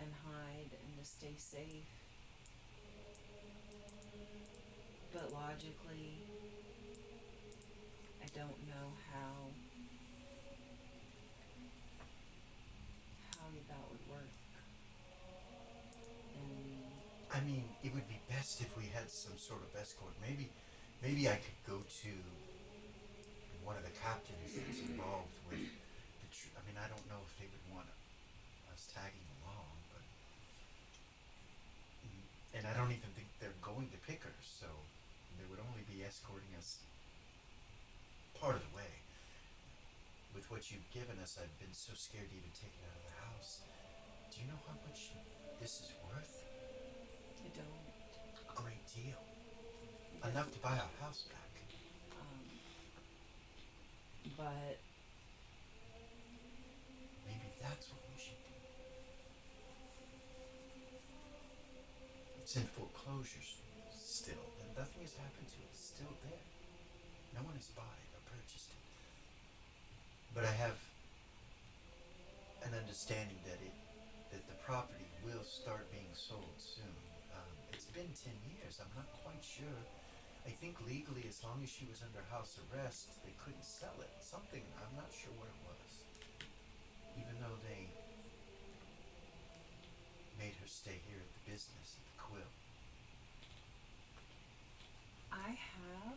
and hide and to stay safe. But logically, I don't know how that would work. And I mean, it would be best if we had some sort of escort. Maybe I could go to one of the captains that's involved with the I mean, I don't know if they would want us tagging along, but and I don't even think they're going to Pickers, so they would only be escorting us part of the way. With what you've given us, I've been so scared to even take it out of the house. Do you know how much this is worth? I don't. A great deal. Enough to buy our house back. But maybe that's what we should do. It's in foreclosure still, and nothing has happened to it. It's still there. No one has bought it or purchased it. But I have an understanding that the property will start being sold soon. It's been 10 years. I'm not quite sure. I think legally, as long as she was under house arrest, they couldn't sell it. Something, I'm not sure what it was. Even though they made her stay here at the business at the Quill. I have.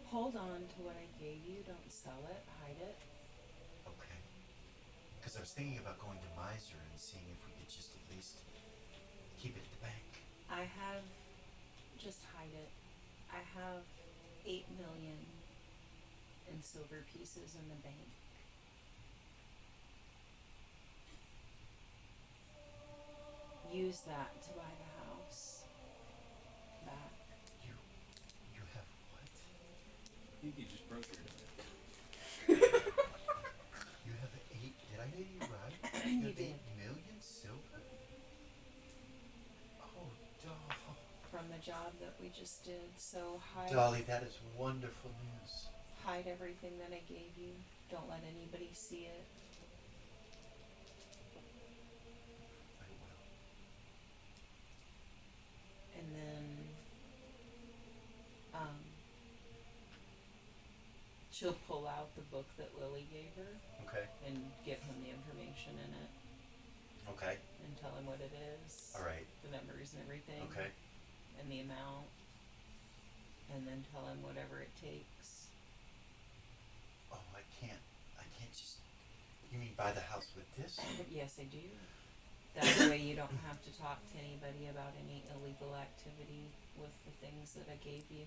Hold on to what I gave you. Don't sell it. Hide it. Okay. Because I was thinking about going to Miser and seeing if we could just at least keep it at the bank. I have. Just hide it. I have 8 million in silver pieces in the bank. use that to buy the house back. You have what? I think you just broke your head. You have 8. Did I hear you right? You have did. 8,000,000 silver. Oh, doll. From the job that we just did. So Dolly, that is wonderful news. hide everything that I gave you. Don't let anybody see it. I will. And then she'll pull out the book that Lily gave her Okay. and give him the information in it Okay. and tell him what it is. All right. The numbers and everything. Okay. And the amount. And then tell him whatever it takes. Oh, I can't just. You mean buy the house with this? Yes, I do. That way you don't have to talk to anybody about any illegal activity with the things that I gave you.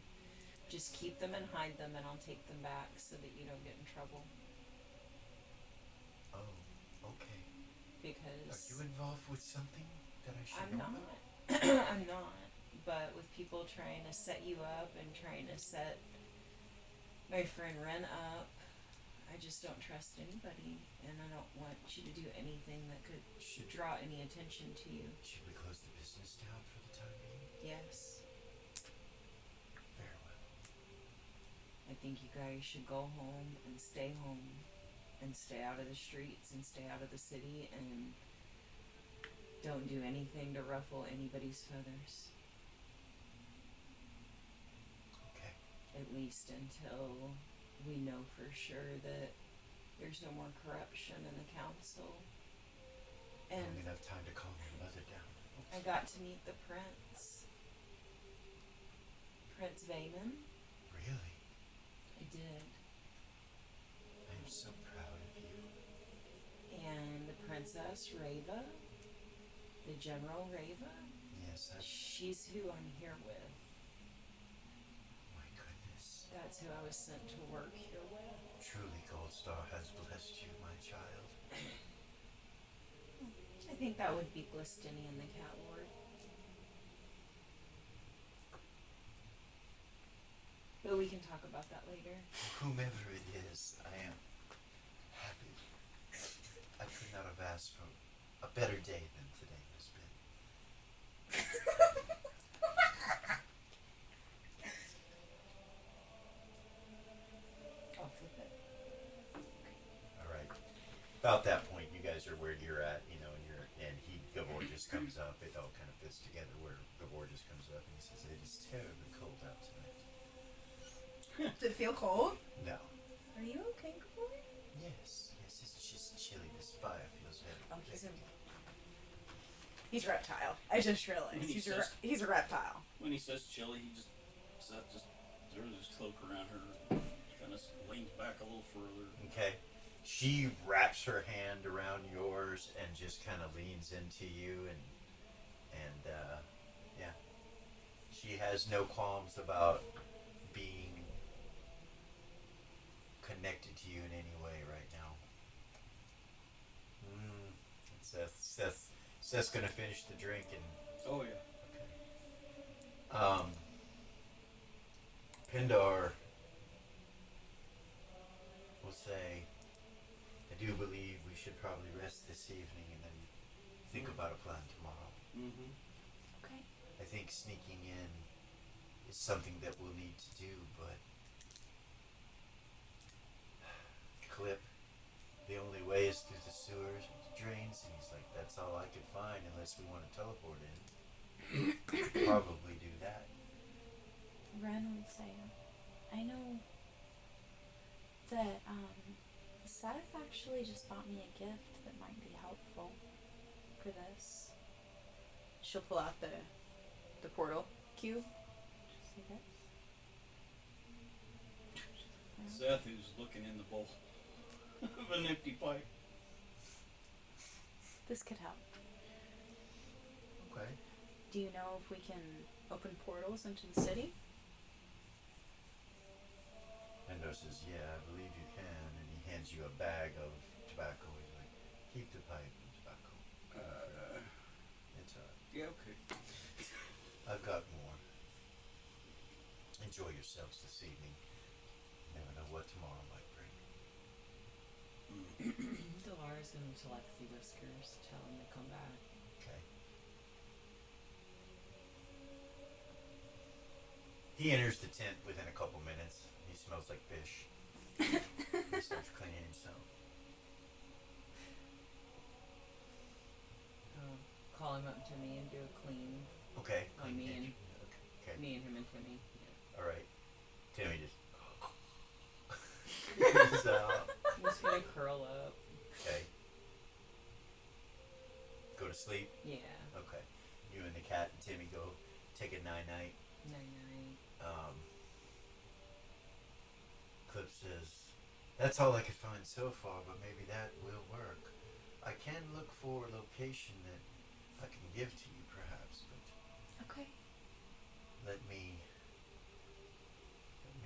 Just keep them and hide them, and I'll take them back so that you don't get in trouble. Oh, okay. Because Are you involved with something that I should I'm know not. about? I'm not. But with people trying to set you up and trying to set my friend Ren up, I just don't trust anybody, and I don't want you to do anything that could draw any attention to you. Should we close the business down for the time being? Yes. Very well. I think you guys should go home and stay out of the streets and stay out of the city and don't do anything to ruffle anybody's feathers. Okay. At least until we know for sure that there's no more corruption in the council. And Long enough time to calm your mother down. I got to meet the prince. Prince Vayman. Really? I did. I am so proud of you. And the Princess Rava, the General Rava, Yes, she's who I'm here with. my goodness. That's who I was sent to work here with. Truly, Gold Star has blessed you, my child. I think that would be Glistinian the Cat Lord. But we can talk about that later. Whomever it is, I am happy. I could not have asked for a better day than today has been. I'll flip it. All right. About that point, you guys are where you're at, and Gabor just comes up. It all kind of fits together where Gabor just comes up and he says, "It is terribly cold out tonight." Does it feel cold? No. Are you okay, Gabor? Yes, it's just chilly. This fire feels very. Oh, he's reptile. I just realized he's a reptile. When he says chilly, Seth just throws his cloak around her, kind of leans back a little further. Okay. She wraps her hand around yours and just kind of leans into you and yeah. She has no qualms about being connected to you in any way right now. Seth's gonna finish the drink and Oh yeah. okay. Pindar will say, "I do believe we should probably rest this evening and then think about a plan tomorrow. Mm-hmm. Okay. I think sneaking in is something that we'll need to do, but Clip, the only way is through the sewers and the drains," and he's like, "That's all I could find unless we want to teleport in." Probably do that. Ren would say, I know that Seth actually just bought me a gift that might be helpful for this. She'll pull out the portal cube. Just like this. Seth, who's looking in the bowl of an empty pipe. This could help. Okay. Do you know if we can open portals into the city? Endo says, "Yeah, I believe you can," and he hands you a bag of tobacco. He's like, "Keep the pipe and tobacco. It's Yeah, okay. I've got more. Enjoy yourselves this evening. Never know what tomorrow might bring. Delara's going to Lexi Whiskers, tell him to come back. Okay. He enters the tent within a couple minutes. He smells like fish. He starts cleaning himself. Call him up to me and do a clean Okay. on me and Okay. me and him and Timmy. Yeah. All right. Timmy just. So, I'm just gonna curl up. okay. Go to sleep. Yeah. Okay. You and the cat and Timmy go take a night. Night. Clip says, "That's all I could find so far, but maybe that will work. I can look for a location that I can give to you, perhaps, but Okay. let me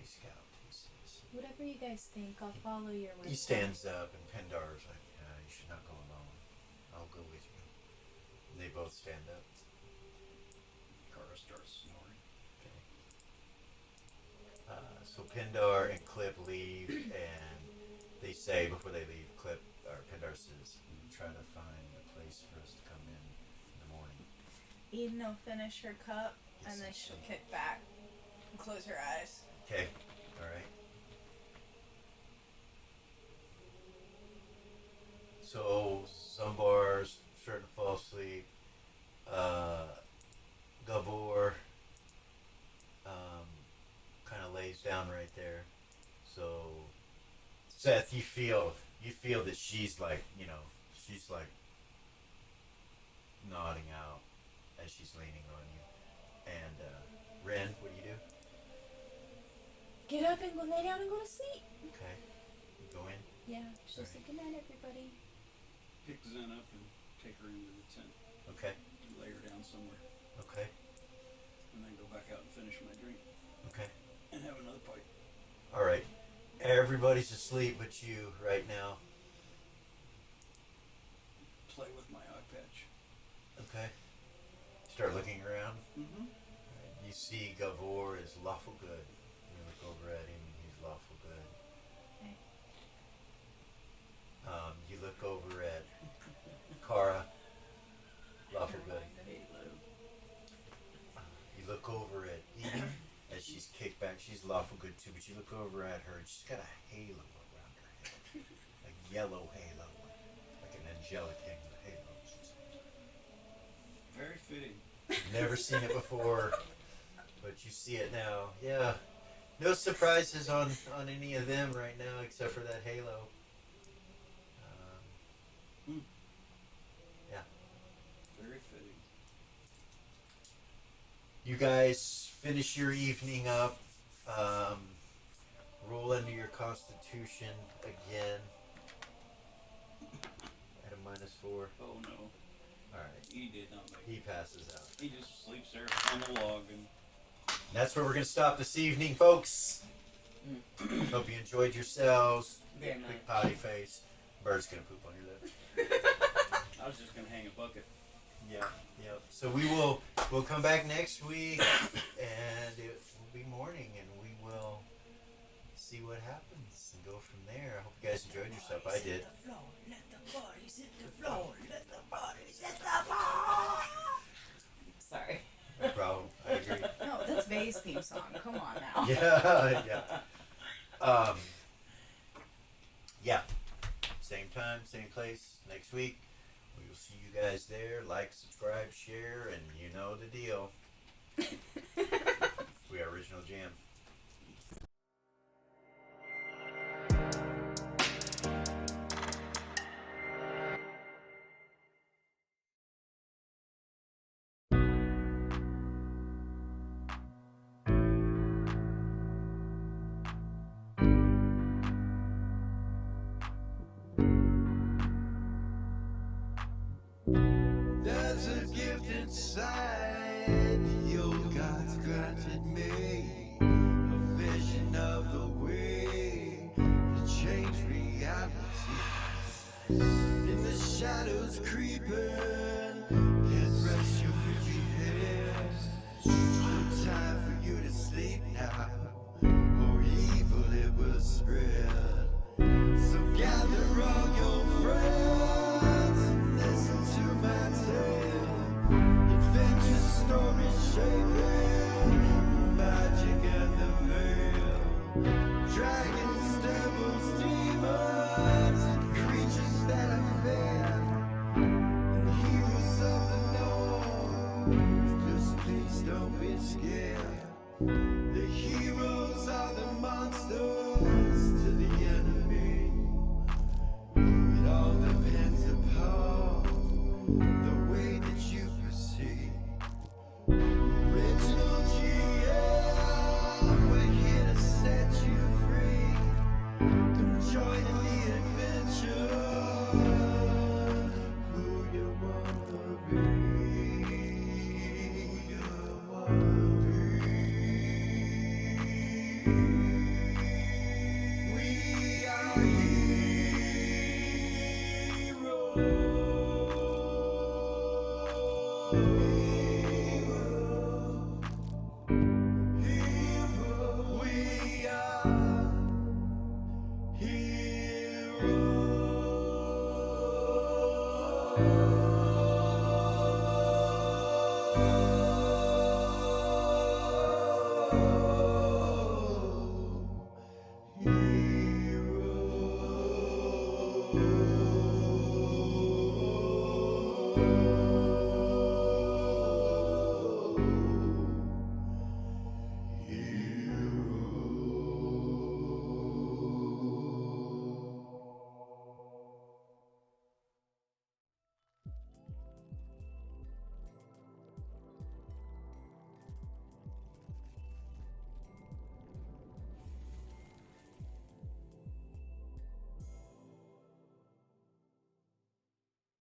scout," he says. Whatever you guys think, I'll follow your wisdom. He stands up, and Pendar's like, "You should not go alone. I'll go with you." And they both stand up. Kara starts snoring. Okay. So Pendar and Clip leave, and they say before they leave, Pendar says, "Try to find a place for us to come in the morning." Eden will finish her cup, Get and some then she'll sleep. kick back and close her eyes. Okay. All right. So Zumbar's starting to fall asleep. Gavor kind of lays down right there. So Seth, you feel that she's like nodding out as she's leaning on you. And Ren, what do you do? Get up and go lay down and go to sleep. Okay. You go in. Yeah. She'll say good night, everybody. Pick Zen up and take her into the tent. Okay. And lay her down somewhere. Okay. And then go back out and finish my drink. Okay. And have another pipe. All right. Everybody's asleep but you right now. Play with my eye patch. Okay. Start looking around. Mm-hmm. You see Gavor is lawful good. You look over at him and he's lawful good. Okay. You look over at Kara. Lawful good. You look over at Eden as she's kicked back. She's lawful good too, but you look over at her and she's got a halo around her head. A yellow halo. Like an angelic halo. Very fitting. You've never seen it before, but you see it now. Yeah. No surprises on any of them right now except for that halo. Yeah. Very fitting. You guys finish your evening up. Roll into your constitution again at a -4. Oh no. Alright. He did not make He it. passes out. He just sleeps there on the log and That's where we're going to stop this evening, folks. Hope you enjoyed yourselves. Very Big much. potty face. Bird's going to poop on your lip. I was just gonna hang a bucket. Yeah, yeah. So we'll come back next week, and it will be morning, and we will see what happens and go from there. I hope you guys enjoyed yourself. I did. Sorry. No problem. I agree. No, that's Vay's theme song. Come on now. Yeah, yeah. Yeah. Same time, same place next week. We will see you guys there. Like, subscribe, share, and you know the deal. We are Original Jam. There's a gift inside your God's granted me, a vision of the way to change reality. In the shadows creeping, can't rest your Time for you to sleep now, or evil it will spread. So gather all your friends and listen to my tale. Adventure story shaping magic and the veil. Dragons, devils, demons, and creatures that have failed, and heroes of the north. Just please don't be scared. The heroes are the monsters to the enemy. It all depends upon the way that you proceed. Original GM, we're here to set you free. Come join in the adventure. Who you wanna be? Who you wanna be? We are heroes.